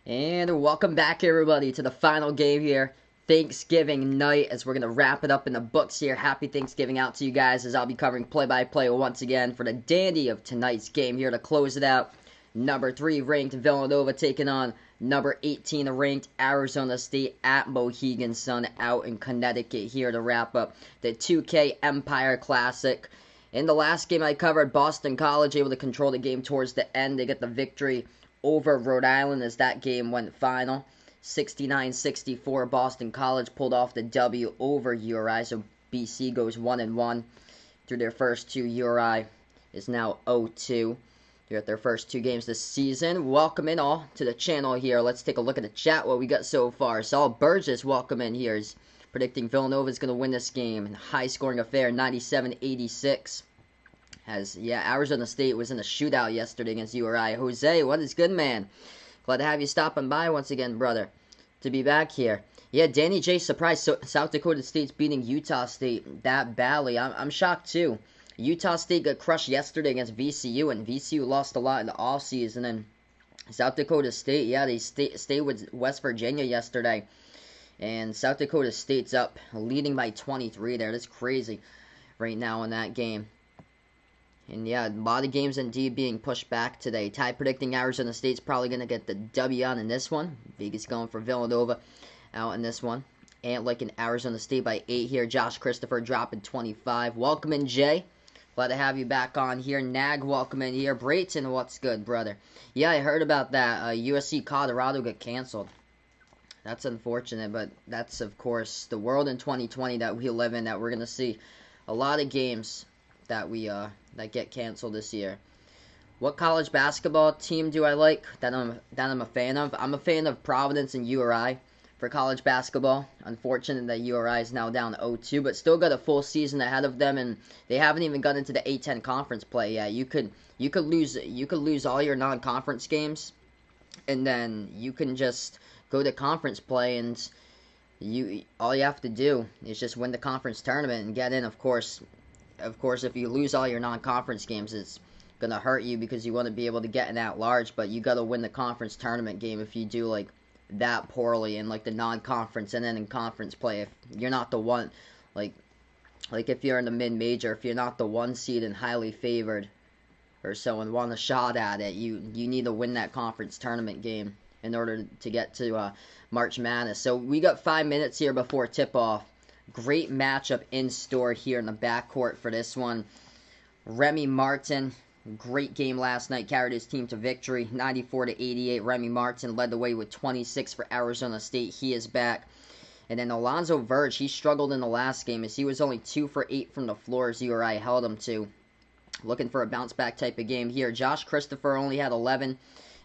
And welcome back, everybody, to the final game here, Thanksgiving night, as we're going to wrap it up in the books here. Happy Thanksgiving out to you guys, as I'll be covering play-by-play once again for the dandy of tonight's game here to close it out. Number 3 ranked Villanova taking on number 18 ranked Arizona State at Mohegan Sun out in Connecticut here to wrap up the 2K Empire Classic. In the last game I covered, Boston College able to control the game towards the end. They get the victory over Rhode Island as that game went final. 69-64, Boston College pulled off the W over URI, so BC goes 1-1 through their first two. URI is now 0-2. They're at their first two games this season. Welcome in all to the channel here. Let's take a look at the chat, what we got so far. Saul Burgess, welcome in here. He's predicting Villanova is going to win this game. High-scoring affair, 97-86. Arizona State was in a shootout yesterday against URI. Jose, what is good, man? Glad to have you stopping by once again, brother, to be back here. Yeah, Danny J surprised South Dakota State's beating Utah State that badly. I'm shocked, too. Utah State got crushed yesterday against VCU, and VCU lost a lot in the offseason. And South Dakota State, yeah, they stayed with West Virginia yesterday. And South Dakota State's up, leading by 23 there. That's crazy right now in that game. And yeah, a lot of games indeed being pushed back today. Ty predicting Arizona State's probably going to get the W on in this one. Vegas going for Villanova out in this one. And like in Arizona State by 8 here. Josh Christopher dropping 25. Welcome in, Jay. Glad to have you back on here. Nag, welcome in here. Brayton, what's good, brother? Yeah, I heard about that. USC Colorado got canceled. That's unfortunate, but that's, of course, the world in 2020 that we live in, that we're going to see a lot of games that that get canceled this year. What college basketball team do I like that I'm a fan of? I'm a fan of Providence and URI for college basketball. Unfortunate that URI is now down 0-2, but still got a full season ahead of them, and they haven't even got into the A10 conference play yet. You could lose all your non-conference games, and then you can just go to conference play, and all you have to do is just win the conference tournament and get in. Of course, if you lose all your non-conference games, it's going to hurt you because you want to be able to get in at large, but you got to win the conference tournament game if you do like that poorly in like the non-conference and then in conference play. If you're not the one, like if you're in the mid-major, if you're not the one seed and highly favored or so and want a shot at it, you need to win that conference tournament game in order to get to March Madness. So we got 5 minutes here before tip-off. Great matchup in store here in the backcourt for this one. Remy Martin, great game last night, carried his team to victory, 94-88. Remy Martin led the way with 26 for Arizona State. He is back. And then Alonzo Verge, he struggled in the last game as he was only 2 for 8 from the floor as URI held him to. Looking for a bounce-back type of game here. Josh Christopher only had 11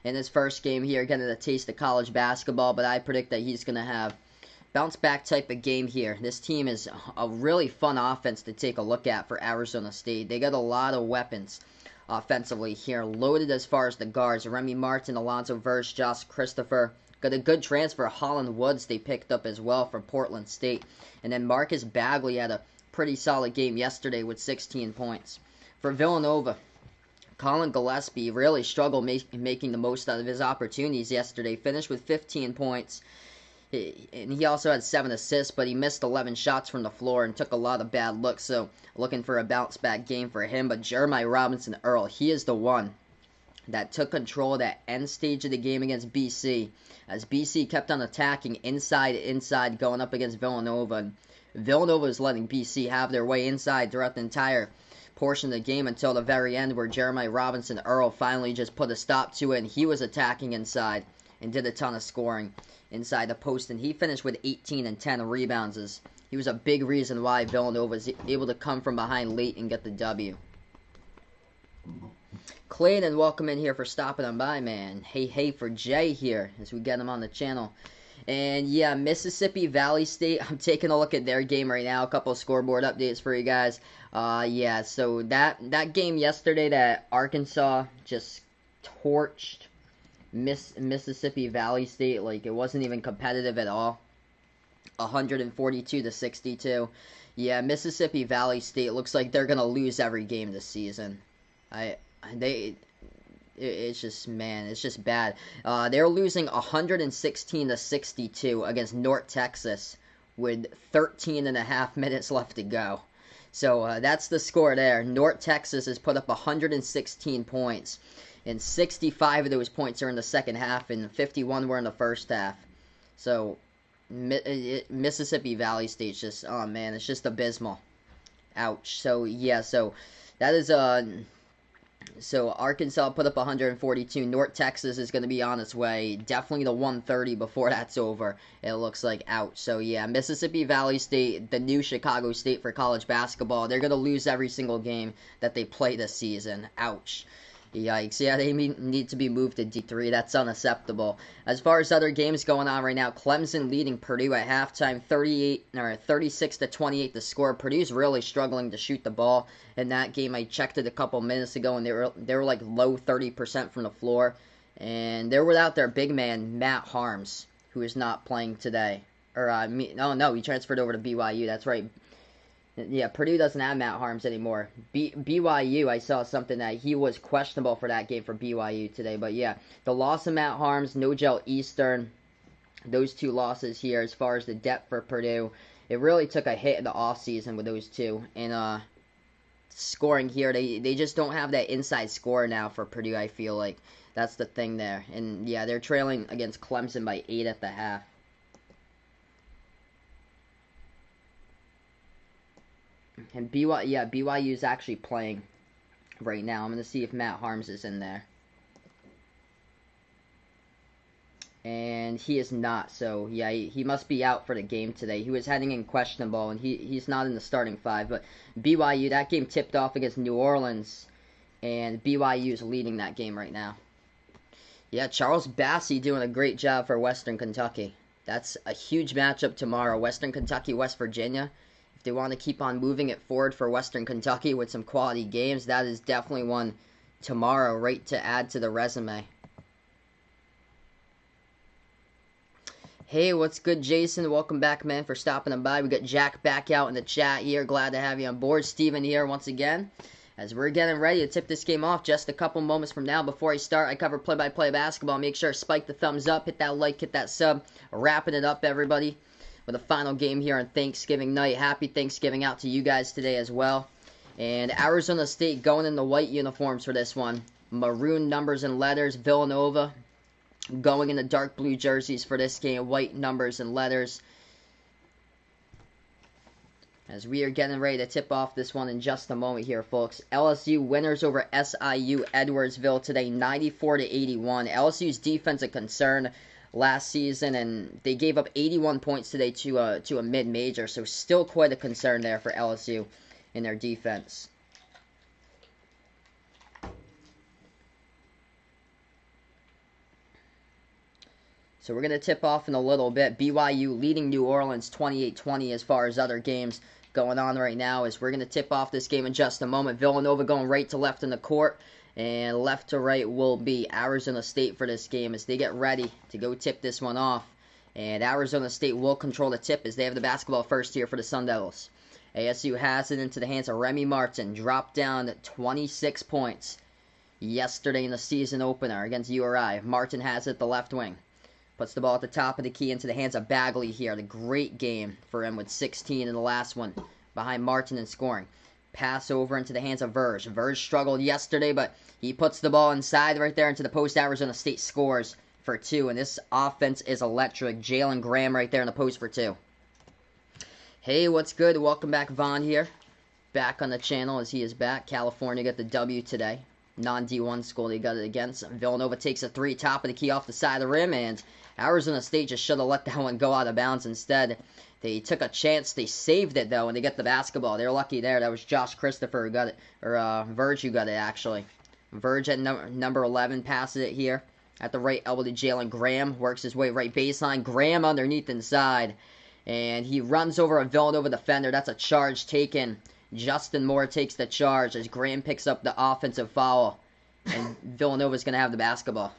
in his first game here, getting a taste of college basketball, but I predict that he's going to have bounce back type of game here. This team is a really fun offense to take a look at for Arizona State. They got a lot of weapons offensively here, loaded as far as the guards. Remy Martin, Alonzo Verge, Josh Christopher. Got a good transfer. Holland Woods they picked up as well from Portland State. And then Marcus Bagley had a pretty solid game yesterday with 16 points. For Villanova, Colin Gillespie really struggled making the most out of his opportunities yesterday. Finished with 15 points. And he also had 7 assists, but he missed 11 shots from the floor and took a lot of bad looks, so looking for a bounce-back game for him. But Jeremiah Robinson-Earl, he is the one that took control of that end stage of the game against BC, as BC kept on attacking inside, going up against Villanova. And Villanova was letting BC have their way inside throughout the entire portion of the game until the very end, where Jeremiah Robinson-Earl finally just put a stop to it, and he was attacking inside and did a ton of scoring inside the post, and he finished with 18 and 10 rebounds. As he was a big reason why Villanova was able to come from behind late and get the W. Clayton, welcome in here for stopping on by, man. Hey for Jay here as we get him on the channel. And yeah, Mississippi Valley State, I'm taking a look at their game right now. A couple of scoreboard updates for you guys. Yeah, so that game yesterday that Arkansas just torched Mississippi Valley State, like it wasn't even competitive at all. 142-62. Yeah, Mississippi Valley State looks like they're gonna lose every game this season. It's just, man, it's just bad. They're losing 116-62 against North Texas with 13 and a half minutes left to go. So that's the score there. North Texas has put up 116 points, and 65 of those points are in the second half, and 51 were in the first half. So Mississippi Valley State's just, oh man, it's just abysmal. Ouch. So yeah, so that is so Arkansas put up 142. North Texas is going to be on its way. Definitely the 130 before that's over. It looks like. Ouch. So yeah, Mississippi Valley State, the new Chicago State for college basketball, they're going to lose every single game that they play this season. Ouch. Yikes. Yeah, they need to be moved to D3. That's unacceptable. As far as other games going on right now, Clemson leading Purdue at halftime, 36-28 the score. Purdue's really struggling to shoot the ball in that game. I checked it a couple minutes ago, and they were like low 30% from the floor. And they're without their big man, Matt Harms, who is not playing today. No, he transferred over to BYU. That's right. Yeah, Purdue doesn't have Matt Harms anymore. BYU, I saw something that he was questionable for that game for BYU today. But yeah, the loss of Matt Harms, Nogel Eastern, those two losses here as far as the depth for Purdue. It really took a hit in the offseason with those two. And scoring here, they just don't have that inside score now for Purdue, I feel like. That's the thing there. And yeah, they're trailing against Clemson by 8 at the half. And BYU is actually playing right now. I'm going to see if Matt Harms is in there. And he is not. So, yeah, he must be out for the game today. He was heading in questionable, and he's not in the starting five. But BYU, that game tipped off against New Orleans, and BYU is leading that game right now. Yeah, Charles Bassey doing a great job for Western Kentucky. That's a huge matchup tomorrow. Western Kentucky, West Virginia. They want to keep on moving it forward for Western Kentucky with some quality games. That is definitely one tomorrow, right, to add to the resume. Hey, what's good, Jason? Welcome back, man, for stopping by. We got Jack back out in the chat here. Glad to have you on board. Steven here once again. As we're getting ready to tip this game off just a couple moments from now. Before I start, I cover play-by-play basketball. Make sure to spike the thumbs up, hit that like, hit that sub. Wrapping it up, everybody, with a final game here on Thanksgiving night. Happy Thanksgiving out to you guys today as well. And Arizona State going in the white uniforms for this one. Maroon numbers and letters. Villanova going in the dark blue jerseys for this game. White numbers and letters. As we are getting ready to tip off this one in just a moment here, folks. LSU winners over SIU Edwardsville today, 94-81. LSU's defense a concern last season, and they gave up 81 points today to a mid-major, so still quite a concern there for LSU in their defense. So we're going to tip off in a little bit. BYU leading New Orleans 28-20 as far as other games going on right now, as we're going to tip off this game in just a moment. Villanova going right to left in the court. And left to right will be Arizona State for this game as they get ready to go tip this one off. And Arizona State will control the tip as they have the basketball first here for the Sun Devils. ASU has it into the hands of Remy Martin. Dropped down 26 points yesterday in the season opener against URI. Martin has it the left wing. Puts the ball at the top of the key into the hands of Bagley here. The great game for him with 16 in the last one behind Martin in scoring. Pass over into the hands of Verge. Verge struggled yesterday, but he puts the ball inside right there into the post. Arizona State scores for 2, and this offense is electric. Jalen Graham right there in the post for 2. Hey, what's good? Welcome back, Vaughn here. Back on the channel as he is back. California got the W today. Non-D1 school they got it against. Villanova takes a 3, top of the key off the side of the rim, and Arizona State just should have let that one go out of bounds instead. They took a chance. They saved it, though, and they get the basketball. They're lucky there. That was Josh Christopher who got it, or Verge who got it, actually. Verge at number 11 passes it here at the right elbow to Jalen Graham. Works his way right baseline. Graham underneath inside, and he runs over a Villanova defender. That's a charge taken. Justin Moore takes the charge as Graham picks up the offensive foul, and Villanova's going to have the basketball.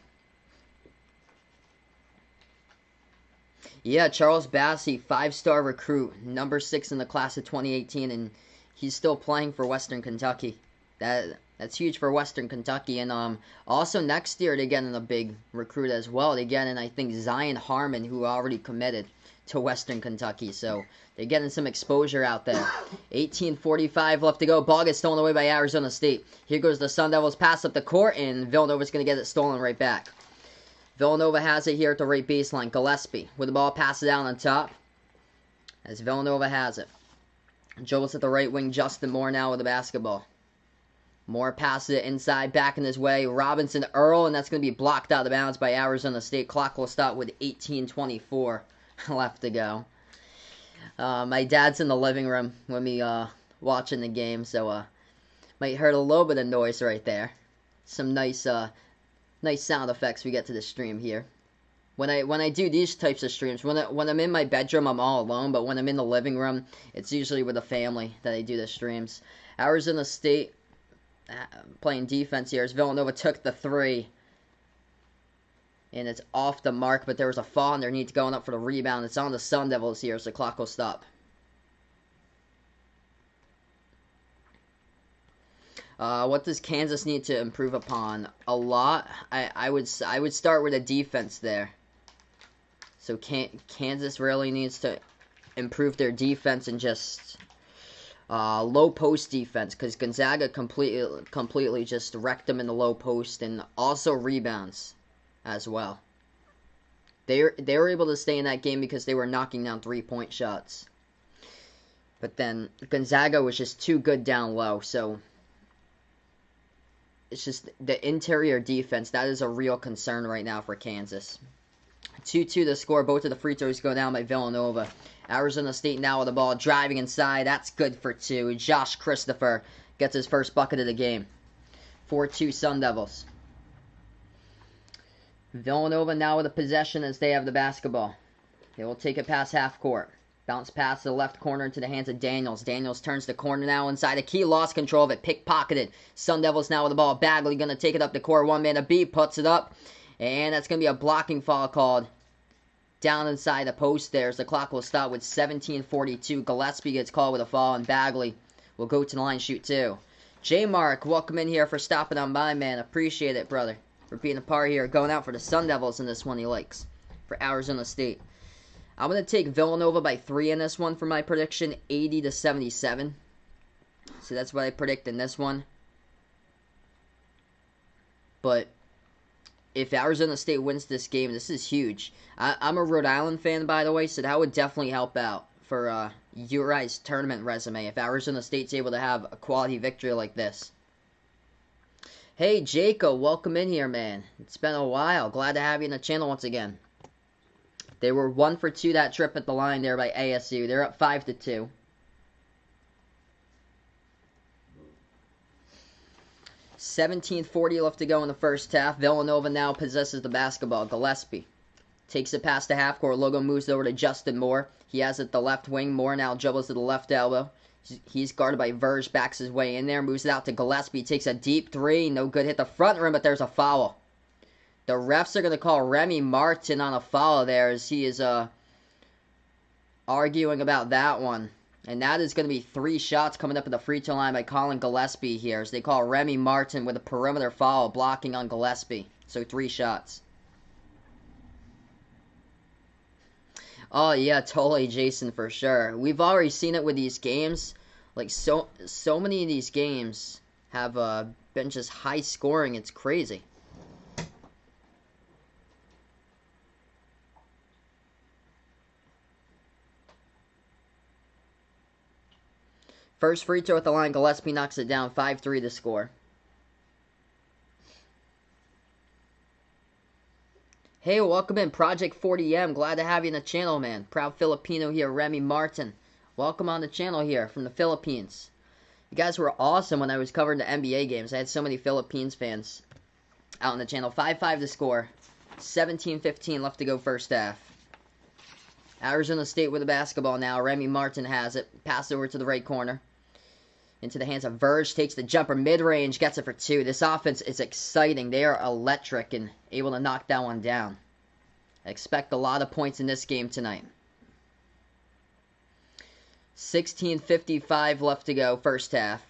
Yeah, Charles Bassey, 5-star recruit, number 6 in the class of 2018, and he's still playing for Western Kentucky. That That's huge for Western Kentucky. And also next year they get in a big recruit as well. They get in, I think, Zion Harmon, who already committed to Western Kentucky. So they're getting some exposure out there. 18:45 left to go. Ball gets stolen away by Arizona State. Here goes the Sun Devils pass up the court, and Villanova's going to get it stolen right back. Villanova has it here at the right baseline. Gillespie with the ball, passes down on top as Villanova has it. Joel's at the right wing. Justin Moore now with the basketball. Moore passes it inside, back in his way. Robinson Earl, and that's going to be blocked out of bounds by Arizona State. Clock will stop with 18:24 left to go. My dad's in the living room with me watching the game, so might heard a little bit of noise right there. Some nice sound effects we get to the stream here. When I do these types of streams, when I'm in my bedroom, I'm all alone, but when I'm in the living room, it's usually with a family that I do the streams. Arizona State playing defense here as Villanova took the three. And it's off the mark, but there was a foul underneath going up for the rebound. It's on the Sun Devils here, so the clock will stop. What does Kansas need to improve upon? A lot. I would start with a defense there. So Kansas really needs to improve their defense and just low post defense, because Gonzaga completely just wrecked them in the low post, and also rebounds as well. They were able to stay in that game because they were knocking down 3-point shots. But then Gonzaga was just too good down low, so it's just the interior defense. That is a real concern right now for Kansas. 2-2 the score. Both of the free throws go down by Villanova. Arizona State now with the ball, driving inside. That's good for two. Josh Christopher gets his first bucket of the game. 4-2 Sun Devils. Villanova now with a possession as they have the basketball. They will take it past half court. Bounce pass to the left corner into the hands of Daniels. Daniels turns the corner now inside. A key, lost control of it. Pickpocketed. Sun Devils now with the ball. Bagley going to take it up the court. One man to beat. Puts it up. And that's going to be a blocking foul called down inside the post there. The clock will stop with 17:42. Gillespie gets called with a foul, and Bagley will go to the line, shoot two. J-Mark, welcome in here for stopping on by, man. Appreciate it, brother, for being a part here. Going out for the Sun Devils in this one he likes. For Arizona State. I'm going to take Villanova by 3 in this one for my prediction, 80-77. So that's what I predict in this one. But if Arizona State wins this game, this is huge. I'm a Rhode Island fan, by the way, so that would definitely help out for Uri's tournament resume if Arizona State's able to have a quality victory like this. Hey, Jacob, welcome in here, man. It's been a while. Glad to have you in the channel once again. They were 1 for 2 that trip at the line there by ASU. They're up 5-2. $17:40 left to go in the first half. Villanova now possesses the basketball. Gillespie takes it past the half court. Logo moves over to Justin Moore. He has it the left wing. Moore now dribbles to the left elbow. He's guarded by Verge. Backs his way in there. Moves it out to Gillespie. Takes a deep three. No good. Hit the front rim, but there's a foul. The refs are going to call Remy Martin on a foul there as he is arguing about that one. And that is going to be 3 shots coming up at the free throw line by Colin Gillespie here as they call Remy Martin with a perimeter foul blocking on Gillespie. So 3 shots. Oh, yeah, totally, Jason, for sure. We've already seen it with these games. Like, so many of these games have been just high scoring. It's crazy. First free throw at the line, Gillespie knocks it down, 5-3 to score. Hey, welcome in, Project 40M. Glad to have you in the channel, man. Proud Filipino here, Remy Martin. Welcome on the channel here from the Philippines. You guys were awesome when I was covering the NBA games. I had so many Philippines fans out on the channel. 5-5 to score. 17:15 left to go first half. Arizona State with the basketball now. Remy Martin has it. Pass over to the right corner. Into the hands of Verge. Takes the jumper mid-range. Gets it for 2. This offense is exciting. They are electric and able to knock that one down. I expect a lot of points in this game tonight. 16:55 left to go first half.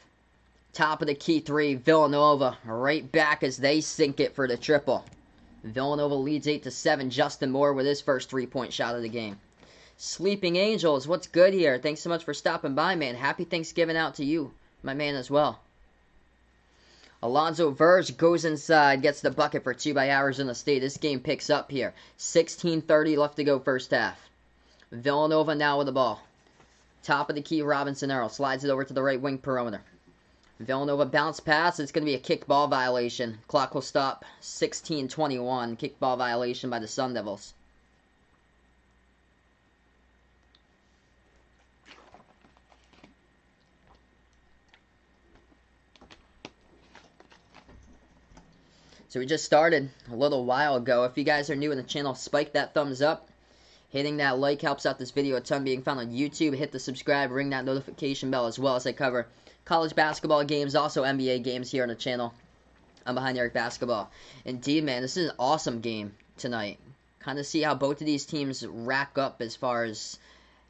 Top of the key three, Villanova right back as they sink it for the triple. Villanova leads 8-7. Justin Moore with his first three-point shot of the game. Sleeping Angels, what's good here? Thanks so much for stopping by, man. Happy Thanksgiving out to you, my man, as well. Alonzo Verge goes inside, gets the bucket for 2 by Arizona State. This game picks up here. 16:30 left to go first half. Villanova now with the ball. Top of the key, Robinson Earl slides it over to the right wing perimeter. Villanova bounce pass. It's going to be a kick ball violation. Clock will stop. 16:21. Kick ball violation by the Sun Devils. So we just started a little while ago. If you guys are new in the channel, spike that thumbs up. Hitting that like helps out this video a ton. Being found on YouTube, hit the subscribe, ring that notification bell as well as I cover college basketball games, also NBA games here on the channel. I'm behind Eric Basketball. Indeed, man, this is an awesome game tonight. Kind of see how both of these teams rack up as far as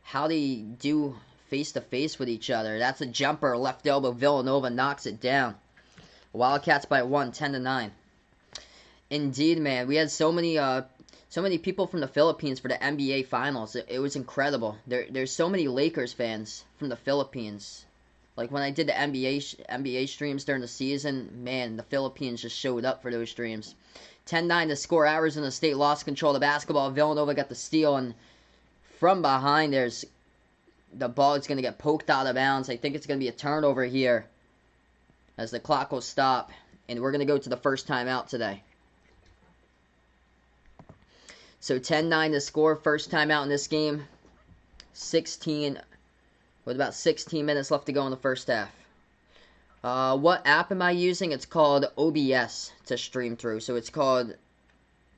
how they do face-to-face with each other. That's a jumper, left elbow. Villanova knocks it down. Wildcats by 1, 10-9. Indeed, man, we had so many people from the Philippines for the NBA Finals. It was incredible. There's so many Lakers fans from the Philippines. Like, when I did the NBA streams during the season, man, the Philippines just showed up for those streams. 10-9 to score. Arizona State lost control of the basketball. Villanova got the steal, and from behind, the ball is going to get poked out of bounds. I think it's going to be a turnover here as the clock will stop, and we're going to go to the first timeout today. So 10-9 to score. First timeout in this game. With about 16 minutes left to go in the first half. What app am I using? It's called OBS to stream through. So it's called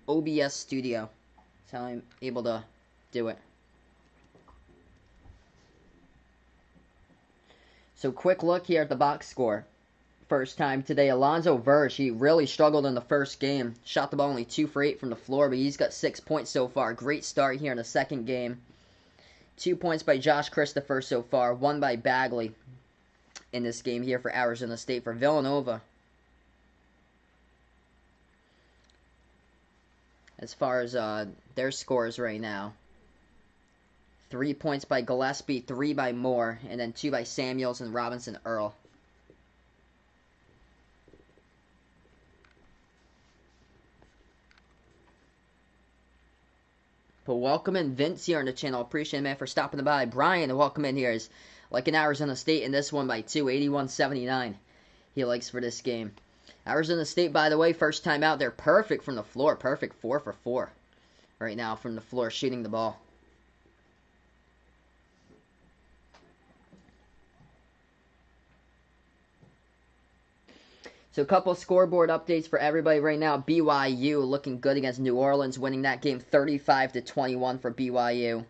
OBS Studio. That's how I'm able to do it. So quick look here at the box score. First time today, Alonzo Verge, he really struggled in the first game. Shot the ball only 2 for 8 from the floor, but he's got 6 points so far. Great start here in the second game. 2 points by Josh Christopher so far. 1 by Bagley in this game here for Arizona State. For Villanova, as far as their scores right now, 3 points by Gillespie, 3 by Moore, and then 2 by Samuels and Robinson Earl. But welcome in Vince here on the channel. Appreciate it, man, for stopping by. Brian, welcome in here. Is like an Arizona State in this one by 2, 81-79. He likes for this game. Arizona State, by the way, first time out. They're perfect from the floor. Perfect 4 for 4 right now from the floor, shooting the ball. So a couple scoreboard updates for everybody right now. BYU looking good against New Orleans, winning that game 35-21 for BYU.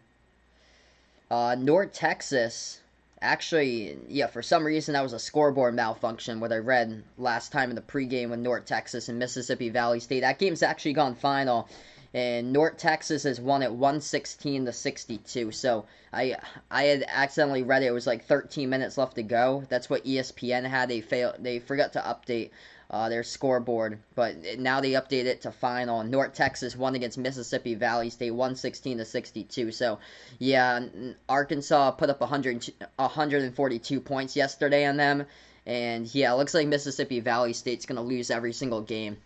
North Texas, actually, yeah, for some reason that was a scoreboard malfunction, what I read last time in the pregame with North Texas and Mississippi Valley State. That game's actually gone final, and North Texas has won it 116-62. So I had accidentally read it was like 13 minutes left to go. That's what ESPN had. They forgot to update their scoreboard, but now they update it to final. North Texas won against Mississippi Valley State 116-62. So yeah, Arkansas put up 142 points yesterday on them, and yeah, it looks like Mississippi Valley State's gonna lose every single game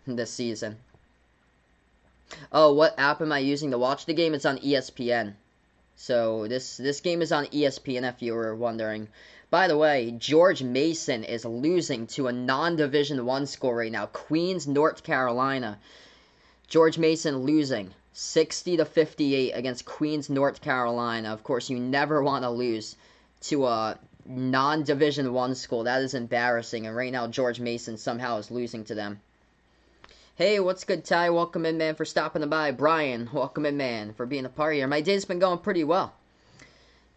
this season. Oh, what app am I using to watch the game? It's on ESPN. So this game is on ESPN if you were wondering. By the way, George Mason is losing to a non-Division I school right now. Queens, North Carolina. George Mason losing 60-58 against Queens, North Carolina. Of course, you never want to lose to a non-Division I school. That is embarrassing. And right now, George Mason somehow is losing to them. Hey, what's good, Ty? Welcome in, man, for stopping by. Brian, welcome in, man, for being a part here. My day's been going pretty well.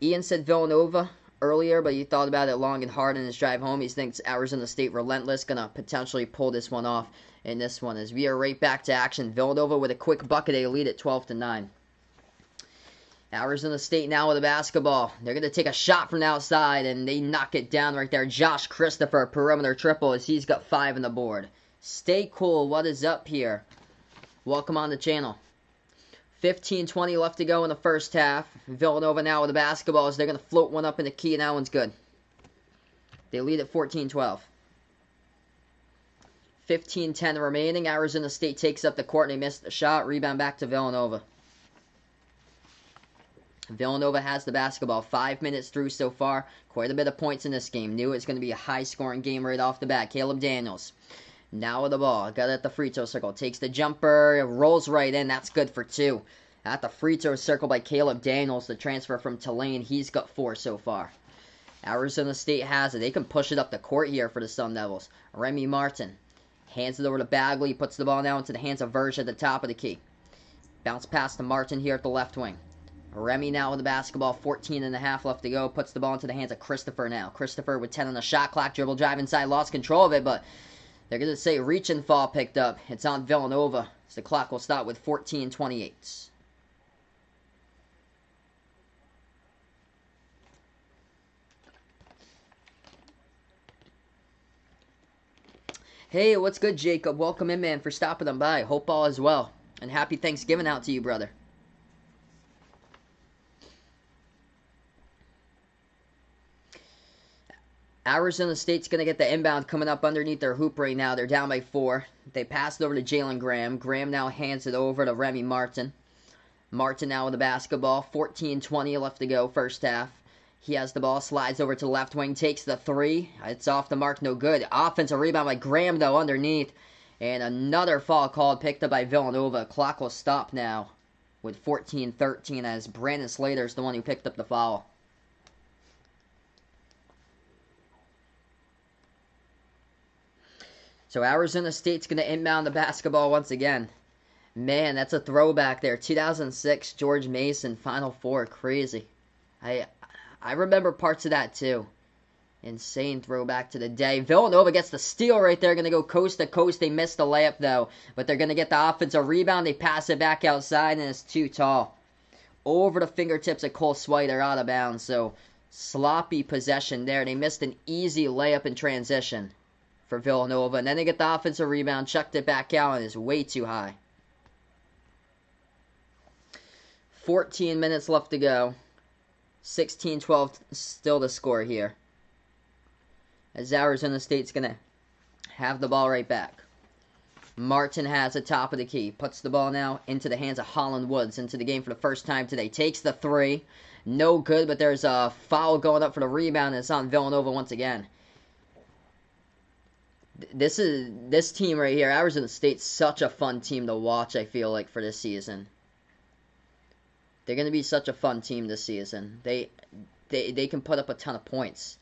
Ian said Villanova earlier, but he thought about it long and hard in his drive home. He thinks Arizona State relentless, going to potentially pull this one off in this one. As we are right back to action. Villanova with a quick bucket. They lead at 12-9. Arizona State now with the basketball. They're going to take a shot from the outside, and they knock it down right there. Josh Christopher, perimeter triple, as he's got 5 on the board. Stay cool. What is up here? Welcome on the channel. 15:20 left to go in the first half. Villanova now with the basketball as they're going to float one up in the key, and that one's good. They lead at 14-12. 15:10 remaining. Arizona State takes up the court, and they missed the shot. Rebound back to Villanova. Villanova has the basketball. 5 minutes through so far. Quite a bit of points in this game. Knew it's going to be a high-scoring game right off the bat. Caleb Daniels. Now with the ball. Got it at the free throw circle. Takes the jumper. Rolls right in. That's good for 2. At the free throw circle by Caleb Daniels. The transfer from Tulane. He's got 4 so far. Arizona State has it. They can push it up the court here for the Sun Devils. Remy Martin. Hands it over to Bagley. Puts the ball now into the hands of Verge at the top of the key. Bounce pass to Martin here at the left wing. Remy now with the basketball, 14.5 left to go. Puts the ball into the hands of Christopher now. Christopher with 10 on the shot clock. Dribble drive inside. Lost control of it, but they're going to say reach and fall picked up. It's on Villanova. So the clock will stop with 14:28. Hey, what's good, Jacob? Welcome in, man, for stopping them by. Hope all is well. And happy Thanksgiving out to you, brother. Arizona State's going to get the inbound coming up underneath their hoop right now. They're down by 4. They pass it over to Jalen Graham. Graham now hands it over to Remy Martin. Martin now with the basketball. 14:20 left to go, first half. He has the ball, slides over to the left wing, takes the 3. It's off the mark, no good. Offensive rebound by Graham, though, underneath. And another foul called, picked up by Villanova. Clock will stop now with 14:13 as Brandon Slater is the one who picked up the foul. So Arizona State's going to inbound the basketball once again. Man, that's a throwback there. 2006, George Mason, Final Four. Crazy. I remember parts of that too. Insane throwback to the day. Villanova gets the steal right there. Going to go coast to coast. They missed the layup though. But they're going to get the offensive rebound. They pass it back outside and it's too tall. Over the fingertips of Cole Swider, out of bounds. So sloppy possession there. They missed an easy layup in transition for Villanova, and then they get the offensive rebound, chucked it back out, and it's way too high. 14 minutes left to go. 16-12 still the score here. As Arizona State's going to have the ball right back. Martin has the top of the key. Puts the ball now into the hands of Holland Woods. Into the game for the first time today. Takes the 3. No good, but there's a foul going up for the rebound, and it's on Villanova once again. This team right here, Arizona State's such a fun team to watch, I feel like, for this season. They're going to be such a fun team this season. They can put up a ton of points.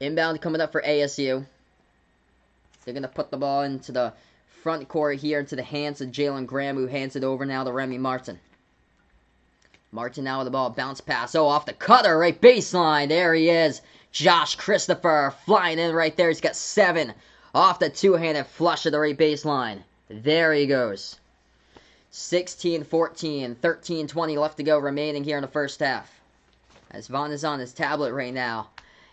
Inbound coming up for ASU. They're going to put the ball into the front court here into the hands of Jalen Graham, who hands it over now to Remy Martin. Martin now with the ball. Bounce pass. Oh, off the cutter, right baseline. There he is. Josh Christopher flying in right there. He's got 7 off the two-handed flush of the right baseline. There he goes. 16-14, 13-20 left to go remaining here in the first half. As Vaughn is on his tablet right now.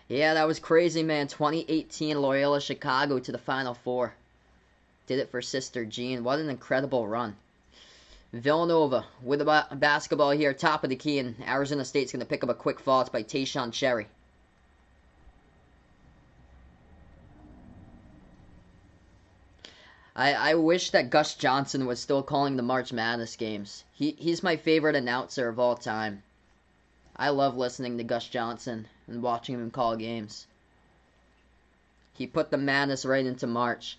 Yeah, that was crazy, man. 2018 Loyola Chicago to the Final Four. Did it for Sister Jean. What an incredible run. Villanova with the basketball here, top of the key, and Arizona State's going to pick up a quick fall. It's by Tayshaun Cherry. I wish that Gus Johnson was still calling the March Madness games. He's my favorite announcer of all time. I love listening to Gus Johnson and watching him call games. He put the madness right into March.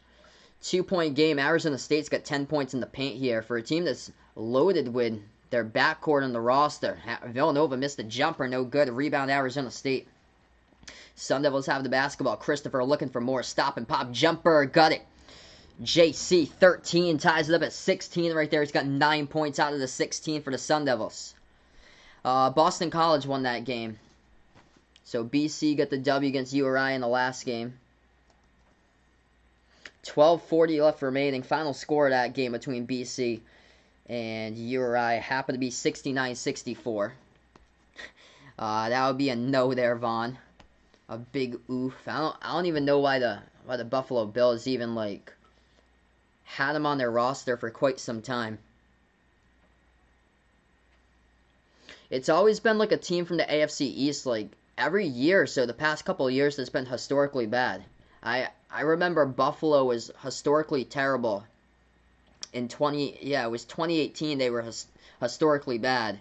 2-point game. Arizona State's got 10 points in the paint here for a team that's loaded with their backcourt on the roster. Villanova missed the jumper, no good. Rebound Arizona State. Sun Devils have the basketball. Christopher looking for more. Stop and pop jumper. Got it. JC 13 ties it up at 16 right there. He's got 9 points out of the 16 for the Sun Devils. Boston College won that game. So BC got the W against URI in the last game. 12:40 left remaining. Final score of that game between BC And Uri happened to be 69-64. That would be a no there, Vaughn. A big oof. I don't even know why the Buffalo Bills even like had him on their roster for quite some time. It's always been like a team from the AFC East, like every year or so, the past couple of years, that's been historically bad. I remember Buffalo was historically terrible in it was 2018. They were historically bad,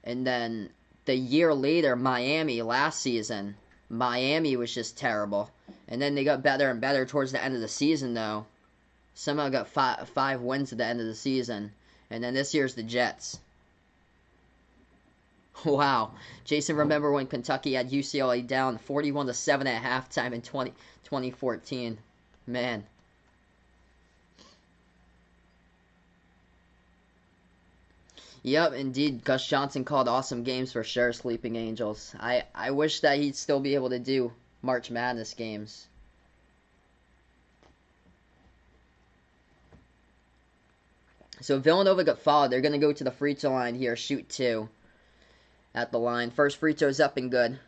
and then the year later, Miami last season, Miami was just terrible, and then they got better and better towards the end of the season. Though somehow got five wins at the end of the season, and then this year's the Jets. Wow. Jason, remember when Kentucky had UCLA down 41-7 at halftime in 2014. Man. Yep, indeed. Gus Johnson called awesome games for sure, Sleeping Angels. I wish that he'd still be able to do March Madness games. So Villanova got fouled. They're going to go to the free throw line here, shoot 2. At the line. First free throw's up and good.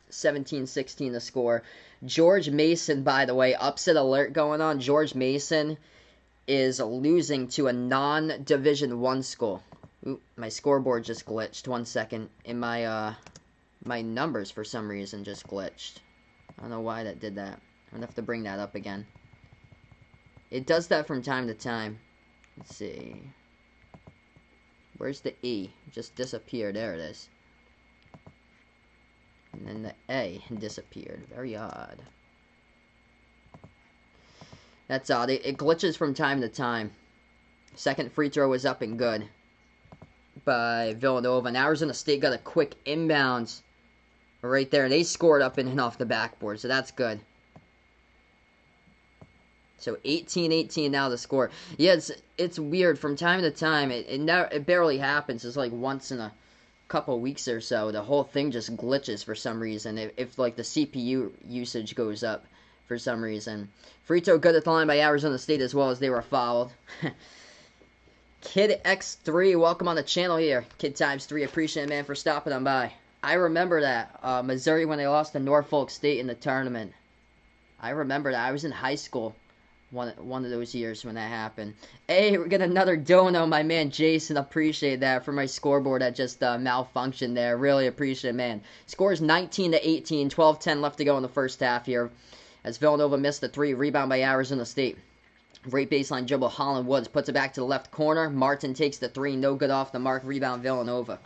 17-16 the score. George Mason, by the way, upset alert going on. George Mason is losing to a non-Division I school. Ooh, my scoreboard just glitched. 1 second. And my numbers, for some reason, just glitched. I don't know why that did that. I'm going to have to bring that up again. It does that from time to time. Let's see. Where's the E? It just disappeared. There it is. And then the A disappeared. Very odd. That's odd. It glitches from time to time. Second free throw was up and good by Villanova. And Arizona State got a quick inbounds right there. They scored up and off the backboard, so that's good. So 18-18 now the score. Yeah, it's weird. From time to time, it barely happens. It's like once in a couple weeks or so. The whole thing just glitches for some reason. If like the CPU usage goes up for some reason. Free throw good at the line by Arizona State as well as they were fouled. Kid X3, welcome on the channel here. Kid times 3, appreciate it, man, for stopping on by. I remember that. Missouri when they lost to Norfolk State in the tournament. I remember that. I was in high school. One of those years when that happened. Hey, we're getting another dono, my man Jason. Appreciate that for my scoreboard that just malfunctioned there. Really appreciate it, man. Scores 19-18, 12-10 left to go in the first half here. As Villanova missed the 3, rebound by Arizona State. Great baseline dribble. Holland Woods puts it back to the left corner. Martin takes the 3, no good off the mark. Rebound Villanova.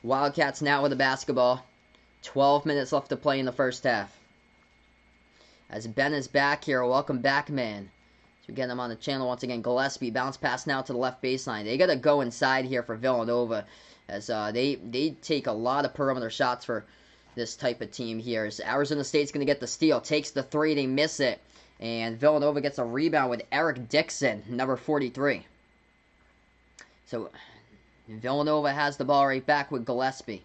Wildcats now with the basketball. 12 minutes left to play in the first half. As Ben is back here, welcome back, man. So we get him on the channel once again. Gillespie, bounce pass now to the left baseline. They got to go inside here for Villanova, as they take a lot of perimeter shots for this type of team here. As Arizona State's going to get the steal, takes the 3, they miss it, and Villanova gets a rebound with Eric Dixon, number 43. So Villanova has the ball right back with Gillespie.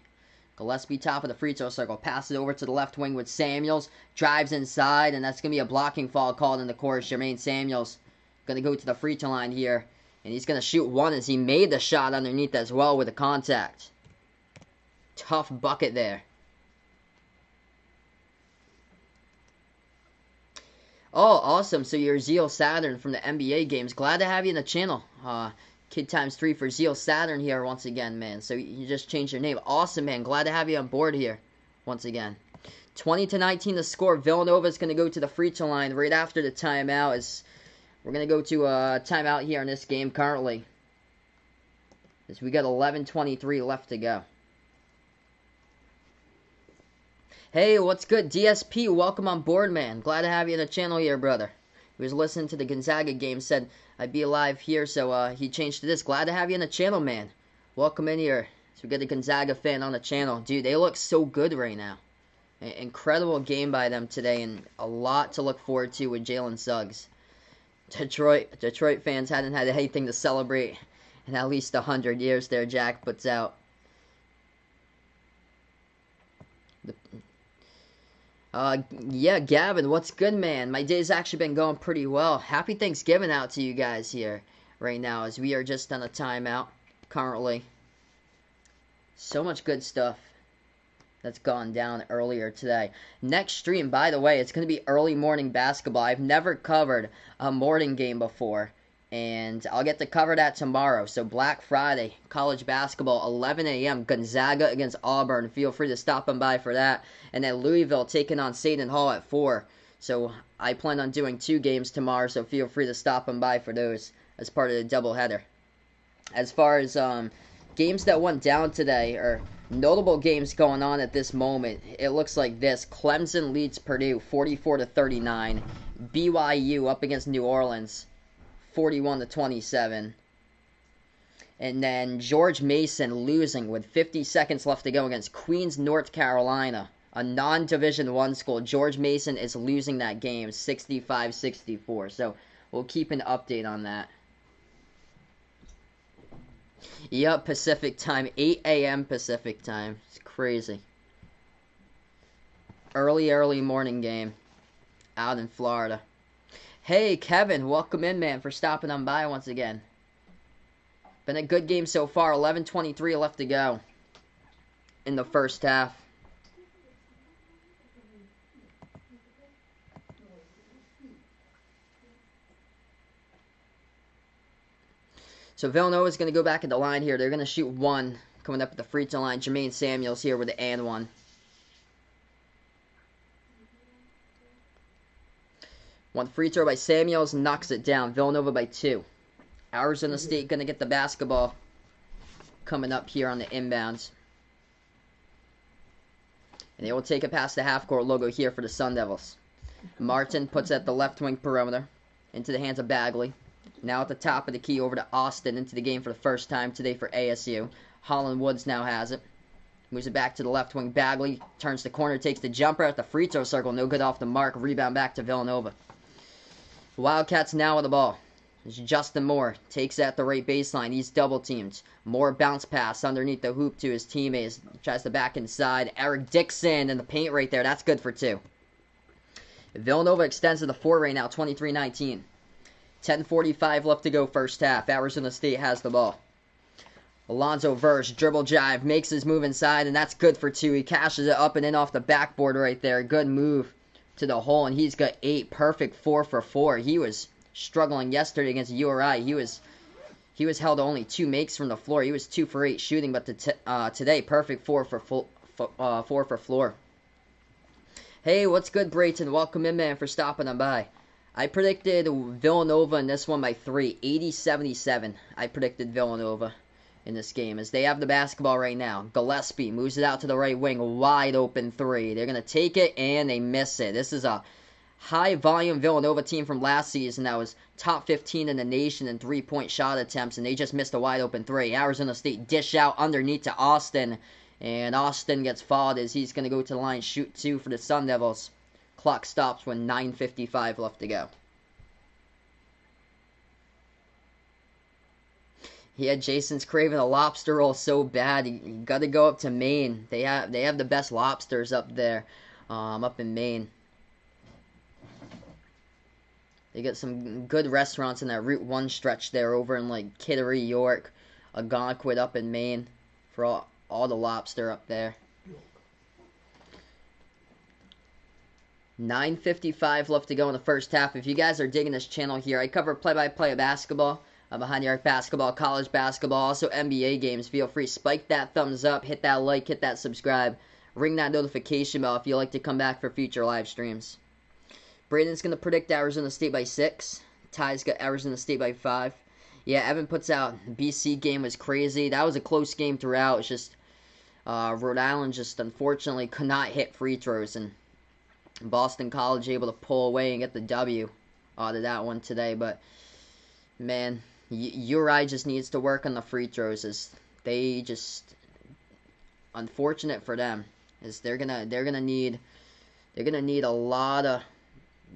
Gillespie top of the free throw circle. Passes over to the left wing with Samuels. Drives inside, and that's going to be a blocking foul called in the course. Jermaine Samuels going to go to the free throw line here. And he's going to shoot 1 as he made the shot underneath as well with the contact. Tough bucket there. Oh, awesome. So you're Zeal Saturn from the NBA games. Glad to have you in the channel. Kid times 3 for Zeal Saturn here once again, man. So you just changed your name. Awesome, man. Glad to have you on board here once again. 20-19 the score. Villanova is going to go to the free throw line right after the timeout. We're going to go to a timeout here in this game currently. As we got 11:23 left to go. Hey, what's good? DSP, welcome on board, man. Glad to have you on the channel here, brother. He was listening to the Gonzaga game, said I'd be alive here, so he changed to this. Glad to have you on the channel, man. Welcome in here. So we got a Gonzaga fan on the channel. Dude, they look so good right now. Incredible game by them today, and a lot to look forward to with Jalen Suggs. Detroit fans hadn't had anything to celebrate in at least 100 years there, Jack puts out. Yeah, Gavin, what's good, man? My day's actually been going pretty well. Happy Thanksgiving out to you guys here. right now, as we are just on a timeout currently. So much good stuff that's gone down earlier today. Next stream, by the way, it's going to be early morning basketball. I've never covered a morning game before, and I'll get to cover that tomorrow. So Black Friday, college basketball, 11 a.m., Gonzaga against Auburn. Feel free to stop on by for that. And then Louisville taking on Seton Hall at 4. So I plan on doing 2 games tomorrow, so feel free to stop on by for those as part of the doubleheader. As far as games that went down today, or notable games going on at this moment, it looks like this. Clemson leads Purdue 44-39. BYU up against New Orleans 41-27. And then George Mason losing with 50 seconds left to go against Queens, North Carolina. A non-Division I school. George Mason is losing that game 65-64. So we'll keep an update on that. Yep, Pacific time. 8 a.m. Pacific time. It's crazy. Early morning game out in Florida. Hey, Kevin, welcome in, man, for stopping on by once again. Been a good game so far. 11:23 left to go in the first half. So Villanova is going to go back at the line here. They're going to shoot 1 coming up at the free throw line. Jermaine Samuels here with the and 1. One free throw by Samuels knocks it down. Villanova by 2. Arizona State going to get the basketball coming up here on the inbounds. And they will take it past the half-court logo here for the Sun Devils. Martin puts at the left wing perimeter into the hands of Bagley. Now at the top of the key over to Austin into the game for the first time today for ASU. Holland Woods now has it. Moves it back to the left wing. Bagley turns the corner, takes the jumper at the free throw circle. No good off the mark. Rebound back to Villanova. Wildcats now with the ball. Justin Moore takes at the right baseline. He's double teamed. Moore bounce pass underneath the hoop to his teammates. Tries to back inside. Eric Dixon in the paint right there. That's good for 2. Villanova extends to the 4 right now, 23-19. 10:45 left to go first half. Arizona State has the ball. Alonzo Verge, dribble jive, makes his move inside, and that's good for 2. He cashes it up and in off the backboard right there. Good move to the hole, and he's got 8. Perfect 4 for 4. He was struggling yesterday against URI. He was held to only 2 makes from the floor. He was 2 for 8 shooting, but today, perfect 4 for floor. Hey, what's good, Brayton? Welcome in, man, for stopping on by. I predicted Villanova in this one by 3, 80-77. I predicted Villanova in this game as they have the basketball right now. Gillespie moves it out to the right wing, wide open 3. They're going to take it, and they miss it. This is a high-volume Villanova team from last season that was top 15 in the nation in three-point shot attempts, and they just missed a wide open 3. Arizona State dish out underneath to Austin, and Austin gets fouled as he's going to go to the line, shoot 2 for the Sun Devils. Clock stops when 9:55 left to go. Yeah, Jason's craving a lobster roll so bad. You got to go up to Maine. They have the best lobsters up there, up in Maine. They got some good restaurants in that Route 1 stretch there over in like Kittery, York, Algonquin up in Maine for all the lobster up there. 9:55 left to go in the first half. If you guys are digging this channel here, I cover play-by-play of basketball, behind the arc basketball, college basketball, also NBA games. Feel free, spike that thumbs up, hit that like, hit that subscribe, ring that notification bell if you like to come back for future live streams. Braden's going to predict Arizona State by 6. Ty's got Arizona State by 5. Yeah, Evan puts out BC game was crazy. That was a close game throughout. It's just Rhode Island just unfortunately could not hit free throws, and Boston College able to pull away and get the W out of that one today. But man, URI just needs to work on the free throws. As they just, unfortunate for them, is they're gonna need a lot of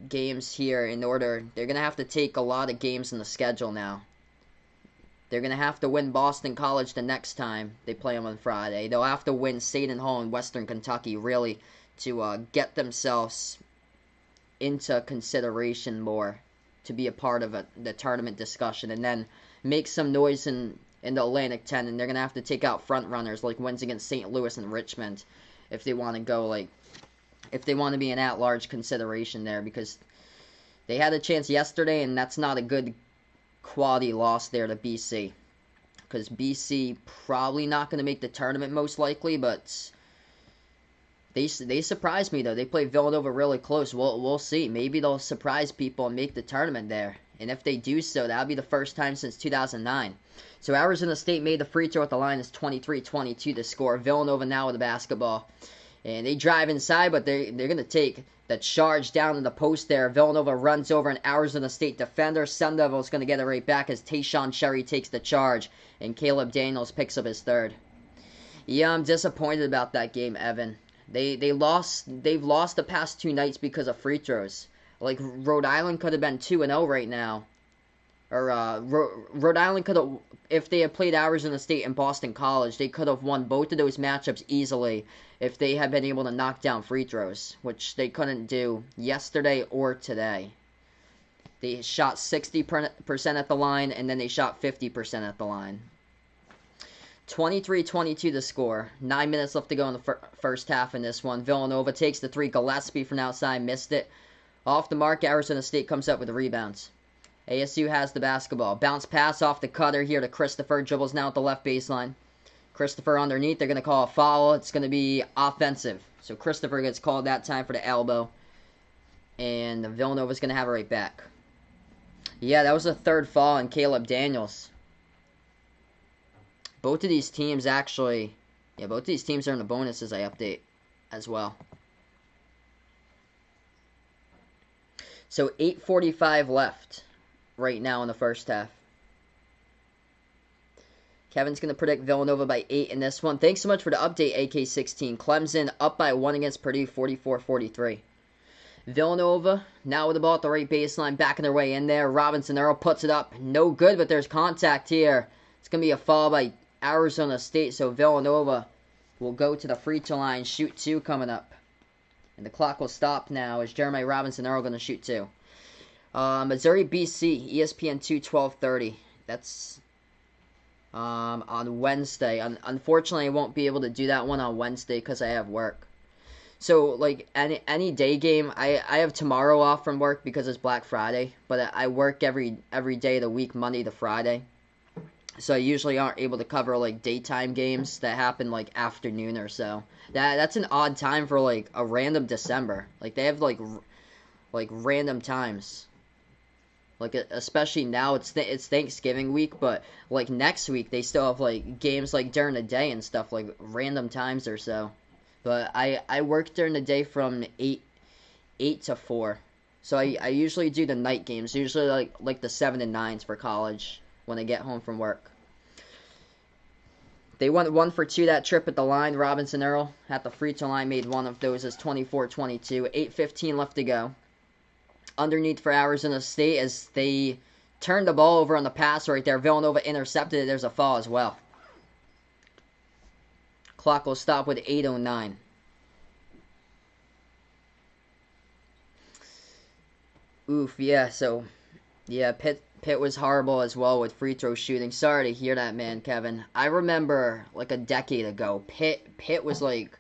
games here in order. They're gonna have to take a lot of games in the schedule now. They're gonna have to win Boston College the next time they play them on Friday. They'll have to win Seton Hall in Western Kentucky really to get themselves into consideration more to be a part of the tournament discussion. And then make some noise in the Atlantic 10, and they're going to have to take out front runners like wins against St. Louis and Richmond if they want to go, like, if they want to be an at-large consideration there, because they had a chance yesterday, and that's not a good quality loss there to BC, because BC probably not going to make the tournament most likely, but they surprised me, though. They played Villanova really close. We'll see. Maybe they'll surprise people and make the tournament there. And if they do so, that'll be the first time since 2009. So Arizona State made the free throw at the line. It's 23-22 to score. Villanova now with the basketball. And they drive inside, but they're going to take the charge down in the post there. Villanova runs over an Arizona State defender. Sun Devils going to get it right back as Tayshaun Cherry takes the charge. And Caleb Daniels picks up his third. Yeah, I'm disappointed about that game, Evan. They've lost the past 2 nights because of free throws. Like, Rhode Island could have been 2-0 right now. Or, Rhode Island could have, if they had played Arizona State and Boston College, they could have won both of those matchups easily if they had been able to knock down free throws, which they couldn't do yesterday or today. They shot 60% at the line, and then they shot 50% at the line. 23-22 the score. 9 minutes left to go in the first half in this one. Villanova takes the 3. Gillespie from outside missed it. Off the mark, Arizona State comes up with the rebounds. ASU has the basketball. Bounce pass off the cutter here to Christopher. Dribbles now at the left baseline. Christopher underneath. They're going to call a foul. It's going to be offensive. So Christopher gets called that time for the elbow. And Villanova's going to have it right back. Yeah, that was a third foul on Caleb Daniels. Both of these teams actually... Yeah, both of these teams are in the bonuses I update as well. So 8:45 left right now in the first half. Kevin's going to predict Villanova by 8 in this one. Thanks so much for the update, AK16. Clemson up by 1 against Purdue, 44-43. Villanova now with the ball at the right baseline, backing their way in there. Robinson Earl puts it up. No good, but there's contact here. It's going to be a foul by Arizona State, so Villanova will go to the free throw line, shoot 2 coming up. And the clock will stop now as Jeremiah Robinson Earl going to shoot 2. Missouri, BC, ESPN 2, 12:30. That's on Wednesday. Unfortunately, I won't be able to do that one on Wednesday because I have work. So, like, any day game, I have tomorrow off from work because it's Black Friday. But I work every day of the week, Monday to Friday. So I usually aren't able to cover, like, daytime games that happen, like, afternoon or so. That's an odd time for, like, a random December. Like, they have, like random times. Like, especially now, it's Thanksgiving week, but, like, next week, they still have, like, games, like, during the day and stuff, like, random times or so. But I work during the day from 8 to 4. So I usually do the night games, usually, like the 7 and 9s for college when I get home from work. They went 1 for 2 that trip at the line. Robinson Earl at the free throw line made one of those as 24-22. 8:15 left to go. Underneath for Arizona State as they turned the ball over on the pass right there. Villanova intercepted it. There's a foul as well. Clock will stop with 8:09. Oof, yeah, so, yeah, Pitt was horrible as well with free throw shooting. Sorry to hear that, man, Kevin. I remember, like, a decade ago, Pitt was, like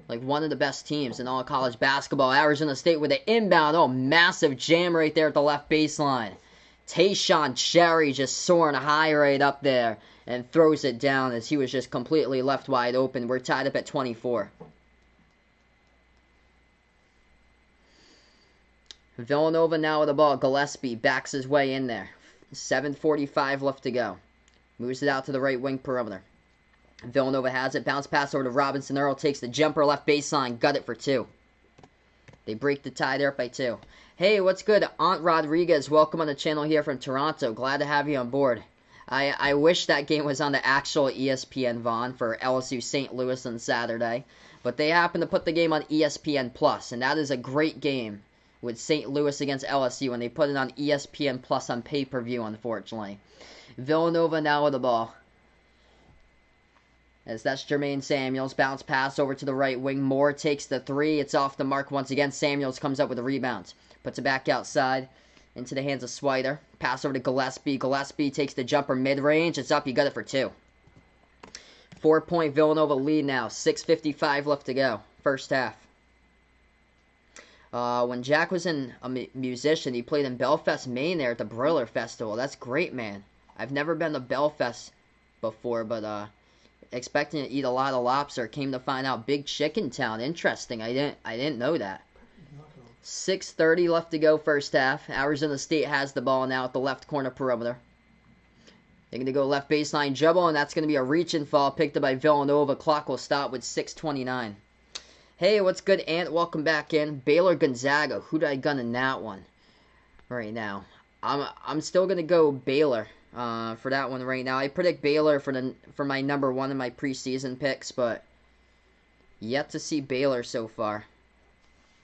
one of the best teams in all college basketball. Arizona State with an inbound. Oh, massive jam right there at the left baseline. Tayshaun Cherry just soaring high right up there and throws it down as he was just completely left wide open. We're tied up at 24. Villanova now with the ball. Gillespie backs his way in there. 7:45 left to go. Moves it out to the right wing perimeter. Villanova has it. Bounce pass over to Robinson Earl. Takes the jumper left baseline. Got it for 2. They break the tie there by 2. Hey, what's good? Aunt Rodriguez, welcome on the channel here from Toronto. Glad to have you on board. I wish that game was on the actual ESPN Vaughn for LSU St. Louis on Saturday. But they happen to put the game on ESPN Plus, and that is a great game with St. Louis against LSU, and they put it on ESPN Plus on pay-per-view, unfortunately. Villanova now with the ball. As that's Jermaine Samuels. Bounce pass over to the right wing. Moore takes the 3. It's off the mark once again. Samuels comes up with a rebound. Puts it back outside. into the hands of Swider. Pass over to Gillespie. Gillespie takes the jumper mid-range. It's up. You got it for 2. 4-point Villanova lead now. 6:55 left to go. First half. When Jack was a musician, he played in Belfast, Maine there at the Broiler Festival. That's great, man. I've never been to Belfast before, but expecting to eat a lot of lobster. Came to find out big chicken town. Interesting. I didn't know that. 6:30 left to go first half. Arizona State has the ball now at the left corner perimeter. They're going to go left baseline dribble, and that's going to be a reach and fall picked up by Villanova. Clock will stop with 6:29. Hey, what's good, Ant? Welcome back in. Baylor Gonzaga. Who did I gun in that one right now? I'm still going to go Baylor for that one right now. I predict Baylor for my number 1 in my preseason picks, but yet to see Baylor so far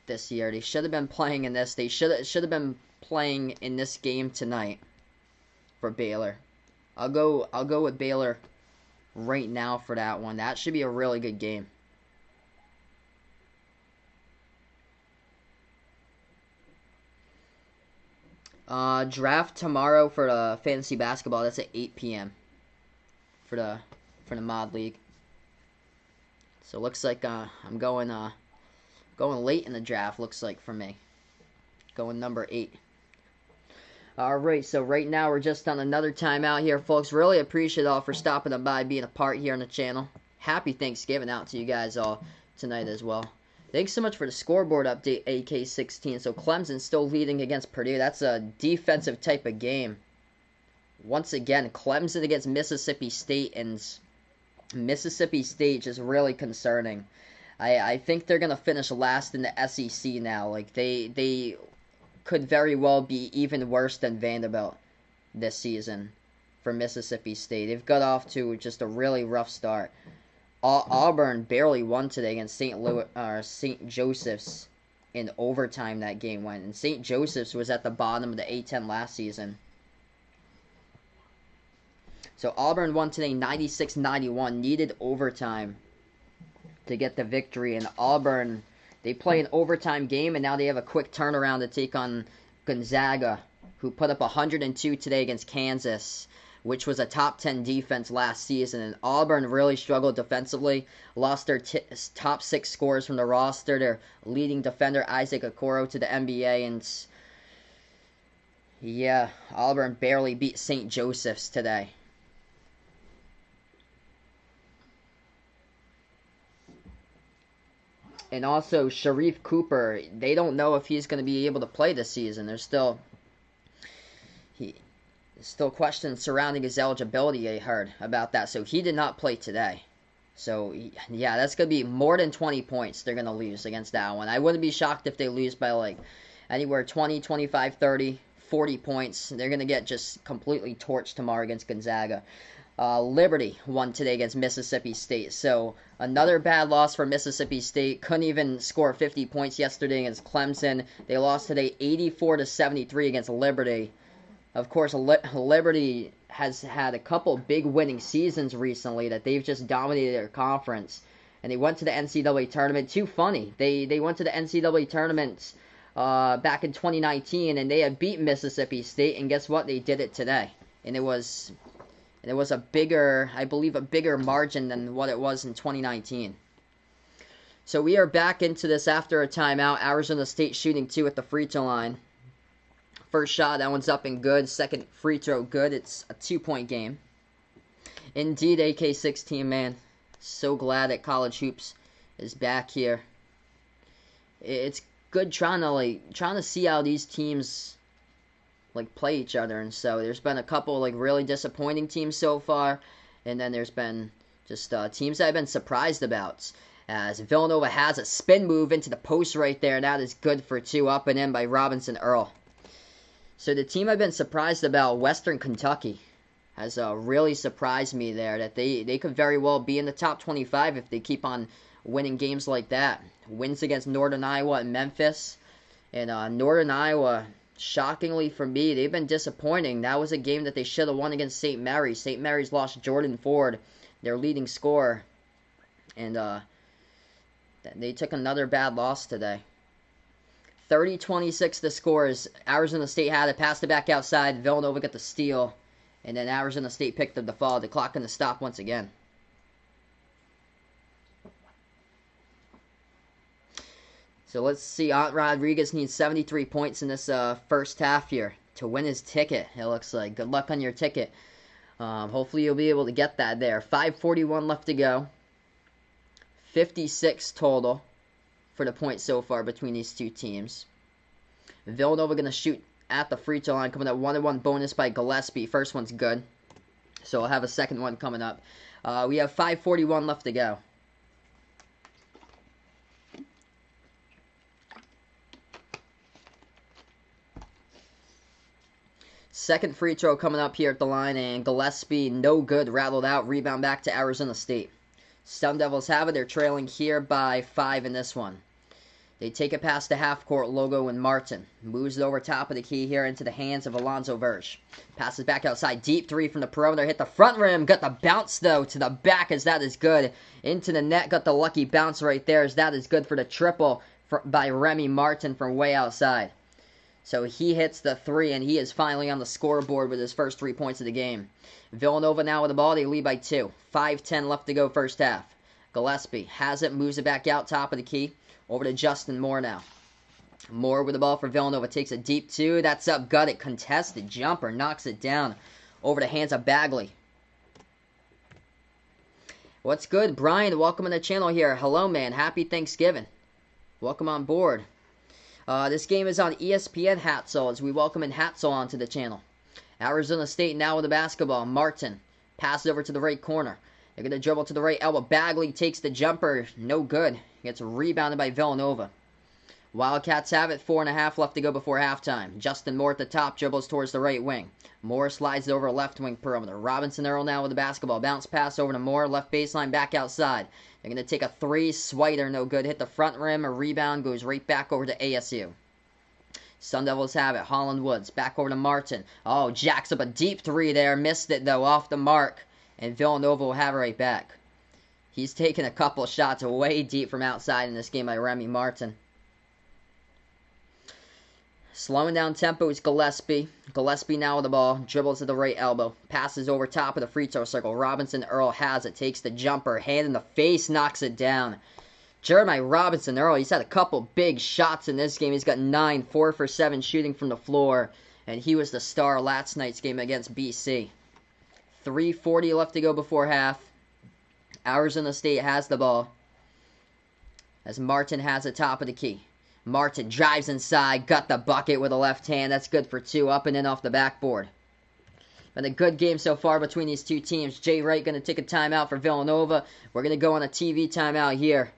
this year. They should have been playing in this. They should have been playing in this game tonight for Baylor. I'll go with Baylor right now for that one. That should be a really good game. Draft tomorrow for the fantasy basketball. That's at 8 p.m. for the mod league. So looks like I'm going late in the draft. Looks like for me, going number 8. Alright, so right now we're just on another timeout here, folks. Really appreciate all for stopping by, being a part here on the channel. Happy Thanksgiving out to you guys all tonight as well. Thanks so much for the scoreboard update, AK16. So Clemson still leading against Purdue. That's a defensive type of game. Once again, Clemson against Mississippi State, and Mississippi State is really concerning. I think they're going to finish last in the SEC now. Like, they could very well be even worse than Vanderbilt this season for Mississippi State. They've got off to just a really rough start. Auburn barely won today against St. Joseph's in overtime. That game went, and St. Joseph's was at the bottom of the A-10 last season. So Auburn won today 96-91, needed overtime to get the victory, and Auburn, they play an overtime game, and now they have a quick turnaround to take on Gonzaga, who put up 102 today against Kansas, which was a top 10 defense last season. And Auburn really struggled defensively, lost their top 6 scorers from the roster, their leading defender Isaac Okoro to the NBA, and yeah, Auburn barely beat St. Joseph's today. And also, Sharif Cooper, they don't know if he's going to be able to play this season. There's still questions surrounding his eligibility, I heard about that. So he did not play today. So, yeah, that's going to be more than 20 points they're going to lose against that one. I wouldn't be shocked if they lose by, like, anywhere 20, 25, 30, 40 points. They're going to get just completely torched tomorrow against Gonzaga. Liberty won today against Mississippi State. So another bad loss for Mississippi State. Couldn't even score 50 points yesterday against Clemson. They lost today 84-73 against Liberty. Of course, Liberty has had a couple big winning seasons recently that they've just dominated their conference. And they went to the NCAA tournament. Too funny. They went to the NCAA tournament back in 2019, and they had beat Mississippi State. And guess what? They did it today. And it was a bigger, I believe, a bigger margin than what it was in 2019. So we are back into this after a timeout. Arizona State shooting 2 at the free throw line. First shot, that one's up and good. Second free throw, good. It's a 2-point game. Indeed, AK16, man. So glad that college hoops is back here. It's good trying to see how these teams play each other. And so there's been a couple really disappointing teams so far, and then there's been just teams that I've been surprised about, as Villanova has a spin move into the post right there, and that is good for 2, up and in by Robinson Earl. So the team I've been surprised about, Western Kentucky, has really surprised me there, that they could very well be in the top 25 if they keep on winning games like that. Wins against Northern Iowa and Memphis, and Northern Iowa, shockingly for me, they've been disappointing. That was a game that they should have won against St. Mary's. St. Mary's lost Jordan Ford, their leading scorer, and they took another bad loss today. 30-26 the scores. Arizona State had it, passed it back outside. Villanova got the steal. And then Arizona State picked up the fall. The clock going to stop once again. So let's see. Ant Rodriguez needs 73 points in this first half here to win his ticket, it looks like. Good luck on your ticket. Hopefully you'll be able to get that there. 5:41 left to go. 56 total for the points so far between these two teams. Villanova going to shoot at the free throw line, coming up 1-1 bonus by Gillespie. First one's good. So I'll have a second one coming up. We have 5:41 left to go. Second free throw coming up here at the line, and Gillespie, no good, rattled out. Rebound back to Arizona State. Sun Devils have it. They're trailing here by 5 in this one. They take it past the half-court logo and Martin. Moves it over top of the key here into the hands of Alonzo Verge. Passes back outside. Deep three from the perimeter. Hit the front rim. Got the bounce, though, to the back as that is good. Into the net. Got the lucky bounce right there as that is good for the triple by Remy Martin from way outside. So he hits the three, and he is finally on the scoreboard with his first 3 points of the game. Villanova now with the ball. They lead by 2. 5:10 left to go first half. Gillespie has it, moves it back out top of the key. Over to Justin Moore now. Moore with the ball for Villanova. Takes a deep 2. That's up. Got it. Contested jumper. Knocks it down. Over the hands of Bagley. What's good, Brian? Welcome to the channel here. Hello, man. Happy Thanksgiving. Welcome on board. This game is on ESPN Hatzel as we welcome in Hatzel onto the channel. Arizona State now with the basketball. Martin passes over to the right corner. They're going to dribble to the right elbow. Bagley takes the jumper. No good. Gets rebounded by Villanova. Wildcats have it. 4.5 left to go before halftime. Justin Moore at the top. Dribbles towards the right wing. Moore slides over left wing perimeter. Robinson Earl now with the basketball. Bounce pass over to Moore. Left baseline back outside. They're going to take a 3. Swider, no good. Hit the front rim. A rebound goes right back over to ASU. Sun Devils have it. Holland Woods. Back over to Martin. Oh, jacks up a deep 3 there. Missed it, though. Off the mark. And Villanova will have it right back. He's taken a couple shots way deep from outside in this game by Remy Martin. Slowing down tempo is Gillespie. Gillespie now with the ball. Dribbles to the right elbow. Passes over top of the free throw circle. Robinson Earl has it. Takes the jumper. Hand in the face. Knocks it down. Jeremiah Robinson Earl, he's had a couple big shots in this game. He's got 9, 4 for 7 shooting from the floor. And he was the star last night's game against BC. 3:40 left to go before half. Arizona State has the ball. As Martin has the top of the key. Martin drives inside. Got the bucket with a left hand. That's good for 2. Up and in off the backboard. Been a good game so far between these two teams. Jay Wright going to take a timeout for Villanova. We're going to go on a TV timeout here.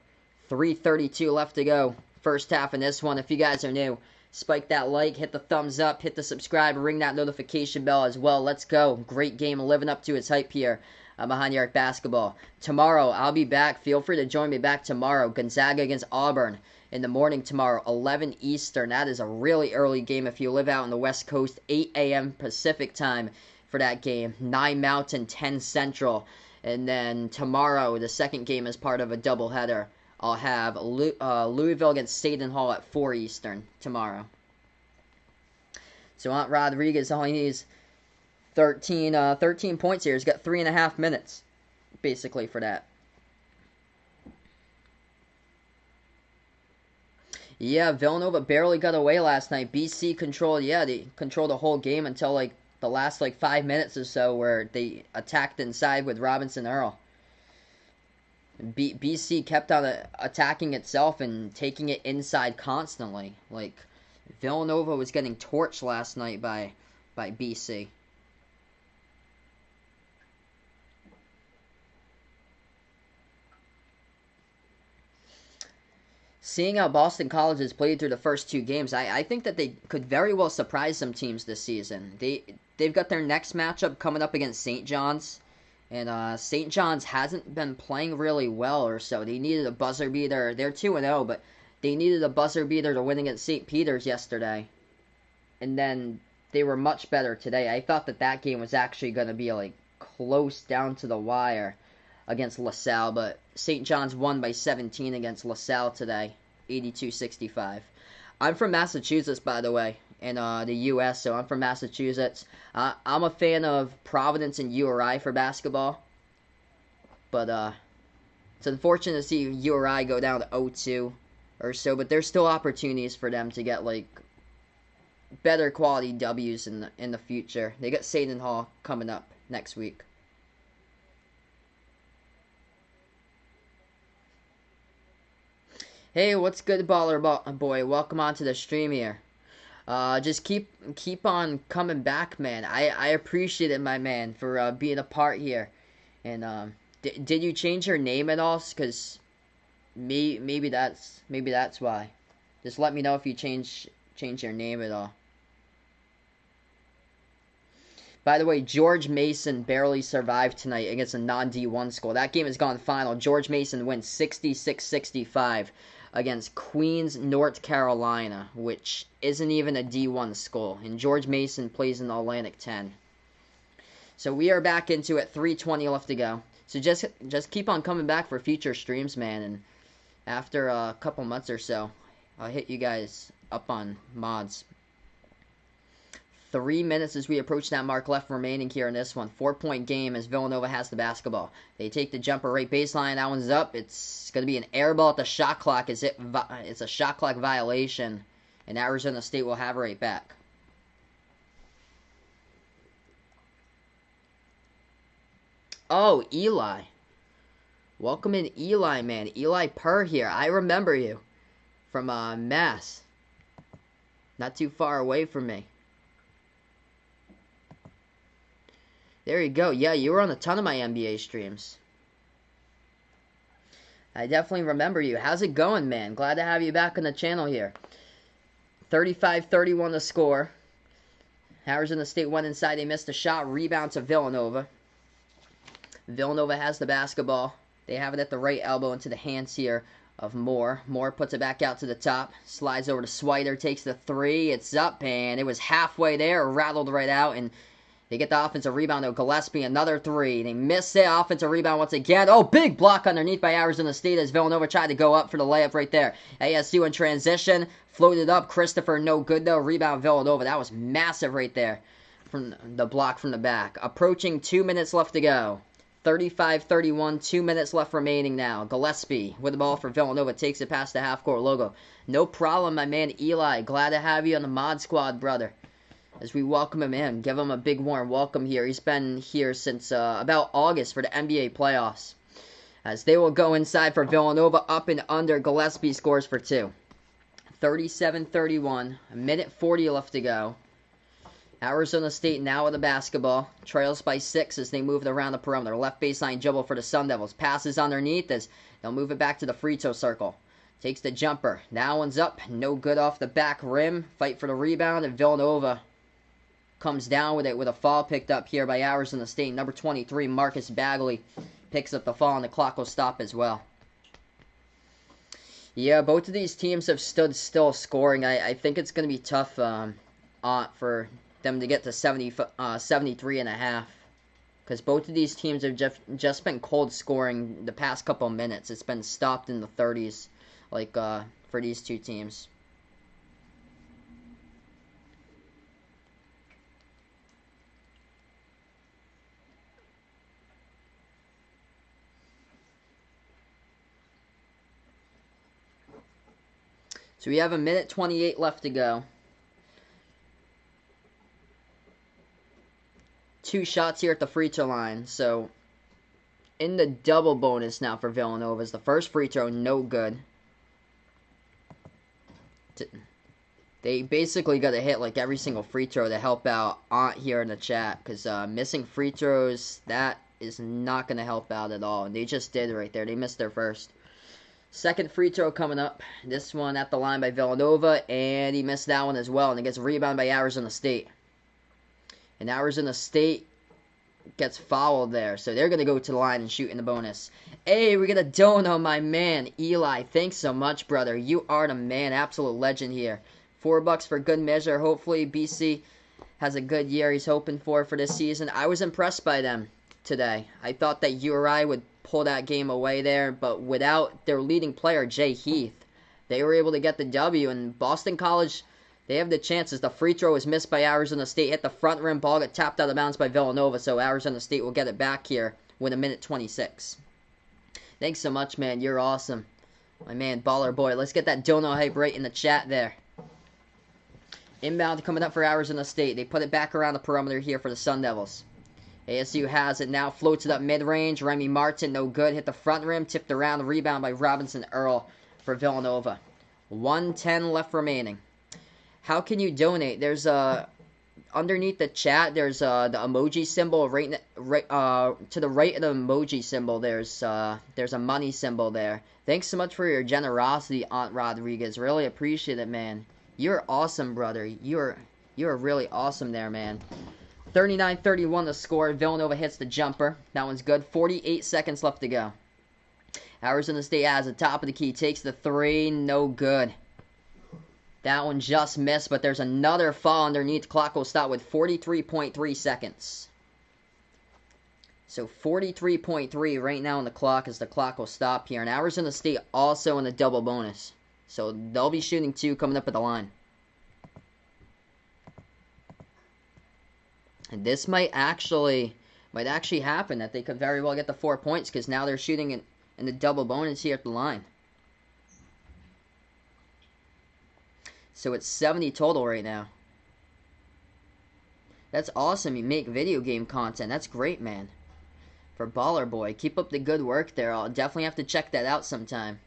3:32 left to go. First half in this one. If you guys are new, spike that like, hit the thumbs up, hit the subscribe, ring that notification bell as well. Let's go. Great game, living up to its hype here behind the arc basketball. Tomorrow, I'll be back. Feel free to join me back tomorrow. Gonzaga against Auburn in the morning tomorrow, 11 Eastern. That is a really early game if you live out on the West Coast. 8 a.m. Pacific time for that game. 9 Mountain, 10 Central. And then tomorrow, the second game is part of a doubleheader. I'll have Louisville against Seton Hall at 4 Eastern tomorrow. So Ant Rodriguez only needs 13 points here. He's got 3.5 minutes, basically, for that. Yeah, Villanova barely got away last night. BC controlled, they controlled the whole game until, like, the last, 5 minutes or so where they attacked inside with Robinson Earl. BC kept on attacking itself and taking it inside constantly. Like, Villanova was getting torched last night by BC. Seeing how Boston College has played through the first 2 games, I think that they could very well surprise some teams this season. They've got their next matchup coming up against St. John's. And St. John's hasn't been playing really well or so. They needed a buzzer beater. They're 2-0, but they needed a buzzer beater to win against St. Peter's yesterday. And then they were much better today. I thought that game was actually going to be, close down to the wire against LaSalle. But St. John's won by 17 against LaSalle today, 82-65. I'm from Massachusetts, by the way, in the U.S., so I'm from Massachusetts. I'm a fan of Providence and URI for basketball, but it's unfortunate to see URI go down to 0-2 or so, but there's still opportunities for them to get, like, better quality W's in the future. They got Seton Hall coming up next week. Hey, what's good, baller boy? Welcome on to the stream here. Just keep on coming back, man. I appreciate it, my man, for being a part here. And did you change your name at all? Cause maybe that's why. Just let me know if you change your name at all. By the way, George Mason barely survived tonight against a non-D1 school. That game has gone final. George Mason wins 66-65 against Queens, North Carolina, which isn't even a D1 school. And George Mason plays in the Atlantic 10. So we are back into it. 3:20 left to go. So just keep on coming back for future streams, man. And after a couple months or so, I'll hit you guys up on mods. 3 minutes as we approach that mark left remaining here in this one. 4-point game as Villanova has the basketball. They take the jumper right baseline. That one's up. It's going to be an air ball at the shot clock. It's a shot clock violation. And Arizona State will have it right back. Oh, Eli. Welcome in, Eli, man. Eli Purr here. I remember you from Mass. Not too far away from me. There you go. Yeah, you were on a ton of my NBA streams. I definitely remember you. How's it going, man? Glad to have you back on the channel here. 35-31 the score. Arizona State went inside. They missed a shot. Rebound to Villanova. Villanova has the basketball. They have it at the right elbow into the hands here of Moore. Moore puts it back out to the top. Slides over to Swider. Takes the three. It's up, and it was halfway there. Rattled right out, and they get the offensive rebound to Gillespie. Another three. They miss it. Offensive rebound once again. Oh, big block underneath by Arizona State as Villanova tried to go up for the layup right there. ASU in transition. Floated up. Christopher, no good though. Rebound Villanova. That was massive right there from the block from the back. Approaching 2 minutes left to go. 35-31. 2 minutes left remaining now. Gillespie with the ball for Villanova. Takes it past the half-court logo. No problem, my man Eli. Glad to have you on the mod squad, brother. As we welcome him in, give him a big warm welcome here. He's been here since about August for the NBA playoffs. As they will go inside for Villanova, up and under. Gillespie scores for two. 37-31, a minute 40 left to go. Arizona State now with the basketball. Trails by 6 as they move it around the perimeter. Left baseline dribble for the Sun Devils. Passes underneath as they'll move it back to the free throw circle. Takes the jumper. That one's up. No good off the back rim. Fight for the rebound, and Villanova comes down with it with a foul picked up here by Arizona State. Number 23, Marcus Bagley, picks up the foul, and the clock will stop as well. Yeah, both of these teams have stood still scoring. I think it's going to be tough for them to get to 73.5. Because both of these teams have just been cold scoring the past couple minutes. It's been stopped in the 30s, like for these two teams. So we have a minute 28 left to go. 2 shots here at the free throw line. So in the double bonus now for Villanova is the first free throw, no good. They basically got to hit like every single free throw to help out Aunt here in the chat. Because missing free throws, that is not going to help out at all. And they just did right there. They missed their first. Second free throw coming up. This one at the line by Villanova, and he missed that one as well. And it gets a rebound by Arizona State. And Arizona State gets fouled there. So they're going to go to the line and shoot in the bonus. Hey, we get a dono, my man, Eli. Thanks so much, brother. You are the man. Absolute legend here. $4 for good measure. Hopefully BC has a good year he's hoping for this season. I was impressed by them today. I thought that URI would pull that game away there, but without their leading player, Jay Heath, they were able to get the W. And Boston College, they have the chances. The free throw was missed by Arizona State. Hit the front rim. Ball got tapped out of bounds by Villanova. So Arizona State will get it back here with 1:26. Thanks so much, man. You're awesome. My man, Baller Boy. Let's get that dono hype right in the chat there. Inbound coming up for Arizona State. They put it back around the perimeter here for the Sun Devils. ASU has it now. Floats it up mid-range. Remy Martin, no good. Hit the front rim. Tipped around. Rebound by Robinson Earl for Villanova. 1:10 left remaining. How can you donate? There's underneath the chat, there's the emoji symbol right to the right of the emoji symbol. There's a money symbol there. Thanks so much for your generosity, Aunt Rodriguez. Really appreciate it, man. You're awesome, brother. You're really awesome there, man. 39-31 the score. Villanova hits the jumper. That one's good. 48 seconds left to go. Arizona State has the top of the key. Takes the three. No good. That one just missed, but there's another fall underneath. Clock will stop with 43.3 seconds. So 43.3 right now on the clock as the clock will stop here. And Arizona State also in the double bonus. So they'll be shooting two coming up at the line. And this might actually happen, that they could very well get the 4 points, because now they're shooting in the double bonus here at the line. So it's 70 total right now. That's awesome. You make video game content. That's great, man. For Baller Boy. Keep up the good work there. I'll definitely have to check that out sometime.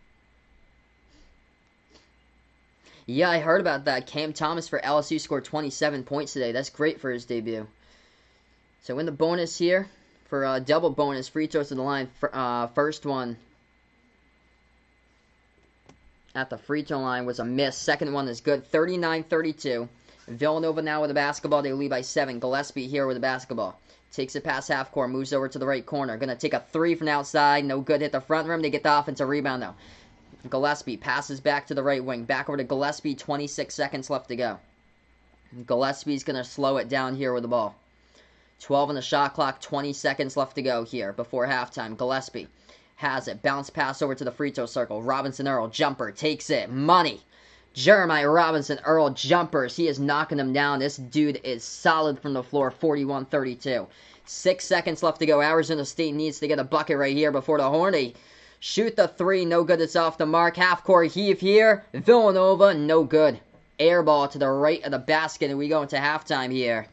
Yeah, I heard about that. Cam Thomas for LSU scored 27 points today. That's great for his debut. So in the bonus here, for double bonus, free throws to the line. First one at the free throw line was a miss. Second one is good. 39-32. Villanova now with the basketball. They lead by 7. Gillespie here with the basketball. Takes it past half court. Moves over to the right corner. Going to take a three from outside. No good. Hit the front rim. They get the offensive rebound though. Gillespie passes back to the right wing. Back over to Gillespie. 26 seconds left to go. Gillespie's going to slow it down here with the ball. 12 on the shot clock. 20 seconds left to go here before halftime. Gillespie has it. Bounce pass over to the free throw circle. Robinson Earl. Jumper. Takes it. Money. Jeremiah Robinson Earl jumpers. He is knocking them down. This dude is solid from the floor. 41-32. 6 seconds left to go. Arizona State needs to get a bucket right here before the Hornets shoot the three. No good. It's off the mark. Half court heave here. Villanova. No good. Air ball to the right of the basket. And we go into halftime here.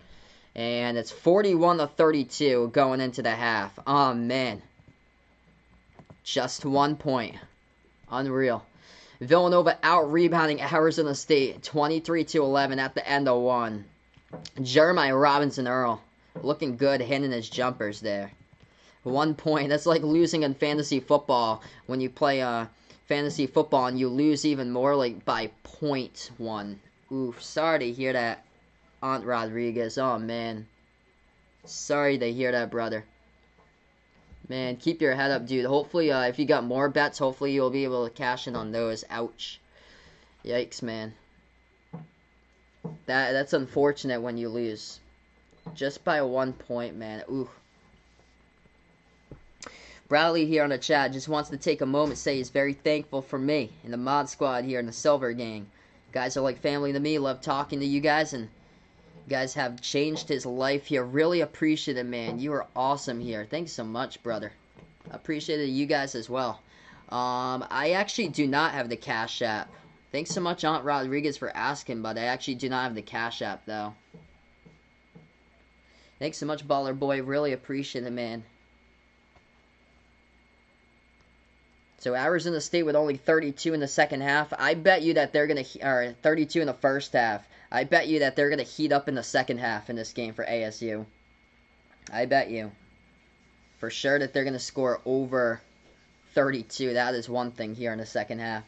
And it's 41-32 going into the half. Oh, man. Just 1 point. Unreal. Villanova out-rebounding Arizona State. 23-11 at the end of one. Jeremiah Robinson Earl. Looking good, hitting his jumpers there. 1 point. That's like losing in fantasy football. When you play fantasy football and you lose even more, like by 0.1. Oof. Sorry to hear that, Aunt Rodriguez. Oh, man. Sorry to hear that, brother. Man, keep your head up, dude. Hopefully, if you got more bets, hopefully you'll be able to cash in on those. Ouch. Yikes, man. That's unfortunate when you lose. Just by 1 point, man. Ooh. Bradley here on the chat just wants to take a moment to say he's very thankful for me and the mod squad here in the Silver Gang. You guys are like family to me. Love talking to you guys, and you guys have changed his life here. Really appreciate it, man. You are awesome here. Thanks so much, brother. Appreciate it, you guys as well. I actually do not have the Cash App. Thanks so much, Aunt Rodriguez, for asking, but I actually do not have the Cash App, though. Thanks so much, Baller Boy. Really appreciate it, man. So Arizona State with only 32 in the second half. I bet you that they're going to, or 32 in the first half. I bet you that they're going to heat up in the second half in this game for ASU. I bet you. For sure that they're going to score over 32. That is one thing here in the second half.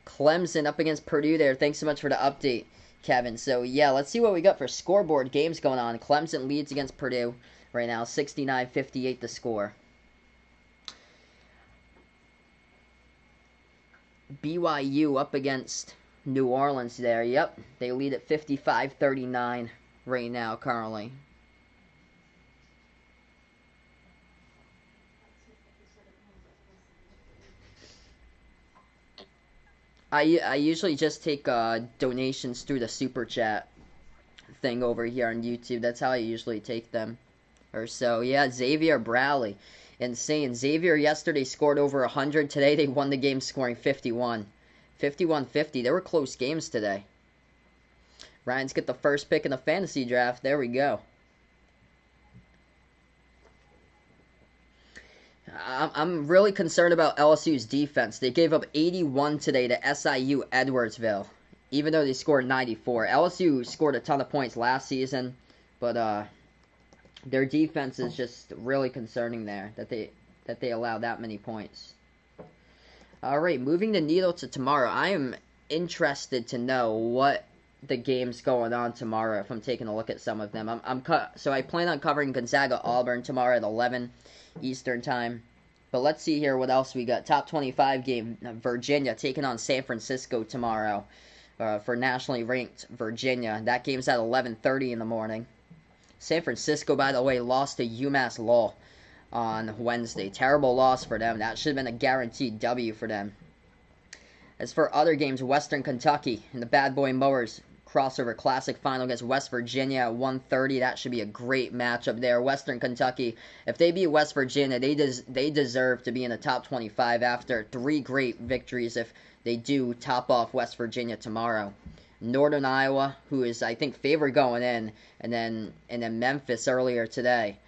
Clemson up against Purdue there. Thanks so much for the update, Kevin. So, yeah, let's see what we got for scoreboard games going on. Clemson leads against Purdue right now. 69-58 the score. BYU up against New Orleans there. Yep, they lead at 55-39 right now currently. I usually just take donations through the super chat thing over here on YouTube. That's how I usually take them. Or so. Yeah, Xavier Bradley. Insane. Xavier yesterday scored over 100. Today they won the game scoring 51. 51-50. They were close games today. Ryan's got the first pick in the fantasy draft. There we go. I'm really concerned about LSU's defense. They gave up 81 today to SIU Edwardsville, even though they scored 94. LSU scored a ton of points last season, but their defense is just really concerning there that they allow that many points. All right, moving the needle to tomorrow. I am interested to know what the game's going on tomorrow if I'm taking a look at some of them. So I plan on covering Gonzaga Auburn tomorrow at 11 Eastern time. But let's see here what else we got. Top 25 game, Virginia taking on San Francisco tomorrow for nationally ranked Virginia. That game's at 11:30 in the morning. San Francisco, by the way, lost to UMass Lowell on Wednesday. Terrible loss for them. That should have been a guaranteed W for them. As for other games, Western Kentucky and the Bad Boy Mowers crossover classic final against West Virginia at 1:30. That should be a great matchup there. Western Kentucky, if they beat West Virginia, they deserve to be in the top 25 after 3 great victories if they do top off West Virginia tomorrow. Northern Iowa, who is I think favored going in, and then Memphis earlier today.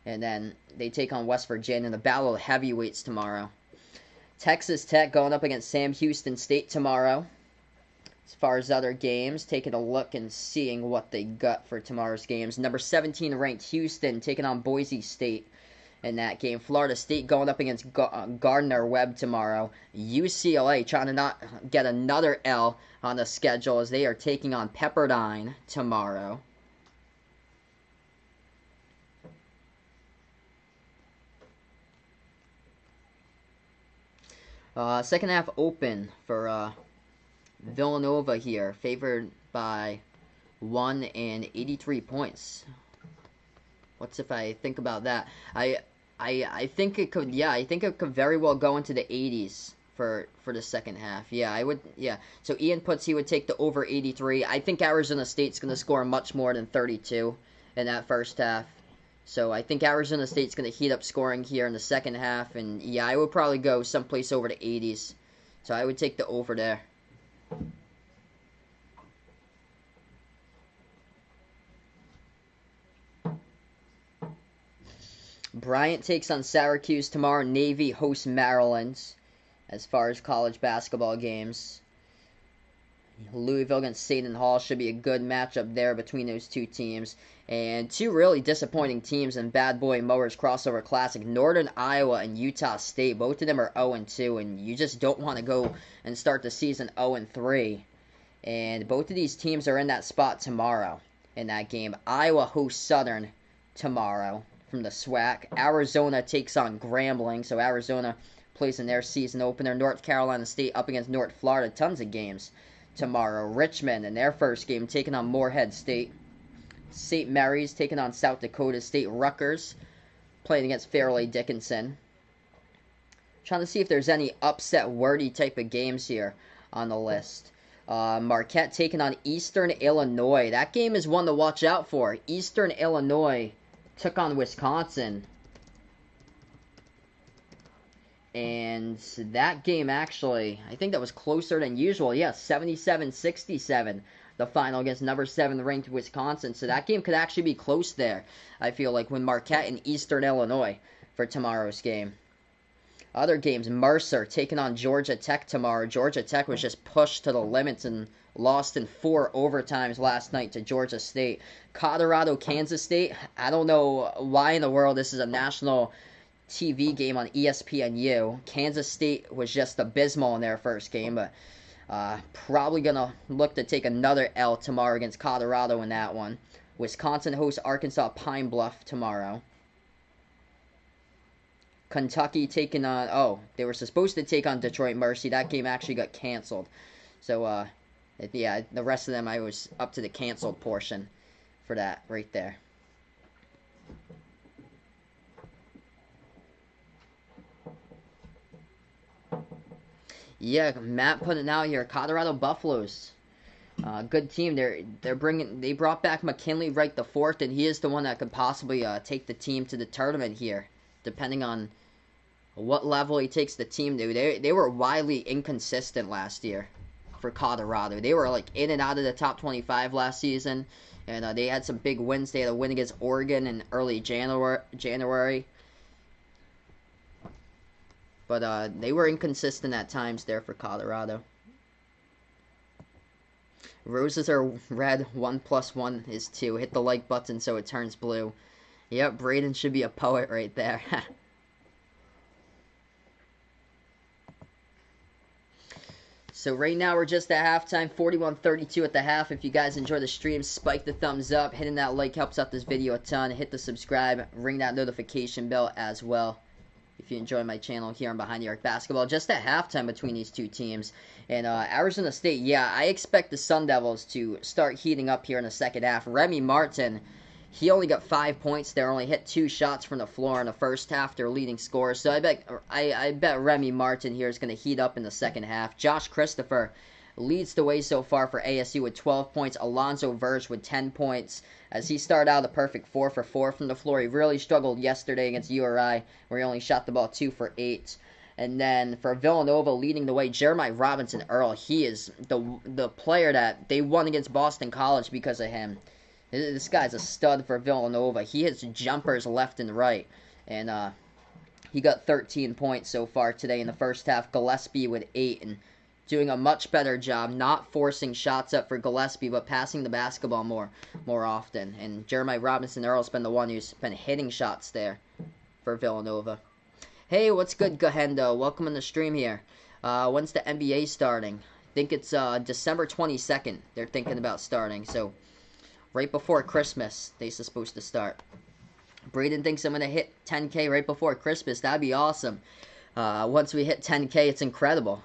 And then they take on West Virginia in the Battle of Heavyweights tomorrow. Texas Tech going up against Sam Houston State tomorrow. As far as other games, taking a look and seeing what they got for tomorrow's games. Number 17 ranked Houston taking on Boise State in that game. Florida State going up against Gardner-Webb tomorrow. UCLA trying to not get another L on the schedule as they are taking on Pepperdine tomorrow. Second half open for Villanova here, favored by 1 and 83 points. What's if I think about that? I think it could, yeah, I think it could very well go into the 80s for the second half. Yeah, I would, yeah. So Ian puts he would take the over 83. I think Arizona State's going to score much more than 32 in that first half. So I think Arizona State's going to heat up scoring here in the second half. And yeah, I would probably go someplace over the 80s. So I would take the over there. Bryant takes on Syracuse tomorrow. Navy hosts Maryland as far as college basketball games. Louisville against Seton Hall should be a good matchup there between those two teams. And two really disappointing teams in Bad Boy Mowers Crossover Classic. Northern Iowa and Utah State. Both of them are 0-2, and you just don't want to go and start the season 0-3. And both of these teams are in that spot tomorrow in that game. Iowa hosts Southern tomorrow from the SWAC. Arizona takes on Grambling, so Arizona plays in their season opener. North Carolina State up against North Florida. Tons of games tomorrow. Richmond in their first game taking on Morehead State. St. Mary's taking on South Dakota State. Rutgers playing against Fairleigh Dickinson. Trying to see if there's any upset wordy type of games here on the list. Marquette taking on Eastern Illinois. That game is one to watch out for. Eastern Illinois took on Wisconsin. And that game actually, I think that was closer than usual. Yeah, 77-67, the final against number 7 ranked Wisconsin. So that game could actually be close there, I feel like, when Marquette and Eastern Illinois for tomorrow's game. Other games, Mercer taking on Georgia Tech tomorrow. Georgia Tech was just pushed to the limits and lost in 4 overtimes last night to Georgia State. Colorado, Kansas State. I don't know why in the world this is a national TV game on ESPNU. Kansas State was just abysmal in their first game, but probably going to look to take another L tomorrow against Colorado in that one. Wisconsin hosts Arkansas Pine Bluff tomorrow. Kentucky taking on, they were supposed to take on Detroit Mercy. That game actually got canceled. So, yeah, the rest of them I was up to the canceled portion for that right there. Yeah, Matt put it out here. Colorado Buffaloes. Good team. They brought back McKinley right the fourth, and he is the one that could possibly take the team to the tournament here, depending on what level he takes the team to. They were wildly inconsistent last year for Colorado. They were like in and out of the top 25 last season, and they had some big wins. They had a win against Oregon in early January. But they were inconsistent at times there for Colorado. Roses are red. 1 + 1 is 2. Hit the like button so it turns blue. Yep, Braden should be a poet right there. So right now we're just at halftime, 41-32 at the half. If you guys enjoy the stream, spike the thumbs up. Hitting that like helps out this video a ton. Hit the subscribe. Ring that notification bell as well. If you enjoy my channel here on Behind the Arc Basketball, just at halftime between these two teams. And Arizona State, yeah, I expect the Sun Devils to start heating up here in the second half. Remy Martin, he only got 5 points there, only hit 2 shots from the floor in the first half, their leading scorer. So I bet Remy Martin here is going to heat up in the second half. Josh Christopher leads the way so far for ASU with 12 points. Alonzo Verge with 10 points. As he started out a perfect 4 for 4 from the floor. He really struggled yesterday against URI, where he only shot the ball 2 for 8. And then for Villanova, leading the way, Jeremiah Robinson Earl. He is the player that they won against Boston College because of him. This guy's a stud for Villanova. He hits jumpers left and right. And he got 13 points so far today in the first half. Gillespie with 8, and doing a much better job not forcing shots up for Gillespie, but passing the basketball more often. And Jeremiah Robinson Earl's been the one who's been hitting shots there for Villanova. Hey, what's good, Gahendo? Welcome in the stream here. When's the NBA starting? I think it's December 22nd. They're thinking about starting, so right before Christmas they're supposed to start. Braden thinks I'm going to hit 10K right before Christmas. That'd be awesome. Once we hit 10K, it's incredible.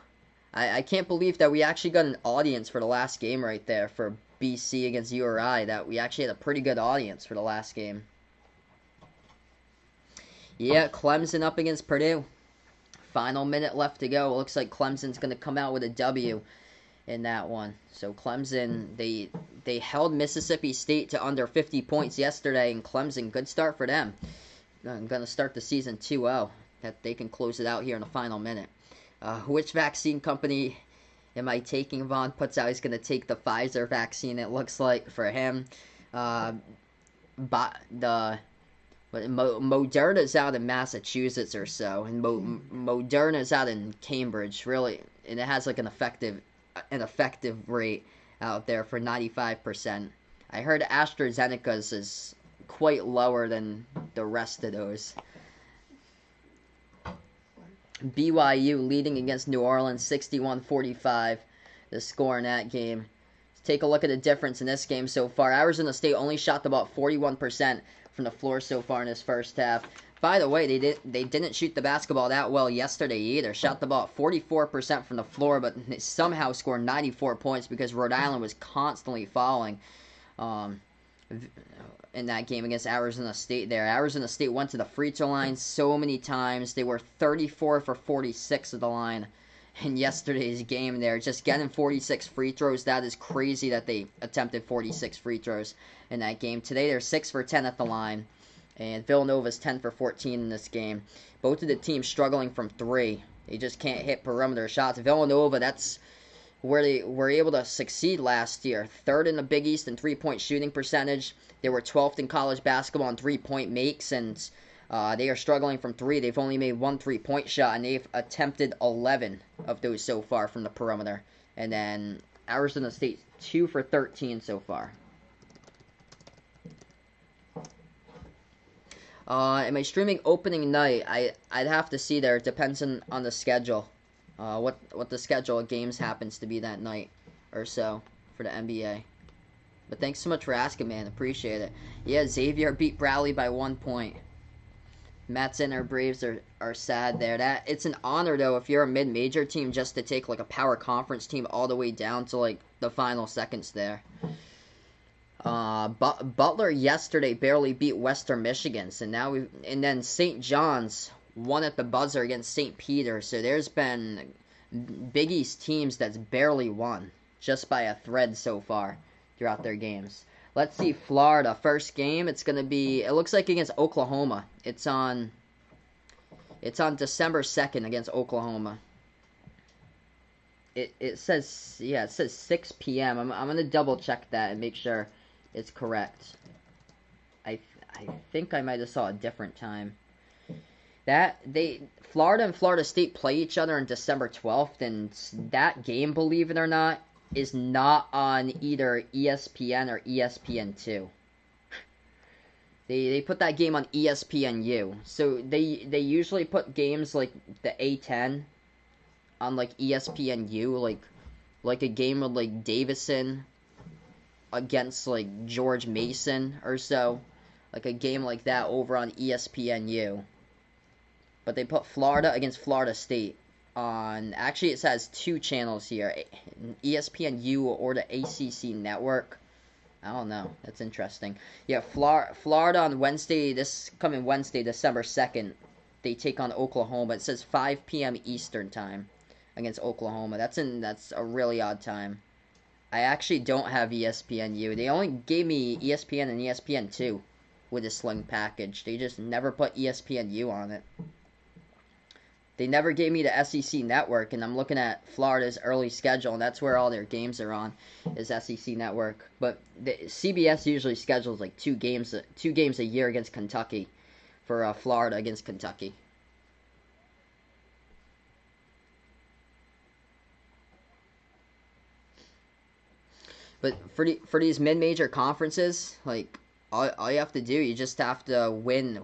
I can't believe that we actually got an audience for the last game right there for BC against URI. That we actually had a pretty good audience for the last game. Yeah, Clemson up against Purdue. Final minute left to go. It looks like Clemson's going to come out with a W in that one. So Clemson, they held Mississippi State to under 50 points yesterday, and Clemson, good start for them. I'm going to start the season 2-0. That they can close it out here in the final minute. Which vaccine company am I taking? Vaughn puts out he's going to take the Pfizer vaccine, it looks like, for him. Moderna's out in Massachusetts or so, and Moderna's out in Cambridge, really, and it has like an effective rate out there for 95%. I heard AstraZeneca's is quite lower than the rest of those. BYU leading against New Orleans 61-45, the score in that game. Let's take a look at the difference in this game so far. Arizona State only shot the ball 41% from the floor so far in this first half. By the way, they didn't shoot the basketball that well yesterday either. Shot the ball 44% from the floor, but they somehow scored 94 points because Rhode Island was constantly fouling in that game against Arizona State there. Arizona State went to the free throw line so many times. They were 34 for 46 at the line in yesterday's game there. Just getting 46 free throws, that is crazy that they attempted 46 free throws in that game. Today they're 6 for 10 at the line, and Villanova's 10 for 14 in this game. Both of the teams struggling from 3. They just can't hit perimeter shots. Villanova, that's where they were able to succeed last year. 3rd in the Big East in three-point shooting percentage. They were 12th in college basketball in three-point makes, and they are struggling from 3. They've only made 1 3-point shot, and they've attempted 11 of those so far from the perimeter. And then Arizona State 2 for 13 so far. Am I streaming opening night? I'd have to see there. It depends on the schedule. What the schedule of games happens to be that night or so for the NBA. But thanks so much for asking, man. Appreciate it. Yeah, Xavier beat Bradley by 1 point. Matt's and our Braves are sad there. It's an honor, though, if you're a mid-major team, just to take like a power conference team all the way down to like the final seconds there. Butler yesterday barely beat Western Michigan, so and then St. John's won at the buzzer against St. Peter. So there's been Big East teams that's barely won just by a thread so far throughout their games. Let's see, Florida, first game, it's going to be, it looks like against Oklahoma. It's on December 2nd against Oklahoma. It says, yeah, it says 6 p.m. I'm going to double check that and make sure it's correct. I think I might have saw a different time. Florida and Florida State play each other on December 12th, and that game, believe it or not, is not on either ESPN or ESPN2. They put that game on ESPNU. So they usually put games like the A10 on like ESPNU, like a game with like Davison against like George Mason or so, like a game like that over on ESPNU. But they put Florida against Florida State on, actually it says 2 channels here, ESPNU or the ACC network. I don't know, that's interesting. Yeah, Florida on Wednesday, this coming Wednesday, December 2nd, they take on Oklahoma. It says 5 p.m. Eastern time against Oklahoma. That's a really odd time. I actually don't have ESPNU. They only gave me ESPN and ESPN2 with a Sling package. They just never put ESPNU on it. They never gave me the SEC network, and I'm looking at Florida's early schedule, and that's where all their games are on, is SEC network. But CBS usually schedules like two games a year against Kentucky, for Florida against Kentucky. But for these mid-major conferences, like all you have to do, you just have to win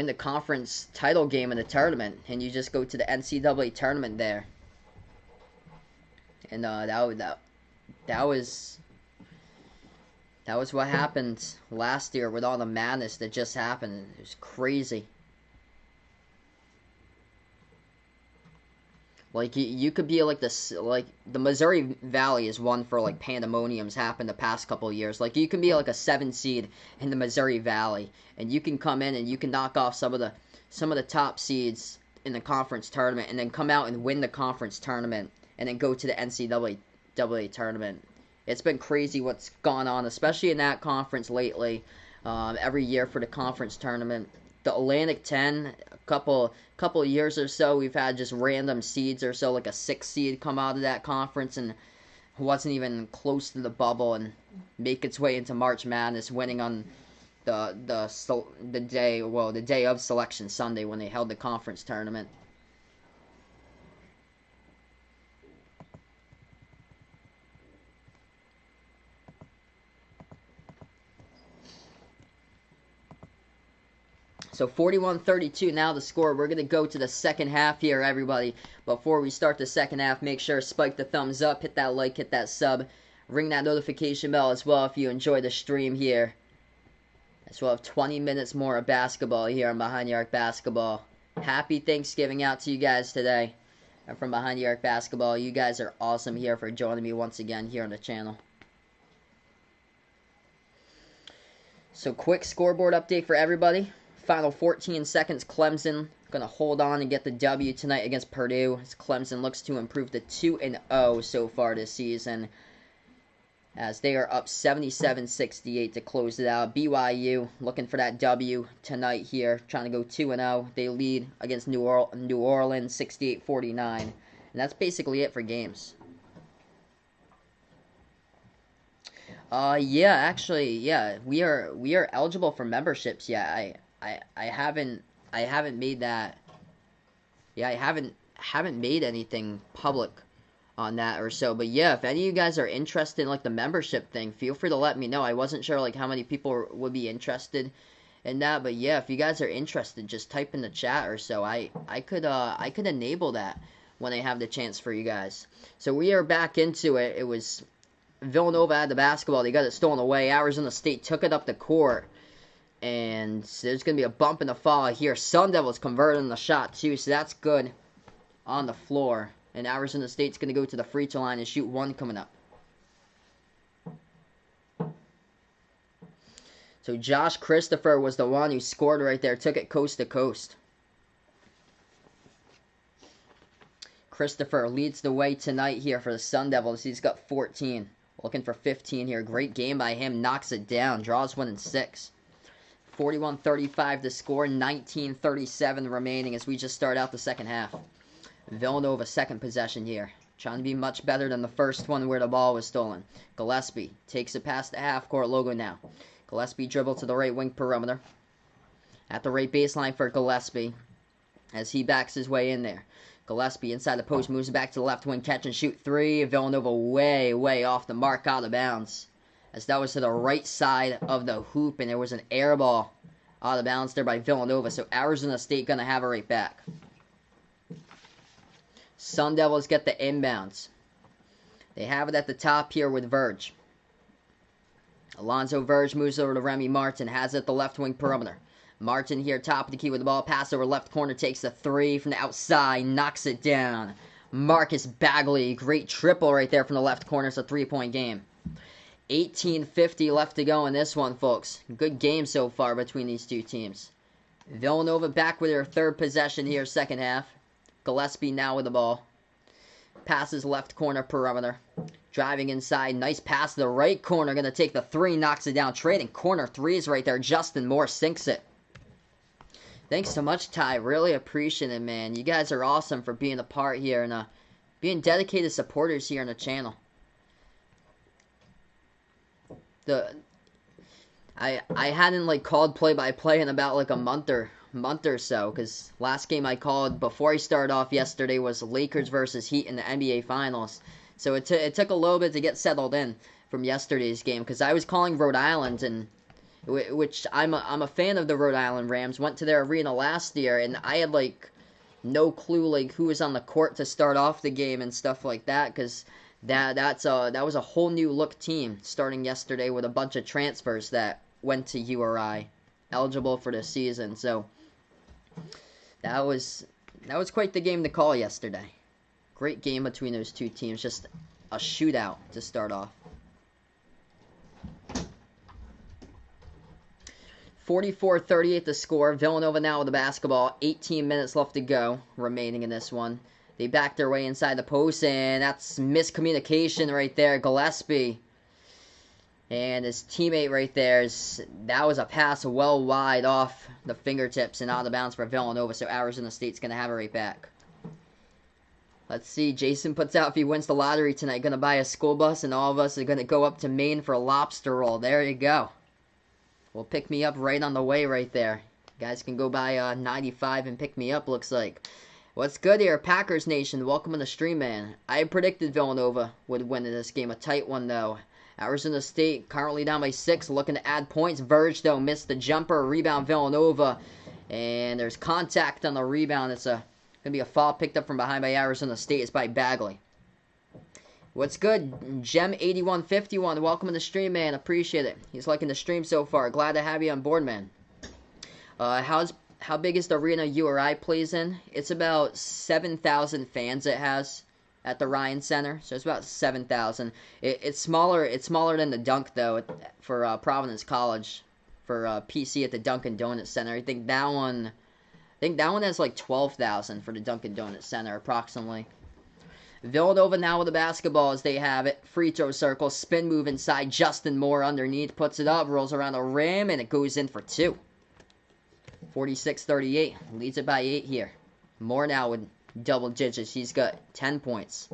the conference title game in the tournament, and you just go to the NCAA tournament there. And that was what happened last year with all the madness that just happened. It was crazy. Like you could be like the Missouri Valley is one for like pandemoniums happened the past couple of years. Like you can be like a 7 seed in the Missouri Valley, and you can come in and you can knock off some of the top seeds in the conference tournament, and then come out and win the conference tournament, and then go to the NCAA tournament. It's been crazy what's gone on, especially in that conference lately. Every year for the conference tournament. The Atlantic 10, a couple years or so, we've had just random seeds or so, like a 6 seed come out of that conference and wasn't even close to the bubble and make its way into March Madness, winning on the day of Selection Sunday when they held the conference tournament. So 41-32 now the score. We're going to go to the second half here, everybody. Before we start the second half, make sure to spike the thumbs up, hit that like, hit that sub, ring that notification bell as well if you enjoy the stream here. As we'll have 20 minutes more of basketball here on Behind the Arc Basketball. Happy Thanksgiving out to you guys today. And from Behind the Arc Basketball, you guys are awesome here for joining me once again here on the channel. So quick scoreboard update for everybody. Final 14 seconds, Clemson going to hold on and get the W tonight against Purdue, as Clemson looks to improve to 2-0 so far this season, as they are up 77-68 to close it out. BYU looking for that W tonight here, trying to go 2-0. They lead against New Orleans 68-49, and that's basically it for games. Yeah, actually, yeah, we are eligible for memberships. Yeah, I haven't made that. Yeah, I haven't made anything public on that or so. But yeah, if any of you guys are interested in like the membership thing, feel free to let me know. I wasn't sure like how many people would be interested in that, but yeah, if you guys are interested, just type in the chat or so. I could enable that when I have the chance for you guys. So we are back into it. It was Villanova had the basketball. They got it stolen away. Arizona State took it up the court. And there's going to be a bump in the fall here. Sun Devils converting the shot, too, so that's good on the floor. And Arizona State's going to go to the free throw line and shoot one coming up. So Josh Christopher was the one who scored right there, took it coast to coast. Christopher leads the way tonight here for the Sun Devils. He's got 14. Looking for 15 here. Great game by him. Knocks it down. Draws 1 and 6. 41-35 to score. 19-37 remaining as we just start out the second half. Villanova second possession here. Trying to be much better than the first one where the ball was stolen. Gillespie takes it past the half-court logo now. Gillespie dribble to the right wing perimeter. At the right baseline for Gillespie as he backs his way in there. Gillespie inside the post, moves it back to the left wing, catch and shoot three. Villanova way off the mark, out of bounds. As that was to the right side of the hoop, and there was an air ball out of bounds there by Villanova. So Arizona State going to have it right back. Sun Devils get the inbounds. They have it at the top here with Verge. Alonzo Verge moves over to Remy Martin, has it at the left wing perimeter. Martin here, top of the key with the ball, pass over left corner, takes the three from the outside, knocks it down. Marcus Bagley, great triple right there from the left corner. It's a three-point game. 18:50 left to go in this one, folks. Good game so far between these two teams. Villanova back with their third possession here, second half. Gillespie now with the ball. Passes left corner perimeter. Driving inside. Nice pass to the right corner. Going to take the three. Knocks it down. Trading corner threes right there. Justin Moore sinks it. Thanks so much, Ty. Really appreciate it, man. You guys are awesome for being a part here and being dedicated supporters here on the channel. I hadn't called play-by-play in about a month or so, because last game I called before I started off yesterday was Lakers versus Heat in the NBA Finals. So it took a little bit to get settled in from yesterday's game, because I was calling Rhode Island, and which I'm a fan of the Rhode Island Rams. Went to their arena last year, and I had no clue who was on the court to start off the game and stuff like that, because that was a whole new look team starting yesterday with a bunch of transfers that went to URI, eligible for the season. So that was quite the game to call yesterday. Great game between those two teams. Just a shootout to start off. 44-38 the score. Villanova now with the basketball. 18 minutes left to go remaining in this one. They back their way inside the post, and that's miscommunication right there. Gillespie and his teammate right there. That was a pass well wide off the fingertips and out of bounds for Villanova, so Arizona State's going to have it right back. Let's see. Jason puts out if he wins the lottery tonight, going to buy a school bus, and all of us are going to go up to Maine for a lobster roll. There you go. Will pick me up right on the way right there. You guys can go by 95 and pick me up, looks like. What's good here, Packers Nation? Welcome to the stream, man. I predicted Villanova would win in this game. A tight one, though. Arizona State currently down by 6, looking to add points. Verge, though, missed the jumper. Rebound, Villanova. And there's contact on the rebound. It's going to be a foul picked up from behind by Arizona State. It's by Bagley. What's good? Gem8151, welcome to the stream, man. Appreciate it. He's liking the stream so far. Glad to have you on board, man. How big is the arena URI plays in? It's about 7,000 fans it has at the Ryan Center. So it's about 7,000. It's smaller than the Dunk, though, for Providence College. For PC at the Dunkin' Donuts Center. I think that one has 12,000 for the Dunkin' Donuts Center, approximately. Villanova now with the basketball as they have it. Free throw circle. Spin move inside. Justin Moore underneath. Puts it up. Rolls around the rim. And it goes in for 2. 46-38. Leads it by 8 here. Moore now with double digits. He's got 10 points.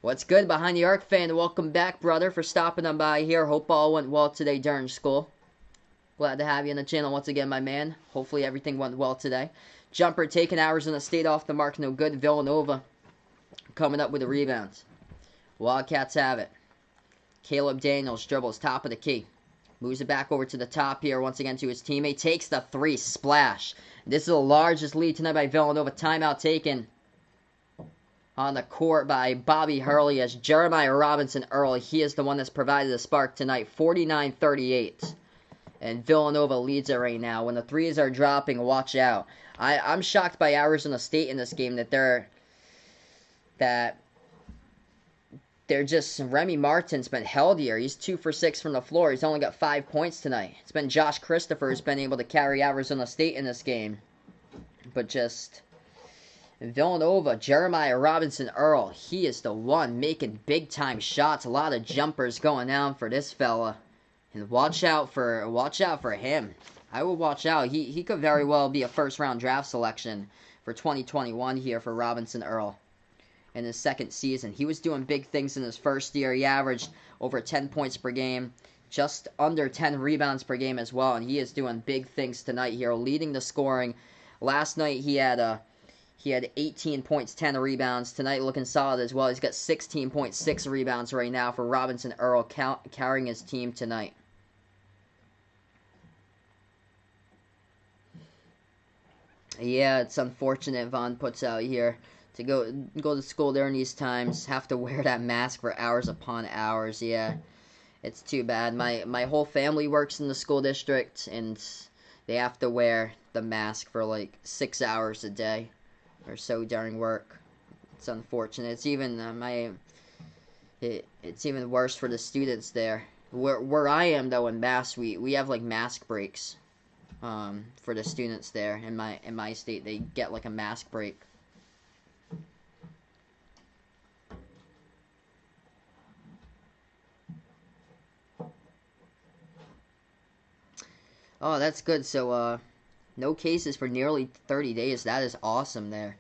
What's good? Behind the Arc fan. Welcome back, brother, for stopping on by here. Hope all went well today during school. Glad to have you on the channel once again, my man. Hopefully everything went well today. Jumper taking Arizona State off the mark. No good. Villanova coming up with the rebounds. Wildcats have it. Caleb Daniels dribbles top of the key. Moves it back over to the top here once again to his teammate. Takes the 3. Splash. This is the largest lead tonight by Villanova. Timeout taken on the court by Bobby Hurley as Jeremiah Robinson Earl. He is the one that's provided the spark tonight. 49-38. And Villanova leads it right now. When the threes are dropping, watch out. I'm shocked by Arizona State in this game that they're just, Remy Martin's been held here. He's 2 for 6 from the floor. He's only got 5 points tonight. It's been Josh Christopher who's been able to carry Arizona State in this game. But just, Villanova, Jeremiah Robinson-Earl. He is the one making big-time shots. A lot of jumpers going down for this fella. And watch out for him. I will watch out. He could very well be a first-round draft selection for 2021 here for Robinson-Earl. In his second season, he was doing big things in his first year. He averaged over 10 points per game, just under 10 rebounds per game as well. And he is doing big things tonight here, leading the scoring. Last night he had 18 points, 10 rebounds. Tonight looking solid as well. He's got 16.6 rebounds right now for Robinson-Earl, carrying his team tonight. Yeah, it's unfortunate, Vaughn puts out here, to go to school during these times, have to wear that mask for hours upon hours. Yeah, it's too bad. My whole family works in the school district, and they have to wear the mask for like 6 hours a day or so during work. It's unfortunate. It's even it's even worse for the students there. Where I am though in Mass, we have like mask breaks. For the students there in my state, they get like a mask break. Oh, that's good. So, no cases for nearly 30 days. That is awesome there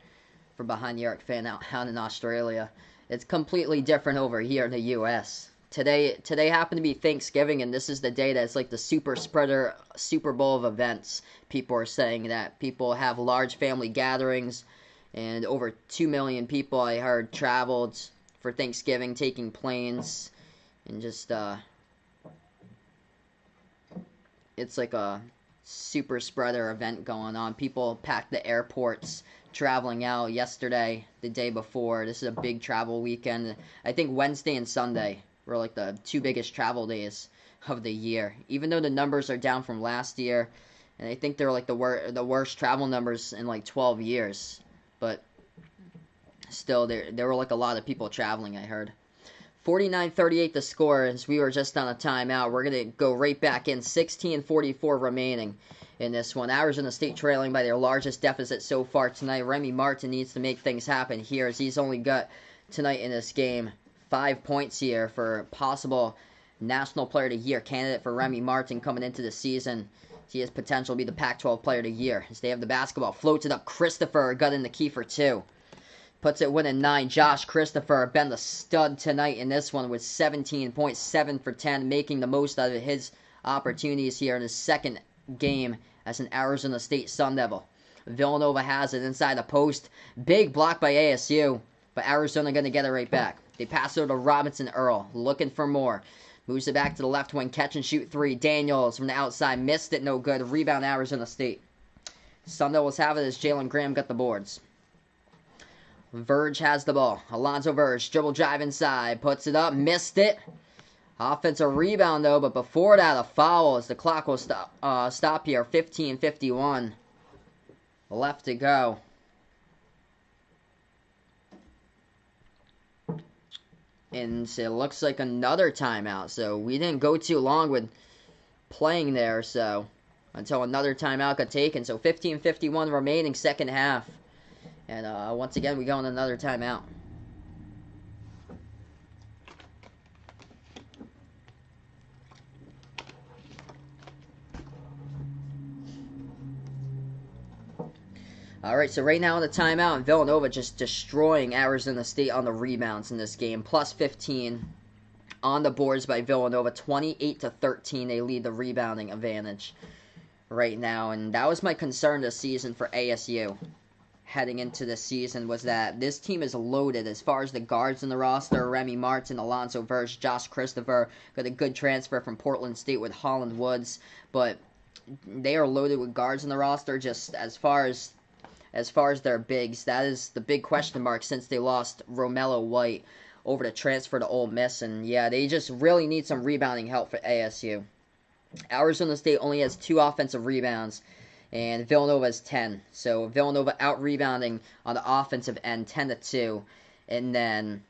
for Behind the Arc fan out in Australia. It's completely different over here in the U.S. Today happened to be Thanksgiving, and this is the day that's like the super spreader Super Bowl of events. People are saying that people have large family gatherings, and over 2 million people, I heard, traveled for Thanksgiving, taking planes, and just, it's like a super spreader event going on. People packed the airports, traveling out yesterday, the day before. This is a big travel weekend. I think Wednesday and Sunday were like the two biggest travel days of the year. Even though the numbers are down from last year, and I think they're like the worst travel numbers in like 12 years. But still, there were like a lot of people traveling, I heard. 49-38 the score, as we were just on a timeout. We're going to go right back in. 16:44 remaining in this one. Arizona State trailing by their largest deficit so far tonight. Remy Martin needs to make things happen here, as he's only got tonight in this game 5 points here for possible National Player of the Year candidate for Remy Martin coming into the season. He has potential to be the Pac-12 Player of the Year. As they have the basketball, floats it up. Christopher got in the key for two. Puts it winning 9. Josh Christopher been the stud tonight in this one with 17.7 for 10, making the most out of his opportunities here in his second game as an Arizona State Sun Devil. Villanova has it inside the post. Big block by ASU, but Arizona going to get it right back. They pass it over to Robinson-Earl, looking for more. Moves it back to the left wing, catch and shoot 3. Daniels from the outside, missed it, no good. Rebound Arizona State. Sun Devils have it as Jalen Graham got the boards. Verge has the ball. Alonzo Verge, dribble drive inside, puts it up, missed it. Offensive rebound though, but before that a foul as the clock will stop here. 15:51 left to go. And it looks like another timeout. So we didn't go too long with playing there, so until another timeout got taken. So 15:51 remaining, second half. And once again, we go on another timeout. All right, so right now in the timeout, and Villanova just destroying Arizona State on the rebounds in this game. Plus 15 on the boards by Villanova. 28-13, they lead the rebounding advantage right now. And that was my concern this season for ASU. Heading into the season was that this team is loaded as far as the guards in the roster. Remy Martin, Alonzo Verge, Josh Christopher got a good transfer from Portland State with Holland Woods, but they are loaded with guards in the roster. Just as far as their bigs, that is the big question mark since they lost Romello White over to transfer to Ole Miss. And yeah, they just really need some rebounding help for ASU. Arizona State only has 2 offensive rebounds, and Villanova has 10. So Villanova out-rebounding on the offensive end, 10-2. And then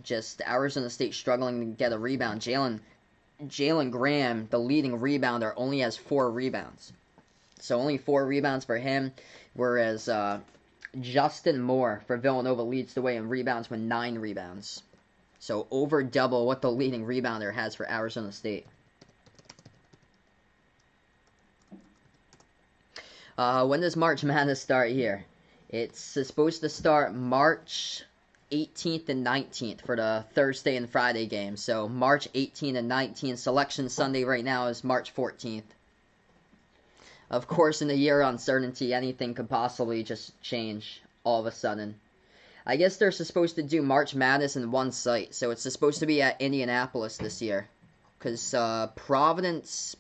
just Arizona State struggling to get a rebound. Jalen Graham, the leading rebounder, only has 4 rebounds. So only 4 rebounds for him, whereas Justin Moore for Villanova leads the way in rebounds with 9 rebounds. So over double what the leading rebounder has for Arizona State. When does March Madness start here? It's supposed to start March 18th and 19th for the Thursday and Friday games. So March 18th and 19th. Selection Sunday right now is March 14th. Of course, in the year of uncertainty, anything could possibly just change all of a sudden. I guess they're supposed to do March Madness in one site, so it's supposed to be at Indianapolis this year. Because Providence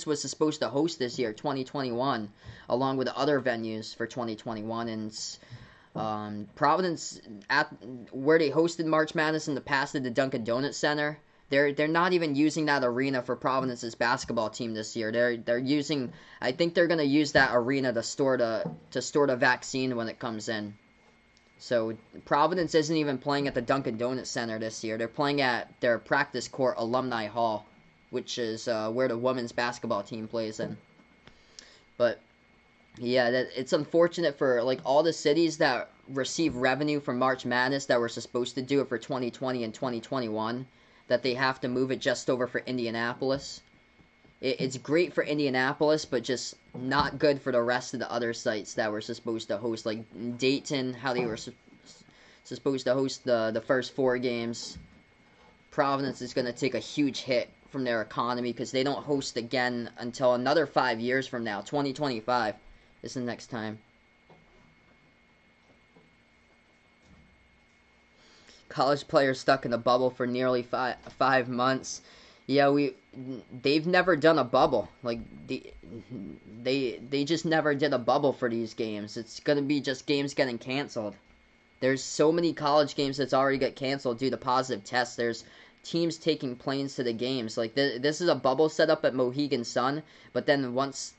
was supposed to host this year, 2021, along with other venues for 2021. And Providence, where they hosted March Madness in the past at the Dunkin' Donuts Center, they're not even using that arena for Providence's basketball team this year. They're using, I think they're gonna use that arena to store the vaccine when it comes in. So Providence isn't even playing at the Dunkin' Donuts Center this year. They're playing at their practice court, Alumni Hall, which is where the women's basketball team plays in. But yeah, it's unfortunate for like all the cities that receive revenue from March Madness that were supposed to do it for 2020 and 2021, that they have to move it just over for Indianapolis. It's great for Indianapolis, but just not good for the rest of the other sites that were supposed to host, like Dayton, how they were supposed to host the first 4 games. Providence is going to take a huge hit from their economy because they don't host again until another 5 years from now. 2025 is the next time. College players stuck in a bubble for nearly five months. Yeah, they've never done a bubble. Like they just never did a bubble for these games. It's gonna be just games getting canceled. There's so many college games that's already got canceled due to positive tests. There's teams taking planes to the games. Like this is a bubble set up at Mohegan Sun, but then once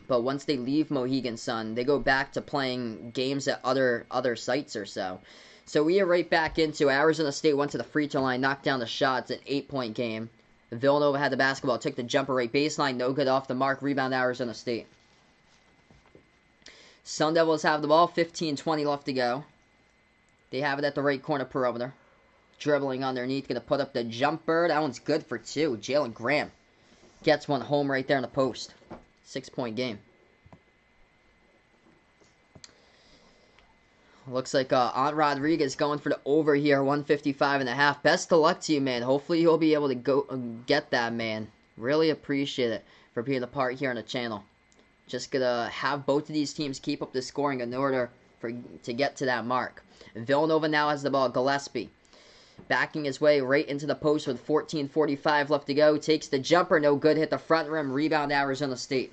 they leave Mohegan Sun, they go back to playing games at other sites or so. So we are right back into Arizona State went to the free throw line, knocked down the shots, an 8-point game. Villanova had the basketball, took the jumper right baseline, no good off the mark, rebound Arizona State. Sun Devils have the ball, 15-20 left to go. They have it at the right corner perimeter. Dribbling underneath, going to put up the jumper. That one's good for 2. Jalen Graham gets one home right there in the post. 6-point game. Looks like Ant Rodriguez going for the over here, 155.5. Best of luck to you, man. Hopefully you'll be able to go get that, man. Really appreciate it for being a part here on the channel. Just gonna have both of these teams keep up the scoring in order to get to that mark. Villanova now has the ball. Gillespie backing his way right into the post with 14:45 left to go. Takes the jumper, no good. Hit the front rim. Rebound Arizona State.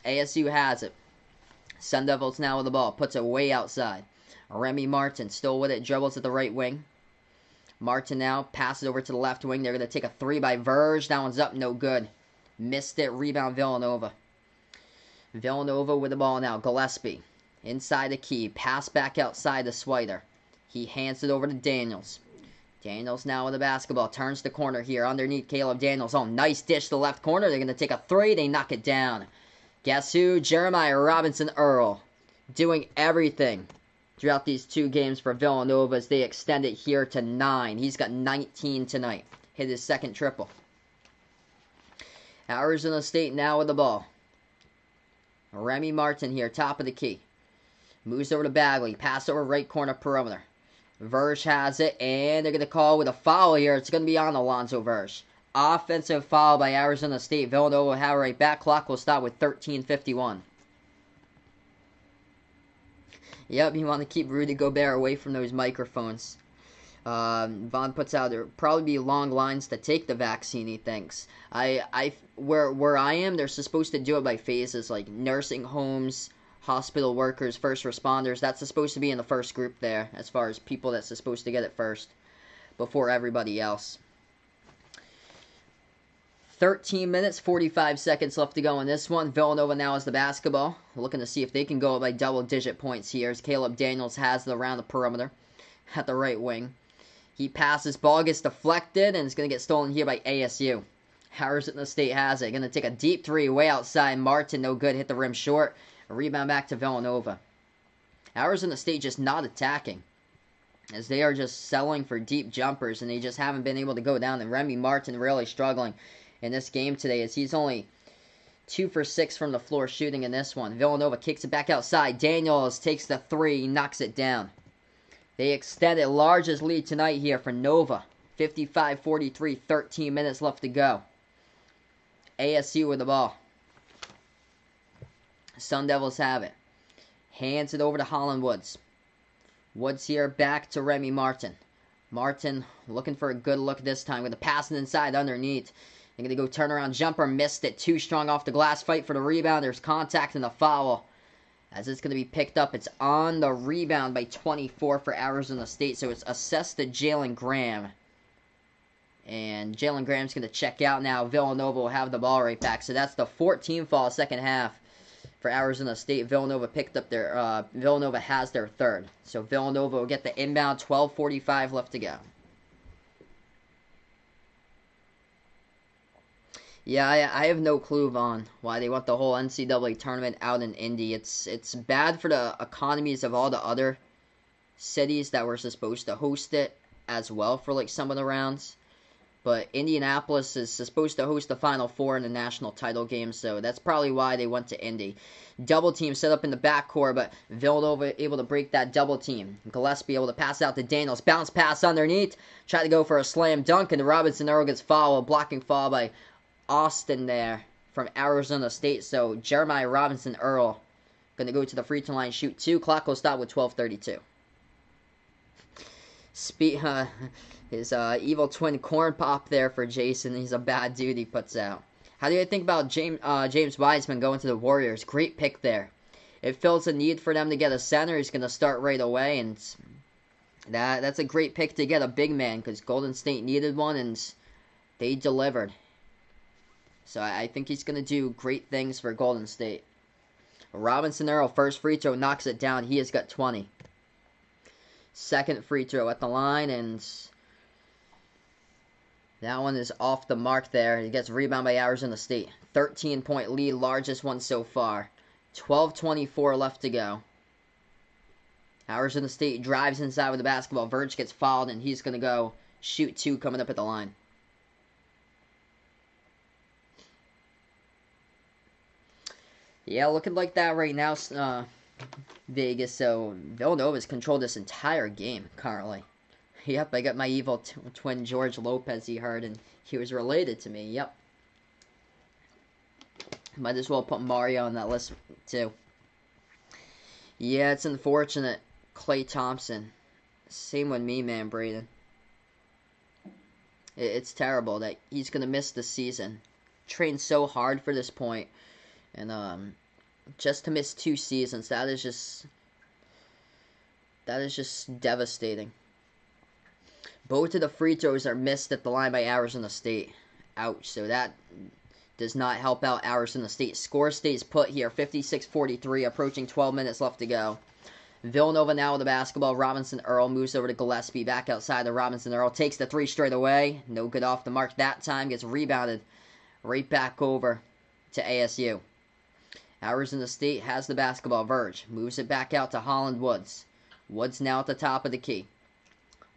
ASU has it. Sun Devils now with the ball. Puts it way outside. Remy Martin still with it, dribbles at the right wing. Martin now passes over to the left wing. They're going to take a 3 by Verge. That one's up, no good. Missed it, rebound Villanova. Villanova with the ball now. Gillespie inside the key. Pass back outside to Swider. He hands it over to Daniels. Daniels now with the basketball. Turns the corner here underneath Caleb Daniels. Oh, nice dish to the left corner. They're going to take a 3. They knock it down. Guess who? Jeremiah Robinson Earl. Doing everything throughout these 2 games for Villanova as they extend it here to 9. He's got 19 tonight. Hit his second triple. Arizona State now with the ball. Remy Martin here, top of the key. Moves over to Bagley. Pass over right corner perimeter. Verge has it, and they're going to call with a foul here. It's going to be on Alonzo Verge. Offensive foul by Arizona State. Villanova will have it right back. Clock will stop with 13:51. Yep, you want to keep Rudy Gobert away from those microphones. Vaughn puts out there probably be long lines to take the vaccine, he thinks. Where I am, they're supposed to do it by phases, like nursing homes, hospital workers, first responders. That's supposed to be in the first group there, as far as people that's supposed to get it first, before everybody else. 13 minutes, 45 seconds left to go in this one. Villanova now has the basketball. Looking to see if they can go by double-digit points here as Caleb Daniels has it around the perimeter at the right wing. He passes, ball gets deflected, and it's going to get stolen here by ASU. Arizona State has it. Going to take a deep 3 way outside. Martin, no good. Hit the rim short. A rebound back to Villanova. Arizona State just not attacking, as they are just settling for deep jumpers, and they just haven't been able to go down. And Remy Martin really struggling in this game today, as he's only 2 for 6 from the floor shooting in this one. Villanova kicks it back outside. Daniels takes the 3, knocks it down. They extended largest lead tonight here for Nova. 55-43, 13 minutes left to go. ASU with the ball. Sun Devils have it. Hands it over to Holland Woods. Woods here back to Remy Martin. Martin looking for a good look this time with a pass inside underneath. They're going to go turnaround jumper. Missed it. Too strong off the glass. Fight for the rebound. There's contact and a foul. As it's going to be picked up, it's on the rebound by 24 for Arizona State. So it's assessed to Jalen Graham. And Jalen Graham's going to check out now. Villanova will have the ball right back. So that's the 14th foul second half for Arizona State. Villanova picked up their, Villanova has their third. So Villanova will get the inbound. 12:45 left to go. Yeah, I have no clue on why they want the whole NCAA tournament out in Indy. It's bad for the economies of all the other cities that were supposed to host it as well for like some of the rounds. But Indianapolis is supposed to host the Final Four in the national title game, so that's probably why they went to Indy. Double team set up in the backcourt, but Villanova able to break that double team. Gillespie able to pass out to Daniels. Bounce pass underneath. Try to go for a slam dunk, and Robinson Earl gets fouled. Blocking foul by Austin there from Arizona State. So Jeremiah Robinson Earl going to go to the free throw line, shoot 2. Clock will stop with 12:32. His evil twin corn pop there for Jason. He's a bad dude he puts out. How do you think about James Wiseman going to the Warriors? Great pick there. It fills a need for them to get a center. He's going to start right away, and that's a great pick to get a big man, because Golden State needed one, and they delivered. So I think he's going to do great things for Golden State. Robinson Earl, first free throw, knocks it down. He has got 20. Second free throw at the line, and that one is off the mark there. He gets rebound by Arizona State. 13-point lead, largest one so far. 12:24 left to go. Arizona State drives inside with the basketball. Verge gets fouled, and he's going to go shoot 2 coming up at the line. Yeah, looking like that right now, Vegas. So Villanova's controlled this entire game currently. Yep, I got my evil twin George Lopez, he heard, and he was related to me. Yep. Might as well put Mario on that list, too. Yeah, it's unfortunate. Klay Thompson. Same with me, man, Braden. It's terrible that he's going to miss the season. Trained so hard for this point. And, just to miss 2 seasons, that is just devastating. Both of the free throws are missed at the line by Arizona State. Ouch. So that does not help out Arizona State. Score stays put here. 56-43, approaching 12 minutes left to go. Villanova now with the basketball. Robinson Earl moves over to Gillespie. Back outside to Robinson Earl. Takes the 3 straight away. No good off the mark that time. Gets rebounded right back over to ASU. Arizona State has the basketball. Verge moves it back out to Holland Woods. Woods now at the top of the key.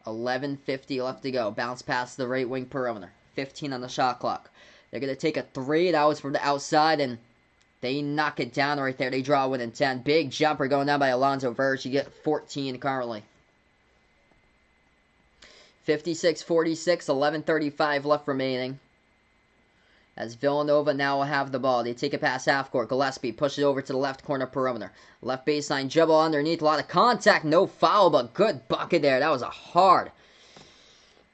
11:50 left to go. Bounce past the right wing perimeter. 15 on the shot clock. They're going to take a 3. That was from the outside, and they knock it down right there. They draw within 10. Big jumper going down by Alonzo Verge. You get 14 currently. 56-46, 11:35 left remaining. As Villanova now will have the ball. They take it past half court. Gillespie pushes it over to the left corner perimeter. Left baseline dribble underneath. A lot of contact. No foul, but good bucket there. That was a hard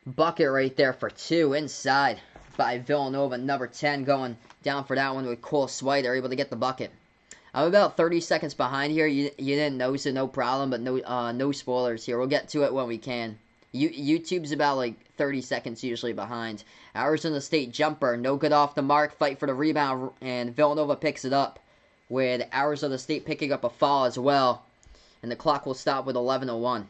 bucket right there for 2 inside by Villanova. Number 10 going down for that one with Cole Swider, able to get the bucket. I'm about 30 seconds behind here. You didn't know, so no problem, but no spoilers here. We'll get to it when we can. YouTube's about like 30 seconds usually behind. Arizona State jumper, no good off the mark. Fight for the rebound, and Villanova picks it up with Arizona State picking up a foul as well. And the clock will stop with 11:01.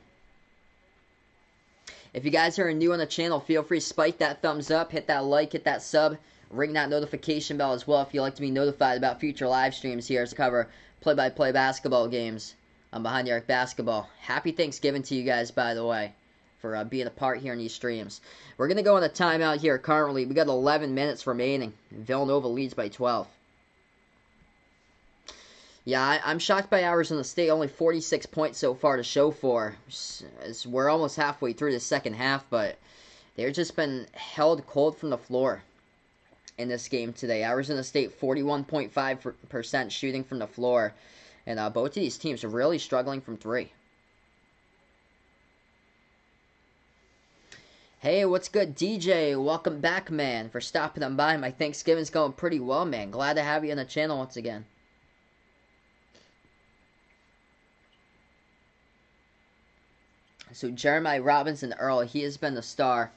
If you guys are new on the channel, feel free to spike that thumbs up, hit that like, hit that sub, ring that notification bell as well if you'd like to be notified about future live streams here to cover play-by-play basketball games I'm Behind the Arc Basketball. Happy Thanksgiving to you guys, by the way, for being a part here in these streams. We're going to go on a timeout here currently. We got 11 minutes remaining. Villanova leads by 12. Yeah, I'm shocked by Arizona State. Only 46 points so far to show for. As we're almost halfway through the second half, but they've just been held cold from the floor in this game today. Arizona State 41.5% shooting from the floor. And both of these teams are really struggling from three. Hey, what's good, DJ? Welcome back, man, for stopping on by. My Thanksgiving's going pretty well, man. Glad to have you on the channel once again. So Jeremiah Robinson Earl, he has been the star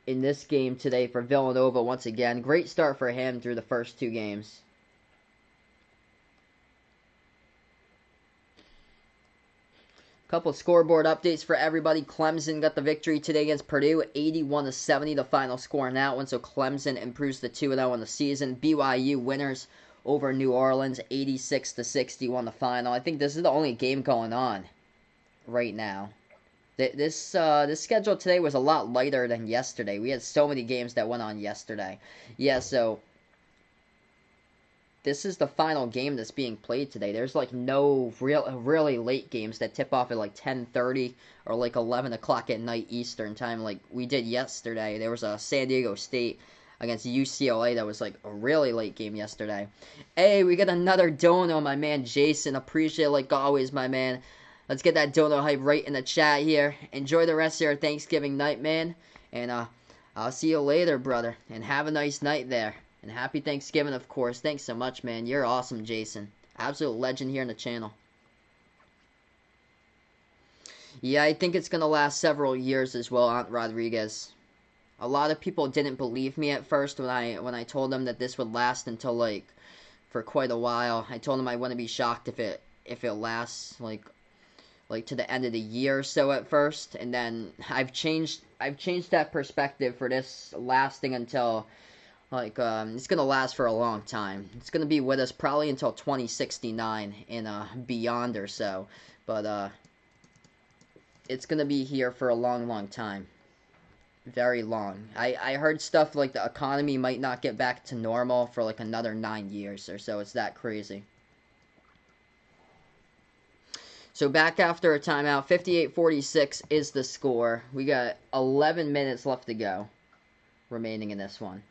in this game today for Villanova once again. Great start for him through the first two games. Couple scoreboard updates for everybody. Clemson got the victory today against Purdue, 81-70, the final score in that one. So Clemson improves to 2-0 in the season. BYU winners over New Orleans, 86-61, the final. I think this is the only game going on right now. This schedule today was a lot lighter than yesterday. We had so many games that went on yesterday. Yeah, so this is the final game that's being played today. There's like no really late games that tip off at like 10:30 or like 11 o'clock at night Eastern time like we did yesterday. There was a San Diego State against UCLA that was like a really late game yesterday. Hey, we got another dono, my man Jason. Appreciate it like always, my man. Let's get that dono hype right in the chat here. Enjoy the rest of your Thanksgiving night, man. And I'll see you later, brother. And have a nice night there. And happy Thanksgiving, of course. Thanks so much, man. You're awesome, Jason. Absolute legend here in the channel. Yeah, I think it's going to last several years as well, Aunt Rodriguez. A lot of people didn't believe me at first when I told them that this would last until, like, for quite a while. I told them I wouldn't be shocked if it lasts, like to the end of the year or so at first. And then I've changed that perspective for this lasting until... it's going to last for a long time. It's going to be with us probably until 2069 and beyond or so. But it's going to be here for a long, long time. Very long. I heard stuff like the economy might not get back to normal for like another 9 years or so. It's that crazy. So back after a timeout, 58-46 is the score. We got 11 minutes left to go remaining in this one.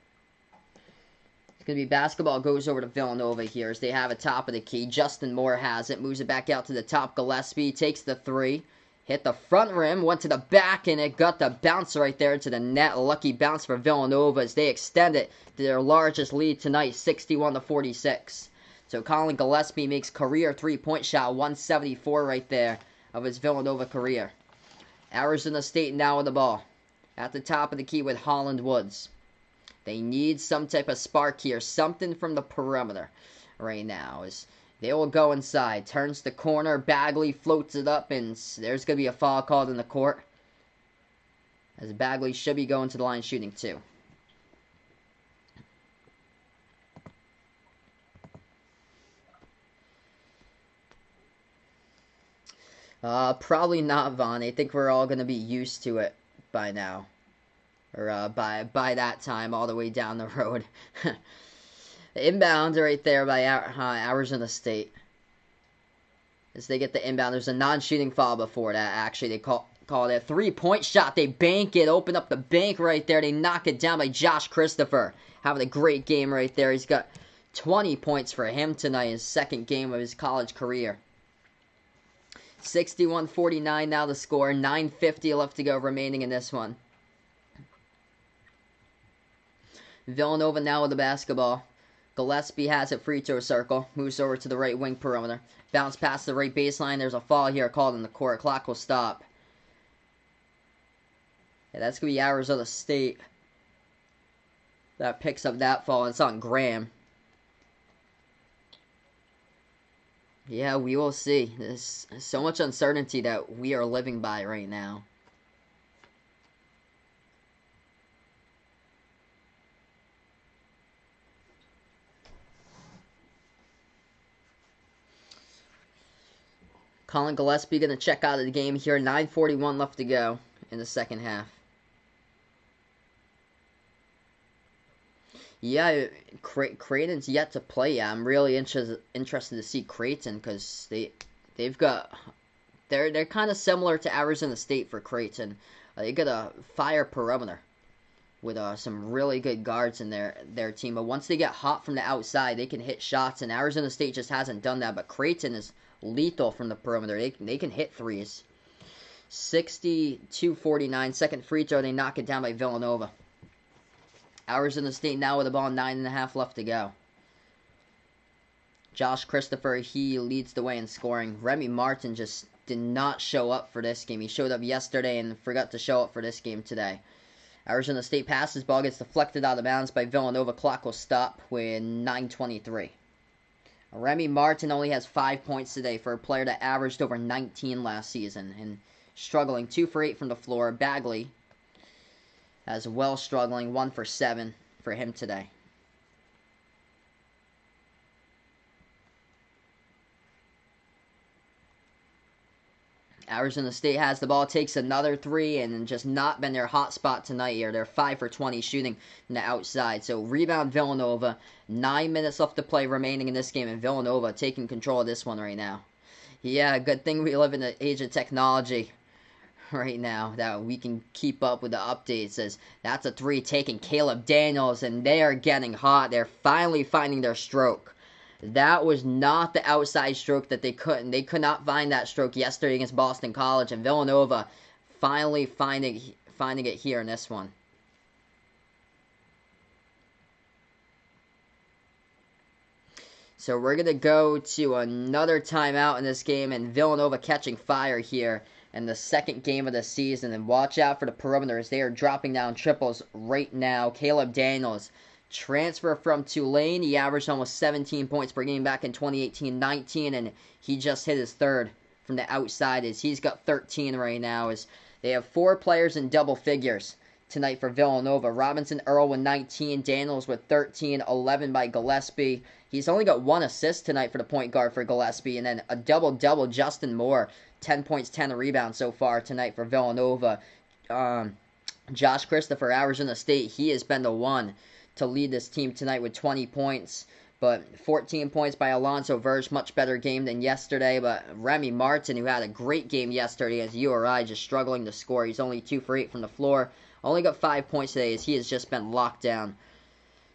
Going to be basketball goes over to Villanova here as they have a top of the key. Justin Moore has it. Moves it back out to the top. Gillespie takes the three. Hit the front rim. Went to the back and it got the bounce right there to the net. A lucky bounce for Villanova as they extend it to their largest lead tonight, 61-46. So Colin Gillespie makes career three-point shot, 174 right there of his Villanova career. Arizona State now with the ball. At the top of the key with Holland Woods. They need some type of spark here, something from the perimeter right now. As they will go inside, turns the corner, Bagley floats it up, and there's going to be a foul called in the court. As Bagley should be going to the line shooting too. Probably not, Vaughn. I think we're all going to be used to it by now. Or by that time, all the way down the road. Inbound right there by Arizona State. As they get the inbound, there's a non-shooting foul before that. Actually, they call it a three-point shot. They bank it, open up the bank right there. They knock it down by Josh Christopher. Having a great game right there. He's got 20 points for him tonight, his second game of his college career. 61-49 now the score. 9:50 left to go remaining in this one. Villanova now with the basketball. Gillespie has it, free throw circle. Moves over to the right wing perimeter. Bounce past the right baseline. There's a foul here called in the court. Clock will stop. Yeah, that's going to be Arizona State. That picks up that foul. It's on Graham. Yeah, we will see. There's so much uncertainty that we are living by right now. Colin Gillespie going to check out of the game here. 9:41 left to go in the second half. Yeah, Creighton's yet to play. Yeah, I'm really interested to see Creighton because they've got they're kind of similar to Arizona State for Creighton. They got a fire perimeter with some really good guards in their team. But once they get hot from the outside, they can hit shots. And Arizona State just hasn't done that. But Creighton is lethal from the perimeter. They can hit threes. 62-49. Second free throw. They knock it down by Villanova. Arizona State now with the ball, 9.5 left to go. Josh Christopher, he leads the way in scoring. Remy Martin just did not show up for this game. He showed up yesterday and forgot to show up for this game today. Arizona State passes, ball gets deflected out of bounds by Villanova. Clock will stop with 9:23. Remy Martin only has 5 points today for a player that averaged over 19 last season. And struggling, 2 for 8 from the floor. Bagley as well struggling, 1 for 7 for him today. Arizona State has the ball, takes another 3, and just not been their hot spot tonight here. They're 5 for 20 shooting from the outside. So rebound Villanova, 9 minutes left to play remaining in this game, and Villanova taking control of this one right now. Yeah, good thing we live in the age of technology right now that we can keep up with the updates. As that's a 3 taking Caleb Daniels, and they are getting hot. They're finally finding their stroke. That was not the outside stroke that they could not find that stroke yesterday against Boston College, and Villanova finally finding it here in this one. So we're going to go to another timeout in this game, and Villanova catching fire here in the second game of the season. And watch out for the perimeters. They are dropping down triples right now. Caleb Daniels, transfer from Tulane. He averaged almost 17 points per game back in 2018-19, and he just hit his third from the outside as he's got 13 right now. As they have 4 players in double figures tonight for Villanova. Robinson Earl with 19, Daniels with 13, 11 by Gillespie. He's only got 1 assist tonight for the point guard for Gillespie, and then a double-double, Justin Moore, 10 points, 10 rebounds so far tonight for Villanova. Josh Christopher, Arizona State, he has been the one to lead this team tonight with 20 points. But 14 points by Alonzo Verge, much better game than yesterday. But Remy Martin, who had a great game yesterday as URI, just struggling to score. He's only 2 for 8 from the floor. Only got 5 points today as he has just been locked down.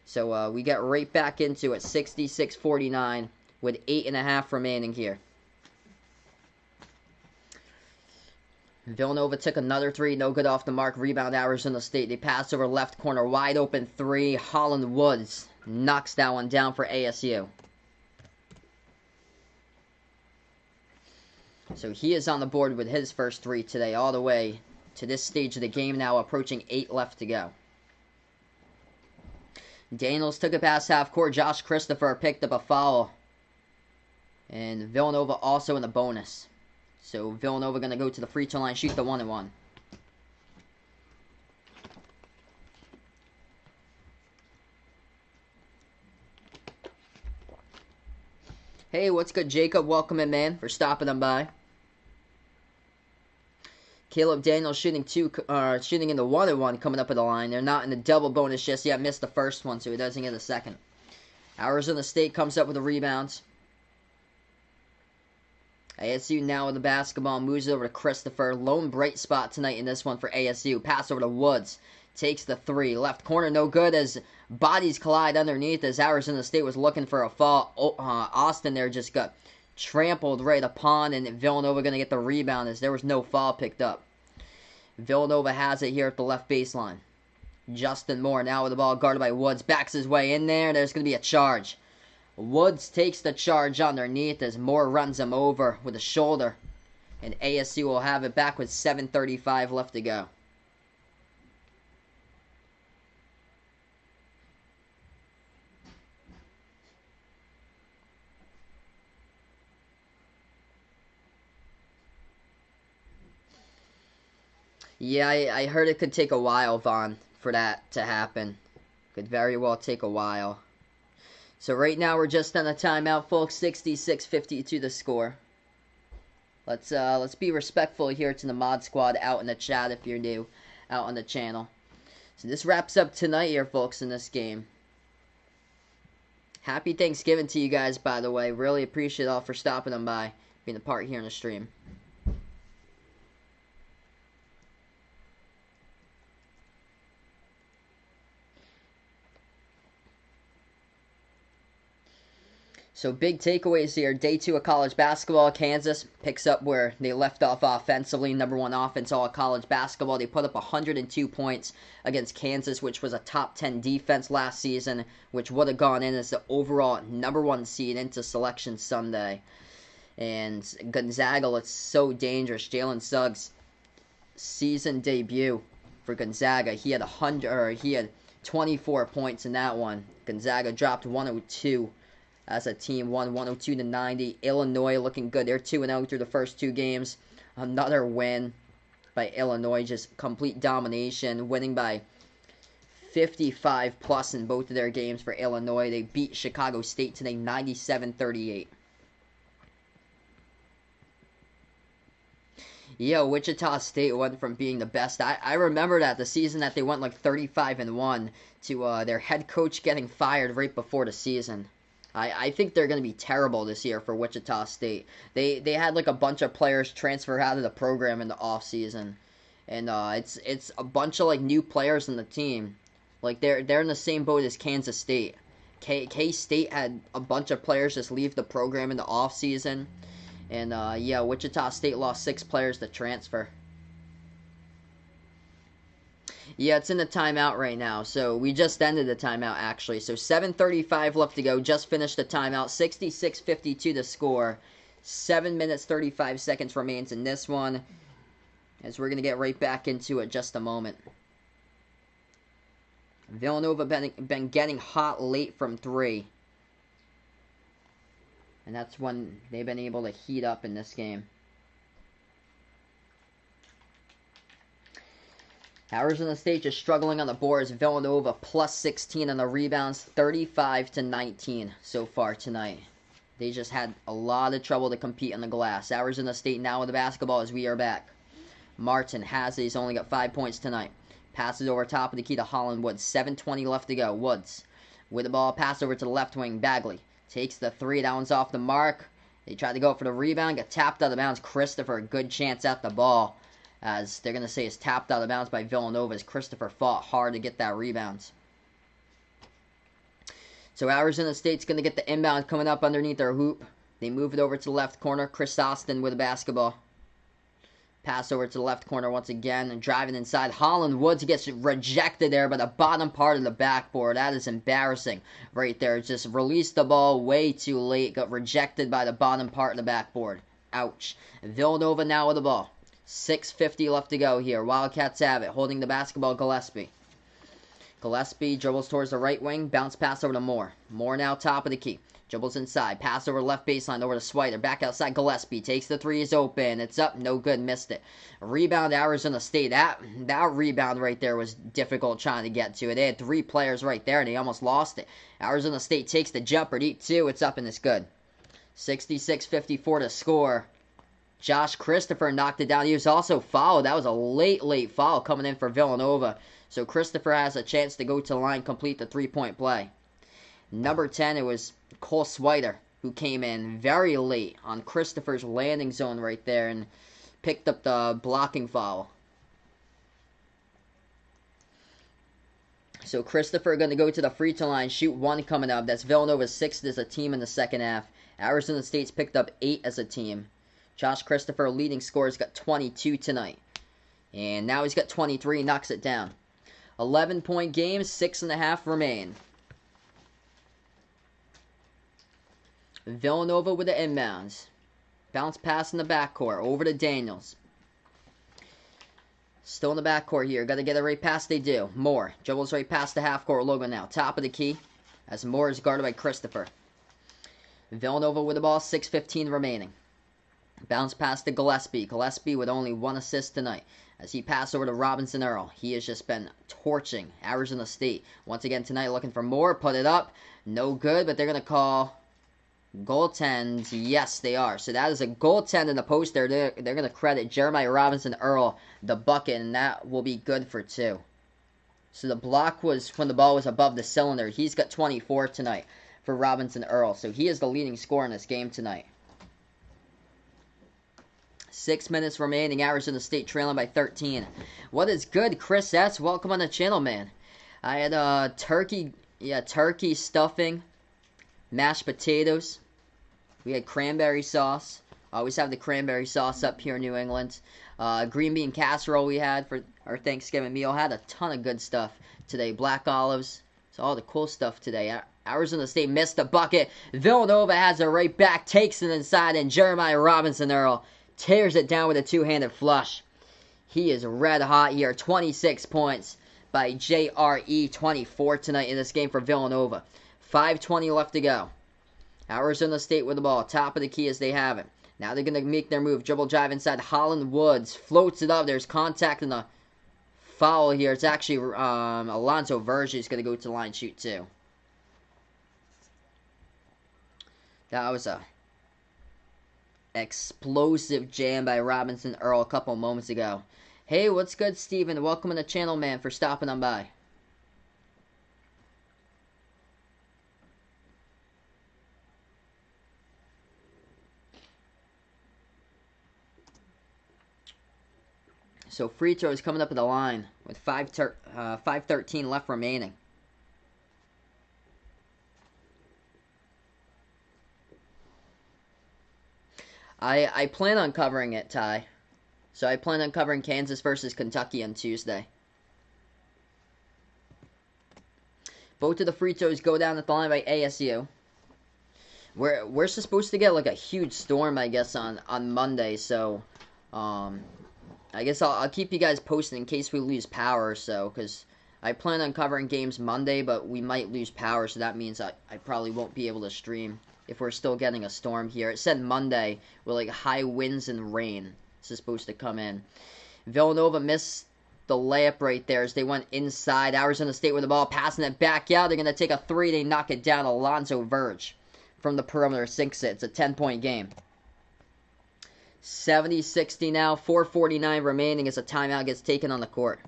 So we get right back into it, 66-49 with 8.5 remaining here. Villanova took another 3, no good off the mark. Rebound Arizona State. They pass over left corner, wide open 3. Holland Woods knocks that one down for ASU. So he is on the board with his first 3 today, all the way to this stage of the game now, approaching 8 left to go. Daniels took it past half court. Josh Christopher picked up a foul. And Villanova also in the bonus. So Villanova going to go to the free throw line, shoot the 1-and-1. Hey, what's good, Jacob? Welcome in, man, for stopping them by. Caleb Daniels shooting in the 1-and-1 coming up at the line. They're not in the double bonus just yet. Missed the first one, so he doesn't get the second. Arizona State comes up with the rebounds. ASU now with the basketball, moves it over to Christopher. Lone bright spot tonight in this one for ASU. Pass over to Woods. Takes the 3. Left corner, no good as bodies collide underneath as Arizona State was looking for a fall. Austin there just got trampled right upon, and Villanova going to get the rebound as there was no foul picked up. Villanova has it here at the left baseline. Justin Moore now with the ball guarded by Woods. Backs his way in there. There's going to be a charge. Woods takes the charge underneath as Moore runs him over with a shoulder. And ASU will have it back with 7:35 left to go. Yeah, I heard it could take a while, Vaughn, for that to happen. Could very well take a while. So right now we're just on a timeout, folks. 66-52 the score. Let's be respectful here to the mod squad out in the chat if you're new out on the channel. So this wraps up tonight here, folks, in this game. Happy Thanksgiving to you guys, by the way. Really appreciate all for stopping them by, being a part here in the stream. So big takeaways here. Day 2 of college basketball. Kansas picks up where they left off offensively. #1 offense all of college basketball. They put up 102 points against Kansas, which was a top 10 defense last season, which would have gone in as the overall #1 seed into Selection Sunday. And Gonzaga looks so dangerous. Jalen Suggs' season debut for Gonzaga. He had 24 points in that one. Gonzaga dropped 102. As a team, won 102-90. Illinois looking good. They're 2-0 through the first 2 games. Another win by Illinois. Just complete domination. Winning by 55 plus in both of their games for Illinois. They beat Chicago State today 97-38. Yeah, Wichita State went from being the best. I remember that the season that they went like 35-1 to their head coach getting fired right before the season. I think they're going to be terrible this year for Wichita State. They had like a bunch of players transfer out of the program in the offseason. And it's a bunch of like new players in the team. Like they're in the same boat as Kansas State. K-State had a bunch of players just leave the program in the offseason. And yeah, Wichita State lost 6 players to transfer. Yeah, it's in the timeout right now. So we just ended the timeout, actually. So 7:35 left to go. Just finished the timeout. 66-52 to score. 7 minutes, 35 seconds remains in this one. As we're going to get right back into it just a moment. Villanova been getting hot late from 3. And that's when they've been able to heat up in this game. Arizona State just struggling on the boards. Villanova plus 16 on the rebounds, 35-19 so far tonight. They just had a lot of trouble to compete on the glass. Arizona State now with the basketball as we are back. Martin has it. He's only got 5 points tonight. Passes over top of the key to Holland Woods. 7:20 left to go. Woods with the ball. Pass over to the left wing. Bagley takes the 3. That one's off the mark. They tried to go for the rebound. Got tapped out of bounds. Christopher, good chance at the ball. As they're going to say it's tapped out of bounds by Villanova as Christopher fought hard to get that rebound. So Arizona State's going to get the inbound coming up underneath their hoop. They move it over to the left corner. Chris Austin with the basketball. Pass over to the left corner once again. And driving inside. Holland Woods gets rejected there by the bottom part of the backboard. That is embarrassing right there. Just released the ball way too late. Got rejected by the bottom part of the backboard. Ouch. Villanova now with the ball. 6:50 left to go here. Wildcats have it. Holding the basketball, Gillespie. Gillespie dribbles towards the right wing. Bounce pass over to Moore. Moore now top of the key. Dribbles inside. Pass over left baseline over to Swider. Back outside, Gillespie. Takes the 3. Is open. It's up. No good. Missed it. Rebound, Arizona State. That rebound right there was difficult trying to get to it. They had 3 players right there, and they almost lost it. Arizona State takes the jumper. Deep 2. It's up, and it's good. 66-54 to score. Josh Christopher knocked it down. He was also fouled. That was a late foul coming in for Villanova. So Christopher has a chance to go to the line, complete the 3-point play. Number 10, it was Cole Swider who came in very late on Christopher's landing zone right there and picked up the blocking foul. So Christopher going to go to the free throw line, shoot 1 coming up. That's Villanova's 6th as a team in the second half. Arizona State's picked up 8 as a team. Josh Christopher, leading scorer, has got 22 tonight. And now he's got 23, knocks it down. 11-point game, 6.5 remain. Villanova with the inbounds. Bounce pass in the backcourt, over to Daniels. Still in the backcourt here, got to get it right past they do. Moore, dribbles right past the half-court logo now. Top of the key, as Moore is guarded by Christopher. Villanova with the ball, 6:15 remaining. Bounce pass to Gillespie. Gillespie with only 1 assist tonight. As he passed over to Robinson Earl. He has just been torching Arizona State. Once again tonight looking for more. Put it up. No good, but they're going to call Goaltends, yes, they are. So that is a goaltend in the post there. They're going to credit Jeremiah Robinson Earl the bucket, and that will be good for 2. So the block was when the ball was above the cylinder. He's got 24 tonight for Robinson Earl. So he is the leading scorer in this game tonight. 6 minutes remaining. Arizona State trailing by 13. What is good, Chris S? Welcome on the channel, man. I had turkey stuffing, mashed potatoes. We had cranberry sauce. Always have the cranberry sauce up here in New England. Green bean casserole we had for our Thanksgiving meal. Had a ton of good stuff today. Black olives. So all the cool stuff today. Arizona State missed the bucket. Villanova has it right back. Takes it inside. And Jeremiah Robinson Earl tears it down with a two-handed flush. He is red hot here. 26 points by JRE. 24 tonight in this game for Villanova. 5:20 left to go. Arizona State with the ball. Top of the key as they have it. Now they're going to make their move. Dribble drive inside. Holland Woods floats it up. There's contact in the foul here. It's actually Alonzo Verge is going to go to the line shoot too. That was a explosive jam by Robinson Earl a couple moments ago. Hey, what's good, Steven? Welcome to the channel, man, for stopping on by. So free throws coming up at the line with 5:13 left remaining. I plan on covering it, Ty. So I plan on covering Kansas versus Kentucky on Tuesday. Both of the free throws go down at the line by ASU. We're supposed to get like a huge storm, I guess, on Monday. So I guess I'll keep you guys posted in case we lose power or so, because I plan on covering games Monday, but we might lose power, so that means I probably won't be able to stream if we're still getting a storm here. It said Monday with like high winds and rain. This is supposed to come in. Villanova missed the layup right there as they went inside. Arizona State with the ball, passing it back out. They're going to take a 3. They knock it down. Alonzo Verge from the perimeter sinks it. It's a 10-point game. 70-60 now, 4:49 remaining as a timeout gets taken on the court.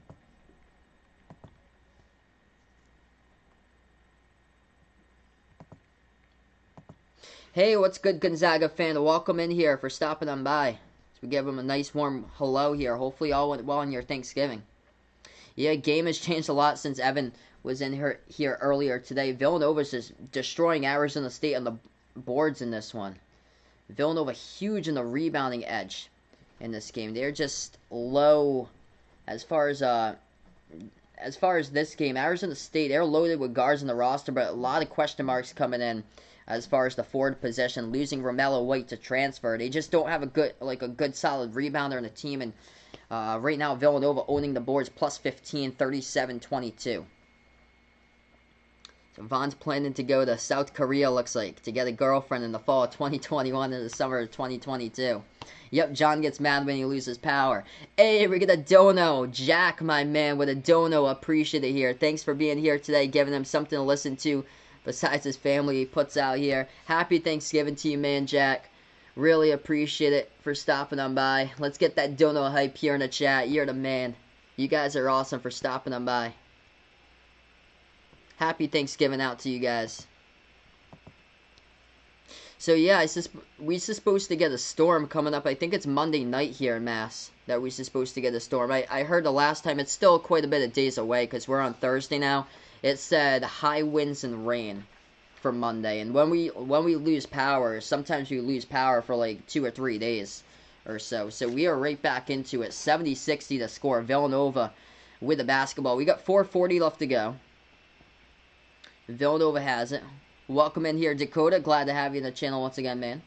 Hey, what's good, Gonzaga fan? Welcome in here for stopping on by. So we give them a nice warm hello here. Hopefully all went well on your Thanksgiving. Yeah, game has changed a lot since Evan was in here earlier today. Villanova's just destroying Arizona State on the boards in this one. Villanova huge in the rebounding edge in this game. They're just low as far as this game. Arizona State, they're loaded with guards in the roster, but a lot of question marks coming in as far as the forward possession. Losing Romello White to transfer. They just don't have a good solid rebounder in the team. And right now Villanova owning the boards plus 15, 37-22. So Vaughn's planning to go to South Korea, looks like, to get a girlfriend in the fall of 2021 and the summer of 2022. Yep, John gets mad when he loses power. Hey, we get a dono. Jack, my man, with a dono. Appreciate it here. Thanks for being here today, giving him something to listen to besides his family he puts out here. Happy Thanksgiving to you, man, Jack. Really appreciate it for stopping on by. Let's get that dono hype here in the chat. You're the man. You guys are awesome for stopping on by. Happy Thanksgiving out to you guys. So yeah, we're supposed to get a storm coming up. I think it's Monday night here in Mass that we're supposed to get a storm. I heard the last time it's still quite a bit of days away because we're on Thursday now. It said high winds and rain for Monday. And when we lose power, sometimes we lose power for like 2 or 3 days or so. So we are right back into it. 70-60 to score. Villanova with the basketball. We got 4:40 left to go. Villanova has it. Welcome in here, Dakota. Glad to have you in the channel once again, man.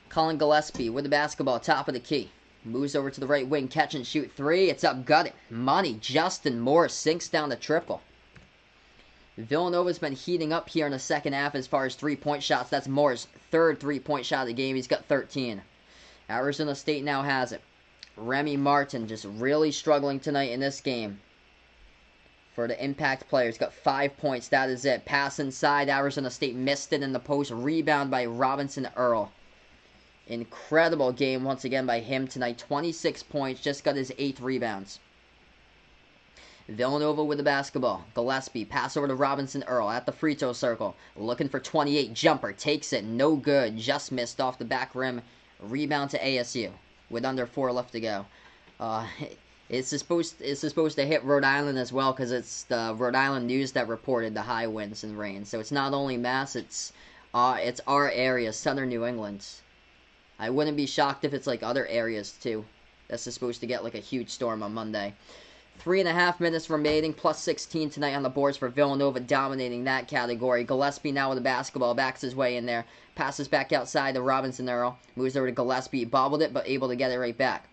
Colin Gillespie with the basketball, top of the key. Moves over to the right wing, catch and shoot 3. It's up, got it. Money, Justin Morris sinks down the triple. Villanova's been heating up here in the second half as far as 3-point shots. That's Morris' third 3-point shot of the game. He's got 13. Arizona State now has it. Remy Martin just really struggling tonight in this game. for the impact players. Got 5 points. That is it. Pass inside. Arizona State missed it in the post. Rebound by Robinson Earl. Incredible game once again by him tonight. 26 points. Just got his 8th rebounds. Villanova with the basketball. Gillespie. Pass over to Robinson Earl at the free throw circle. Looking for 28. Jumper. Takes it. No good. Just missed off the back rim. Rebound to ASU with under 4 left to go. It's supposed to hit Rhode Island as well because it's the Rhode Island News that reported the high winds and rain. So it's not only Mass, it's our area, southern New England. I wouldn't be shocked if it's like other areas too. That's supposed to get like a huge storm on Monday. 3.5 minutes remaining, plus 16 tonight on the boards for Villanova, dominating that category. Gillespie now with the basketball, backs his way in there. Passes back outside to Robinson Earl. Moves over to Gillespie, bobbled it, but able to get it right back.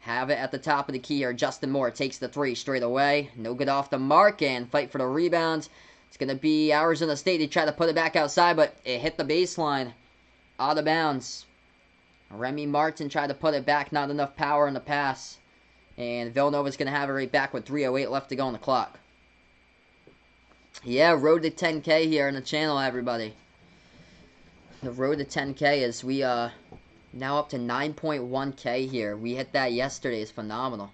Have it at the top of the key here. Justin Moore takes the 3 straight away. No good off the mark, and fight for the rebound. It's going to be Arizona State. They try to put it back outside, but it hit the baseline. Out of bounds. Remy Martin tried to put it back. Not enough power in the pass. And Villanova's going to have it right back with 3:08 left to go on the clock. Yeah, road to 10K here on the channel, everybody. The road to 10K is we now up to 9.1K here. We hit that yesterday. It's phenomenal.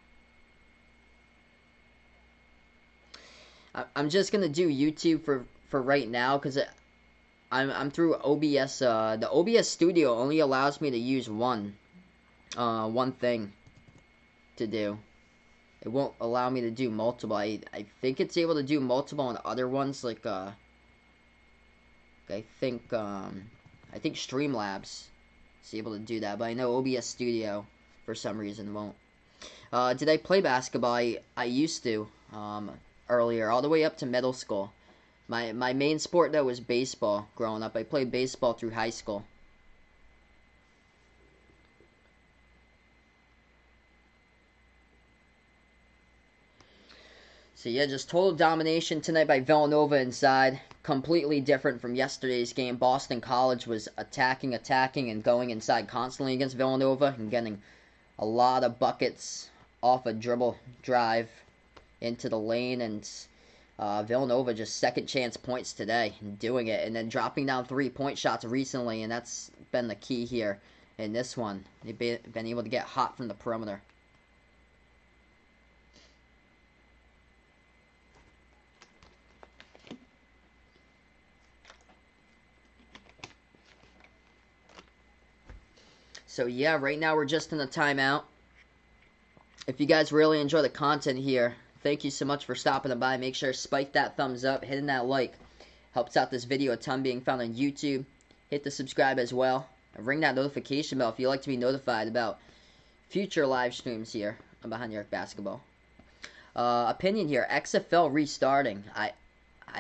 I'm just going to do YouTube for right now because I'm through OBS. The OBS Studio only allows me to use one thing to do. It won't allow me to do multiple. I think it's able to do multiple on other ones like I think Streamlabs is able to do that, but I know OBS Studio for some reason won't. Did I play basketball? I used to earlier, all the way up to middle school. My main sport though was baseball growing up. I played baseball through high school. So yeah, just total domination tonight by Villanova inside. Completely different from yesterday's game. Boston College was attacking, and going inside constantly against Villanova and getting a lot of buckets off a dribble drive into the lane. And Villanova just second chance points today and doing it. And then dropping down 3-point shots recently, and that's been the key here in this one. They've been able to get hot from the perimeter. So yeah, right now we're just in a timeout. If you guys really enjoy the content here, thank you so much for stopping by. Make sure to spike that thumbs up, hitting that like. Helps out this video a ton being found on YouTube. Hit the subscribe as well. And ring that notification bell if you'd like to be notified about future live streams here on Behind the Arc Basketball. Opinion here, XFL restarting. I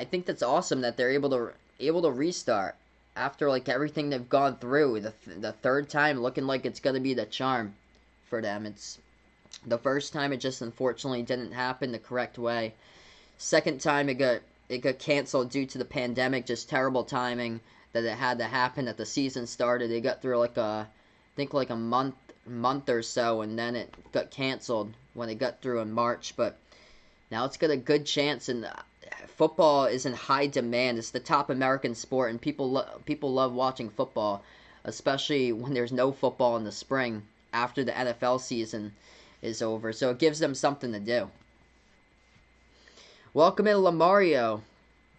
think that's awesome that they're able to restart. After like everything they've gone through, the third time looking like it's gonna be the charm for them. It's the first time it just unfortunately didn't happen the correct way. Second time it got canceled due to the pandemic, just terrible timing that it had to happen at the season started. They got through like I think like a month or so, and then it got canceled when it got through in March. But now it's got a good chance, and football is in high demand. It's the top American sport, and people love watching football, especially when there's no football in the spring after the NFL season is over. So it gives them something to do. Welcome in, Lamario.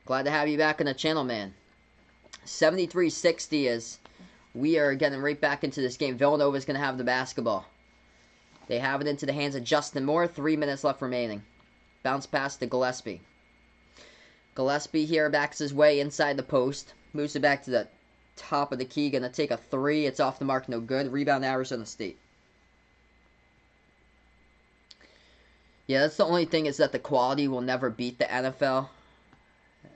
Glad to have you back on the channel, man. 73-60 as we are getting right back into this game. Villanova is going to have the basketball. They have it into the hands of Justin Moore. 3 minutes left remaining. Bounce pass to Gillespie. Gillespie here backs his way inside the post. Moves it back to the top of the key. Going to take a 3. It's off the mark. No good. Rebound Arizona State. Yeah, that's the only thing, is that the quality will never beat the NFL.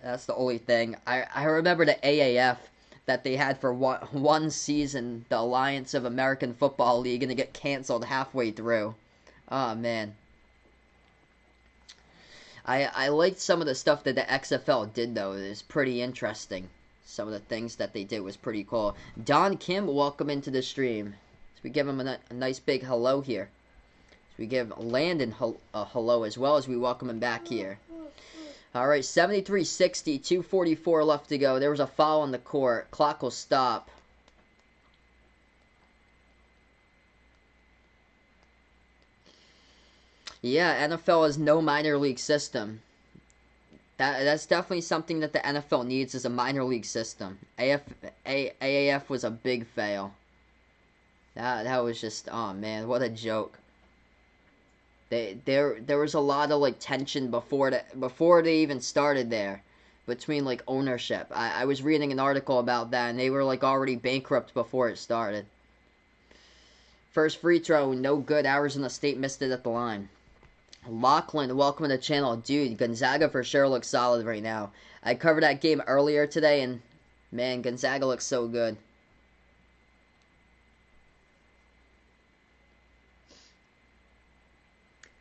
That's the only thing. I remember the AAF that they had for one season, the Alliance of American Football League, and it get canceled halfway through. Oh, man. I liked some of the stuff that the XFL did, though. It was pretty interesting. Some of the things that they did was pretty cool. Don Kim, welcome into the stream. So we give him a nice big hello here. So we give Landon a hello as well as we welcome him back here. All right, 73-60, 2:44 left to go. There was a foul on the court. Clock will stop. Yeah, NFL is no minor league system. That's definitely something that the NFL needs is a minor league system. AAF was a big fail. That was just, oh man, what a joke. There was a lot of like tension before they even started there between like ownership. I was reading an article about that and they were like already bankrupt before it started. First free throw, no good. Arizona State missed it at the line. Lachlan, welcome to the channel. Dude, Gonzaga for sure looks solid right now. I covered that game earlier today, and man, Gonzaga looks so good.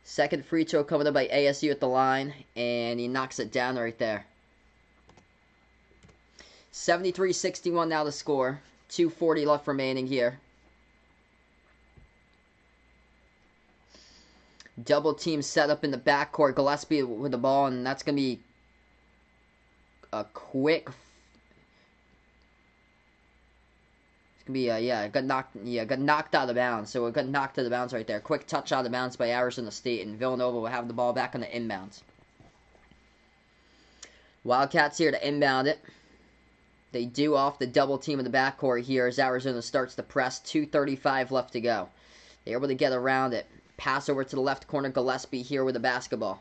Second free throw coming up by ASU at the line, and he knocks it down right there. 73-61 now the score. 2:40 left remaining here. Double team set up in the backcourt. Gillespie with the ball, and that's going to be a quick... It's going to be, got knocked out of bounds. So it got knocked out of bounds right there. Quick touch out of bounds by Arizona State, and Villanova will have the ball back on the inbounds. Wildcats here to inbound it. They do off the double team in the backcourt here as Arizona starts to press. 2:35 left to go. They're able to get around it. Pass over to the left corner. Gillespie here with the basketball.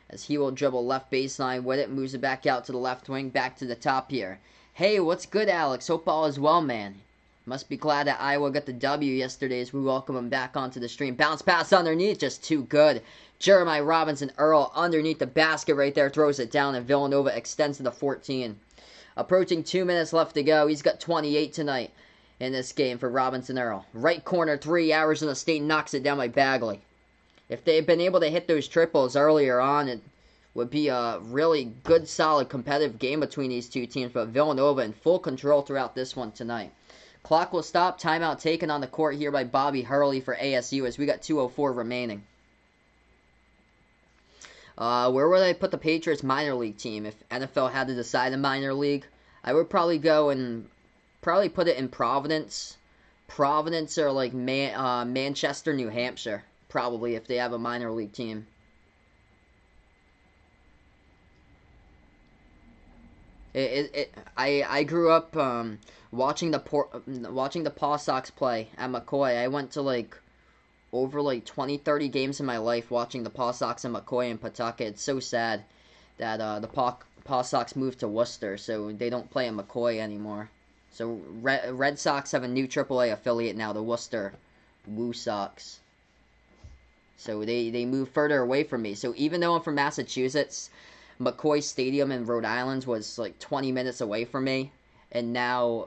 As he will dribble left baseline with it. Moves it back out to the left wing. Back to the top here. Hey, what's good, Alex? Hope all is well, man. Must be glad that Iowa got the W yesterday as we welcome him back onto the stream. Bounce pass underneath. Just too good. Jeremiah Robinson Earl underneath the basket right there. Throws it down and Villanova extends to the 14. Approaching 2 minutes left to go. He's got 28 tonight in this game for Robinson Earl. Right corner three, Arizona State knocks it down by Bagley. If they had been able to hit those triples earlier on, it would be a really good, solid, competitive game between these two teams. But Villanova in full control throughout this one tonight. Clock will stop. Timeout taken on the court here by Bobby Hurley for ASU as we got 2:04 remaining. Where would I put the Patriots minor league team if NFL had to decide a minor league? I would probably go and probably put it in Providence. Providence or like Manchester, New Hampshire. Probably if they have a minor league team. I grew up watching the Paw Sox play at McCoy. I went to like over like 20-30 games in my life watching the Paw Sox and McCoy and Pawtucket. It's so sad that the Paw Sox moved to Worcester, so they don't play in McCoy anymore. So Red Sox have a new AAA affiliate now, the Worcester Woo Sox. So they move further away from me. So even though I'm from Massachusetts, McCoy Stadium in Rhode Island was like 20 minutes away from me, and now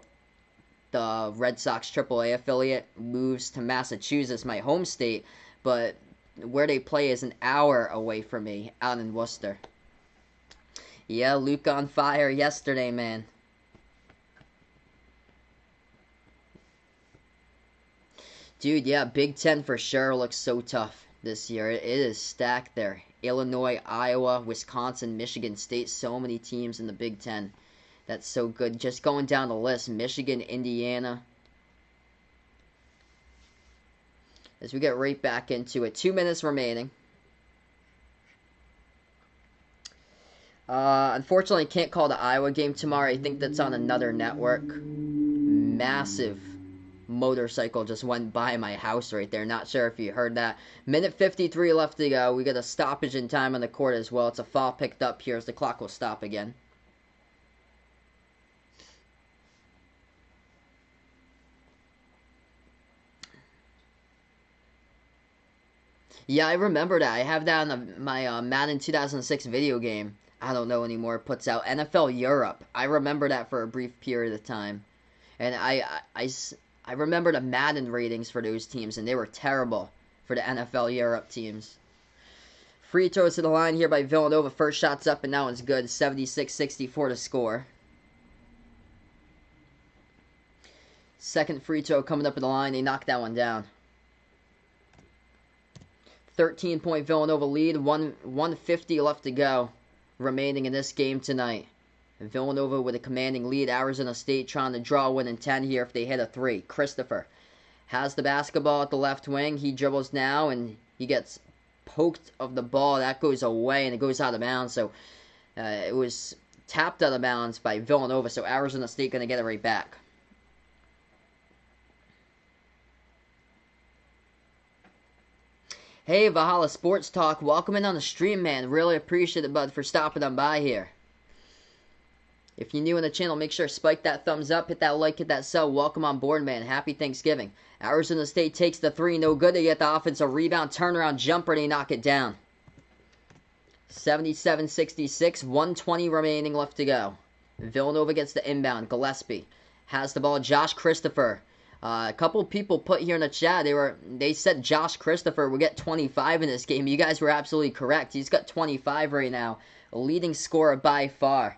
the Red Sox AAA affiliate moves to Massachusetts, my home state, but where they play is an hour away from me, out in Worcester. Yeah, Luke on fire yesterday, man. Dude, yeah, Big Ten for sure looks so tough this year. It is stacked there. Illinois, Iowa, Wisconsin, Michigan State, so many teams in the Big Ten. That's so good. Just going down the list, Michigan, Indiana. As we get right back into it. 2 minutes remaining. Unfortunately, can't call the Iowa game tomorrow. I think that's on another network. Massive motorcycle just went by my house right there. Not sure if you heard that. Minute 53 left to go. We got a stoppage in time on the court as well. It's a foul picked up here as the clock will stop again. Yeah, I remember that. I have that on my Madden 2006 video game. I don't know anymore. It puts out NFL Europe. I remember that for a brief period of time. And I remember the Madden ratings for those teams, and they were terrible for the NFL Europe teams. Free throws to the line here by Villanova. First shot's up, and that one's good. 76-64 to score. Second free throw coming up at the line. They knocked that one down. 13-point Villanova lead. 150 left to go. remaining in this game tonight. Villanova with a commanding lead. Arizona State trying to draw a win in 10 here if they hit a 3. Christopher has the basketball at the left wing. He dribbles now, and he gets poked of the ball. That goes away, and it goes out of bounds. So it was tapped out of bounds by Villanova, so Arizona State going to get it right back. Hey, Valhalla Sports Talk. Welcome in on the stream, man. Really appreciate it, bud, for stopping on by here. If you're new on the channel, make sure to spike that thumbs up, hit that like, hit that sub. Welcome on board, man. Happy Thanksgiving. Arizona State takes the 3. No good. They get the offensive rebound, turnaround jumper, they knock it down. 77-66, 1:20 remaining left to go. Villanova gets the inbound. Gillespie has the ball. Josh Christopher. A couple people put here in the chat, they said Josh Christopher will get 25 in this game. You guys were absolutely correct. He's got 25 right now. A leading scorer by far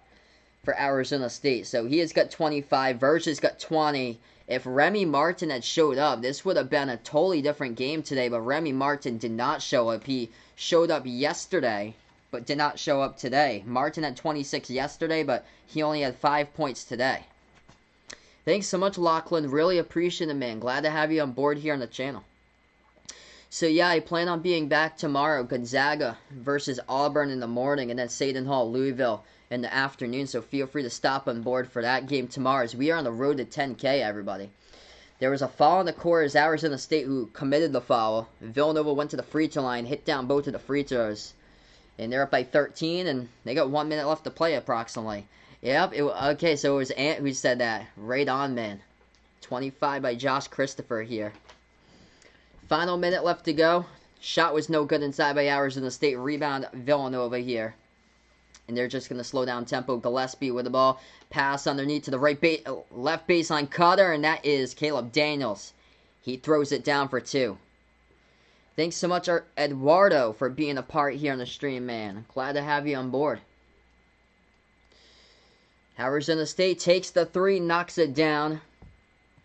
for Arizona State. So he has got 25. Verge has got 20. If Remy Martin had showed up, this would have been a totally different game today. But Remy Martin did not show up. He showed up yesterday, but did not show up today. Martin had 26 yesterday, but he only had 5 points today. Thanks so much, Lachlan. Really appreciate it, man. Glad to have you on board here on the channel. So, yeah, I plan on being back tomorrow. Gonzaga versus Auburn in the morning, and then Seton Hall, Louisville in the afternoon. So feel free to stop on board for that game tomorrow as we are on the road to 10K, everybody. There was a foul on the court as Arizona State who committed the foul. Villanova went to the free throw line, hit down both of the free throws. And they're up by 13, and they got 1 minute left to play approximately. Yep, okay, so it was Ant who said that. Right on, man. 25 by Josh Christopher here. Final minute left to go. Shot was no good inside by Arizona State. Rebound Villanova here. And they're just going to slow down tempo. Gillespie with the ball. Pass underneath to the left baseline cutter, and that is Caleb Daniels. He throws it down for 2. Thanks so much, Eduardo, for being a part here on the stream, man. Glad to have you on board. Arizona State takes the 3, knocks it down.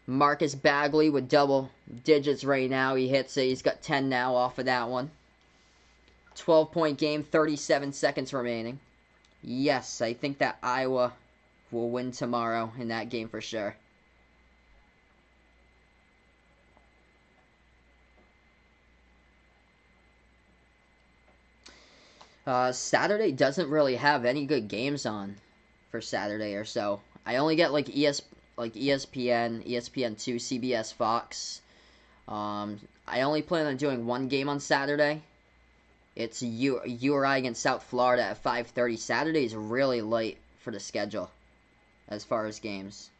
Marcus Bagley with double digits right now. He hits it. He's got 10 now off of that one. 12-point game, 37 seconds remaining. Yes, I think that Iowa will win tomorrow in that game for sure. Saturday doesn't really have any good games on for Saturday or so. I only get like ESPN, ESPN2, CBS, Fox. I only plan on doing one game on Saturday. It's URI against South Florida at 5:30. Saturday is really late for the schedule as far as games.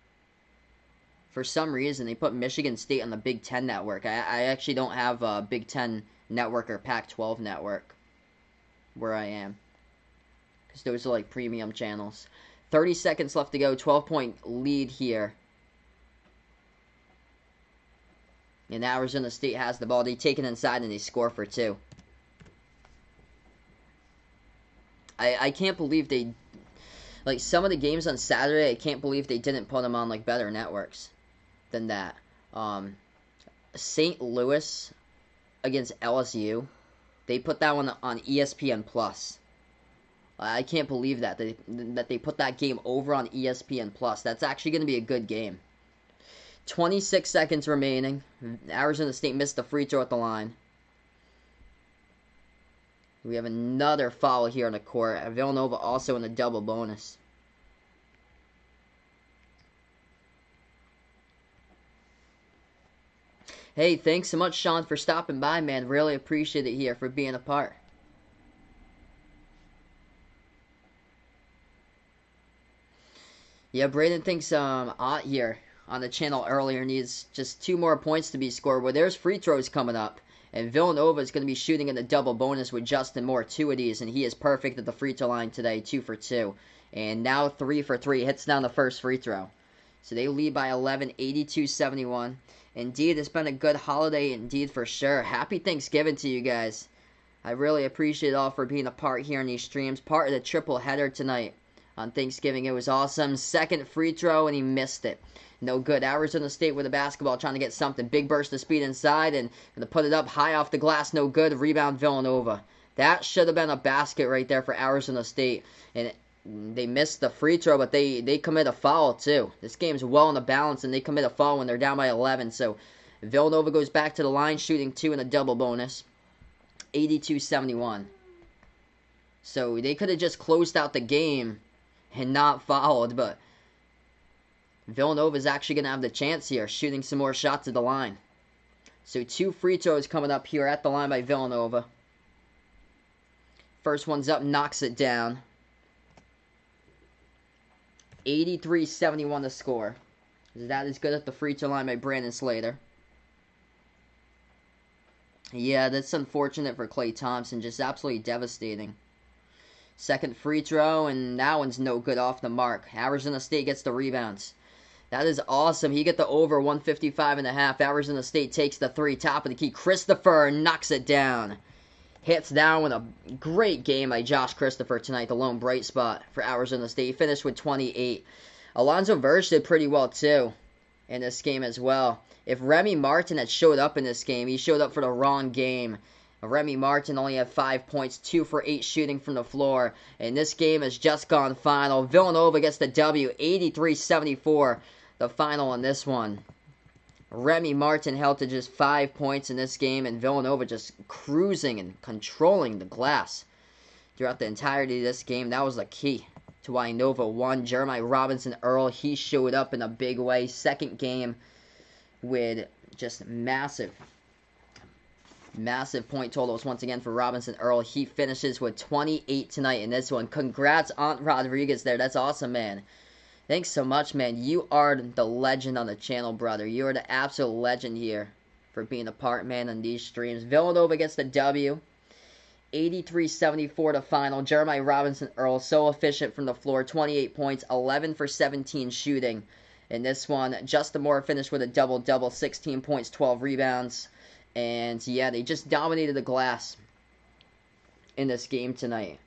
For some reason, they put Michigan State on the Big Ten network. I actually don't have a Big Ten network or Pac-12 network where I am, because those are like premium channels. 30 seconds left to go. 12-point lead here. And Arizona State has the ball. They take it inside and they score for 2. I can't believe they... Like, some of the games on Saturday, I can't believe they didn't put them on, like, better networks than that. St. Louis against LSU, they put that one on ESPN+. I can't believe that they put that game over on ESPN+. That's actually going to be a good game. 26 seconds remaining. Arizona State missed the free throw at the line. We have another foul here on the court. Villanova also in a double bonus. Hey, thanks so much, Sean, for stopping by, man. Really appreciate it here, for being a part. Yeah, Braden thinks Ott here on the channel earlier needs just 2 more points to be scored. Well, there's free throws coming up. And Villanova is going to be shooting in the double bonus with Justin Moore, 2 of these. And he is perfect at the free throw line today, 2 for 2. And now 3 for 3. Hits down the first free throw. So they lead by 11, 82-71. Indeed, it's been a good holiday indeed for sure. Happy Thanksgiving to you guys. I really appreciate it all for being a part here in these streams. Part of the triple header tonight on Thanksgiving. It was awesome. Second free throw, and he missed it. No good. Arizona State with the basketball trying to get something. Big burst of speed inside and to put it up high off the glass. No good. Rebound Villanova. That should have been a basket right there for Arizona State. And they missed the free throw, but they commit a foul too. This game's well in the balance, and they commit a foul when they're down by 11. So Villanova goes back to the line, shooting 2 in a double bonus. 82-71. So they could have just closed out the game and not fouled, but Villanova is actually going to have the chance here, shooting some more shots at the line. So 2 free throws coming up here at the line by Villanova. First one's up, knocks it down. 83-71 the score. That is good at the free throw line by Brandon Slater. Yeah, that's unfortunate for Klay Thompson. Just absolutely devastating. Second free throw, and that one's no good off the mark. Arizona State gets the rebounds. That is awesome. He get the over 155.5. Arizona State takes the 3. Top of the key. Christopher knocks it down. Hits down with a great game by Josh Christopher tonight. The lone bright spot for Arizona State. He finished with 28. Alonzo Verge did pretty well too in this game as well. If Remy Martin had showed up in this game, he showed up for the wrong game. Remy Martin only had 5 points, 2 for 8 shooting from the floor. And this game has just gone final. Villanova gets the W, 83-74. The final in this one. Remy Martin held to just 5 points in this game, and Villanova just cruising and controlling the glass throughout the entirety of this game. That was the key to why Nova won. Jeremiah Robinson Earl, he showed up in a big way. Second game with just massive point totals once again for Robinson Earl. He finishes with 28 tonight in this one. Congrats, Aunt Rodriguez there. That's awesome, man. Thanks so much, man. You are the legend on the channel, brother. You are the absolute legend here for being a part, man, on these streams. Villanova gets the W. 83-74 to final. Jeremiah Robinson Earl, so efficient from the floor. 28 points, 11 for 17 shooting. In this one, Justin Moore finished with a double-double, 16 points, 12 rebounds. And, yeah, they just dominated the glass in this game tonight.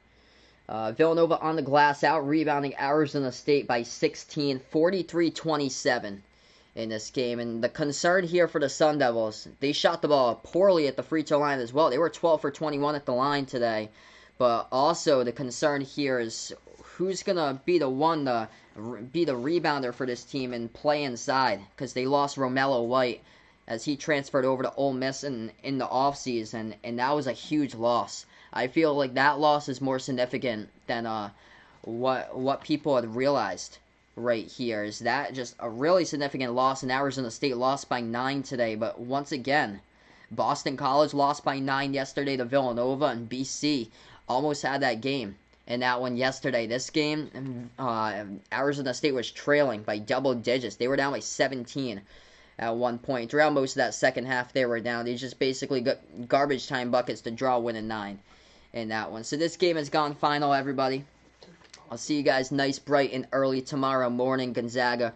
Villanova on the glass, out-rebounding Arizona State by 16, 43-27 in this game. And the concern here for the Sun Devils, they shot the ball poorly at the free throw line as well. They were 12 for 21 at the line today. But also the concern here is who's going to be the one to be the rebounder for this team and play inside, because they lost Romello White as he transferred over to Ole Miss in the offseason, and that was a huge loss. I feel like that loss is more significant than what people had realized right here. Is that just a really significant loss, and Arizona State lost by 9 today. But once again, Boston College lost by 9 yesterday to Villanova, and BC almost had that game in that one yesterday. This game, Arizona State was trailing by double digits. They were down by 17 at one point. Throughout most of that second half, they were down. They just basically got garbage time buckets to draw a win in 9 in that one. So this game has gone final, everybody. I'll see you guys nice, bright, and early tomorrow morning. Gonzaga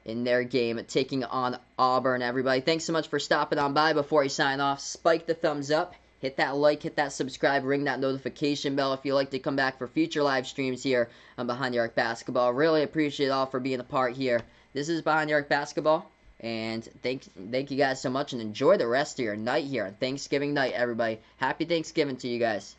in their game taking on Auburn, everybody. Thanks so much for stopping on by. Before I sign off, spike the thumbs up. Hit that like, hit that subscribe, ring that notification bell if you'd like to come back for future live streams here on Behind the Arc Basketball. Really appreciate it all for being a part here. This is Behind the Arc Basketball, and thank you guys so much, and enjoy the rest of your night here on Thanksgiving night, everybody. Happy Thanksgiving to you guys.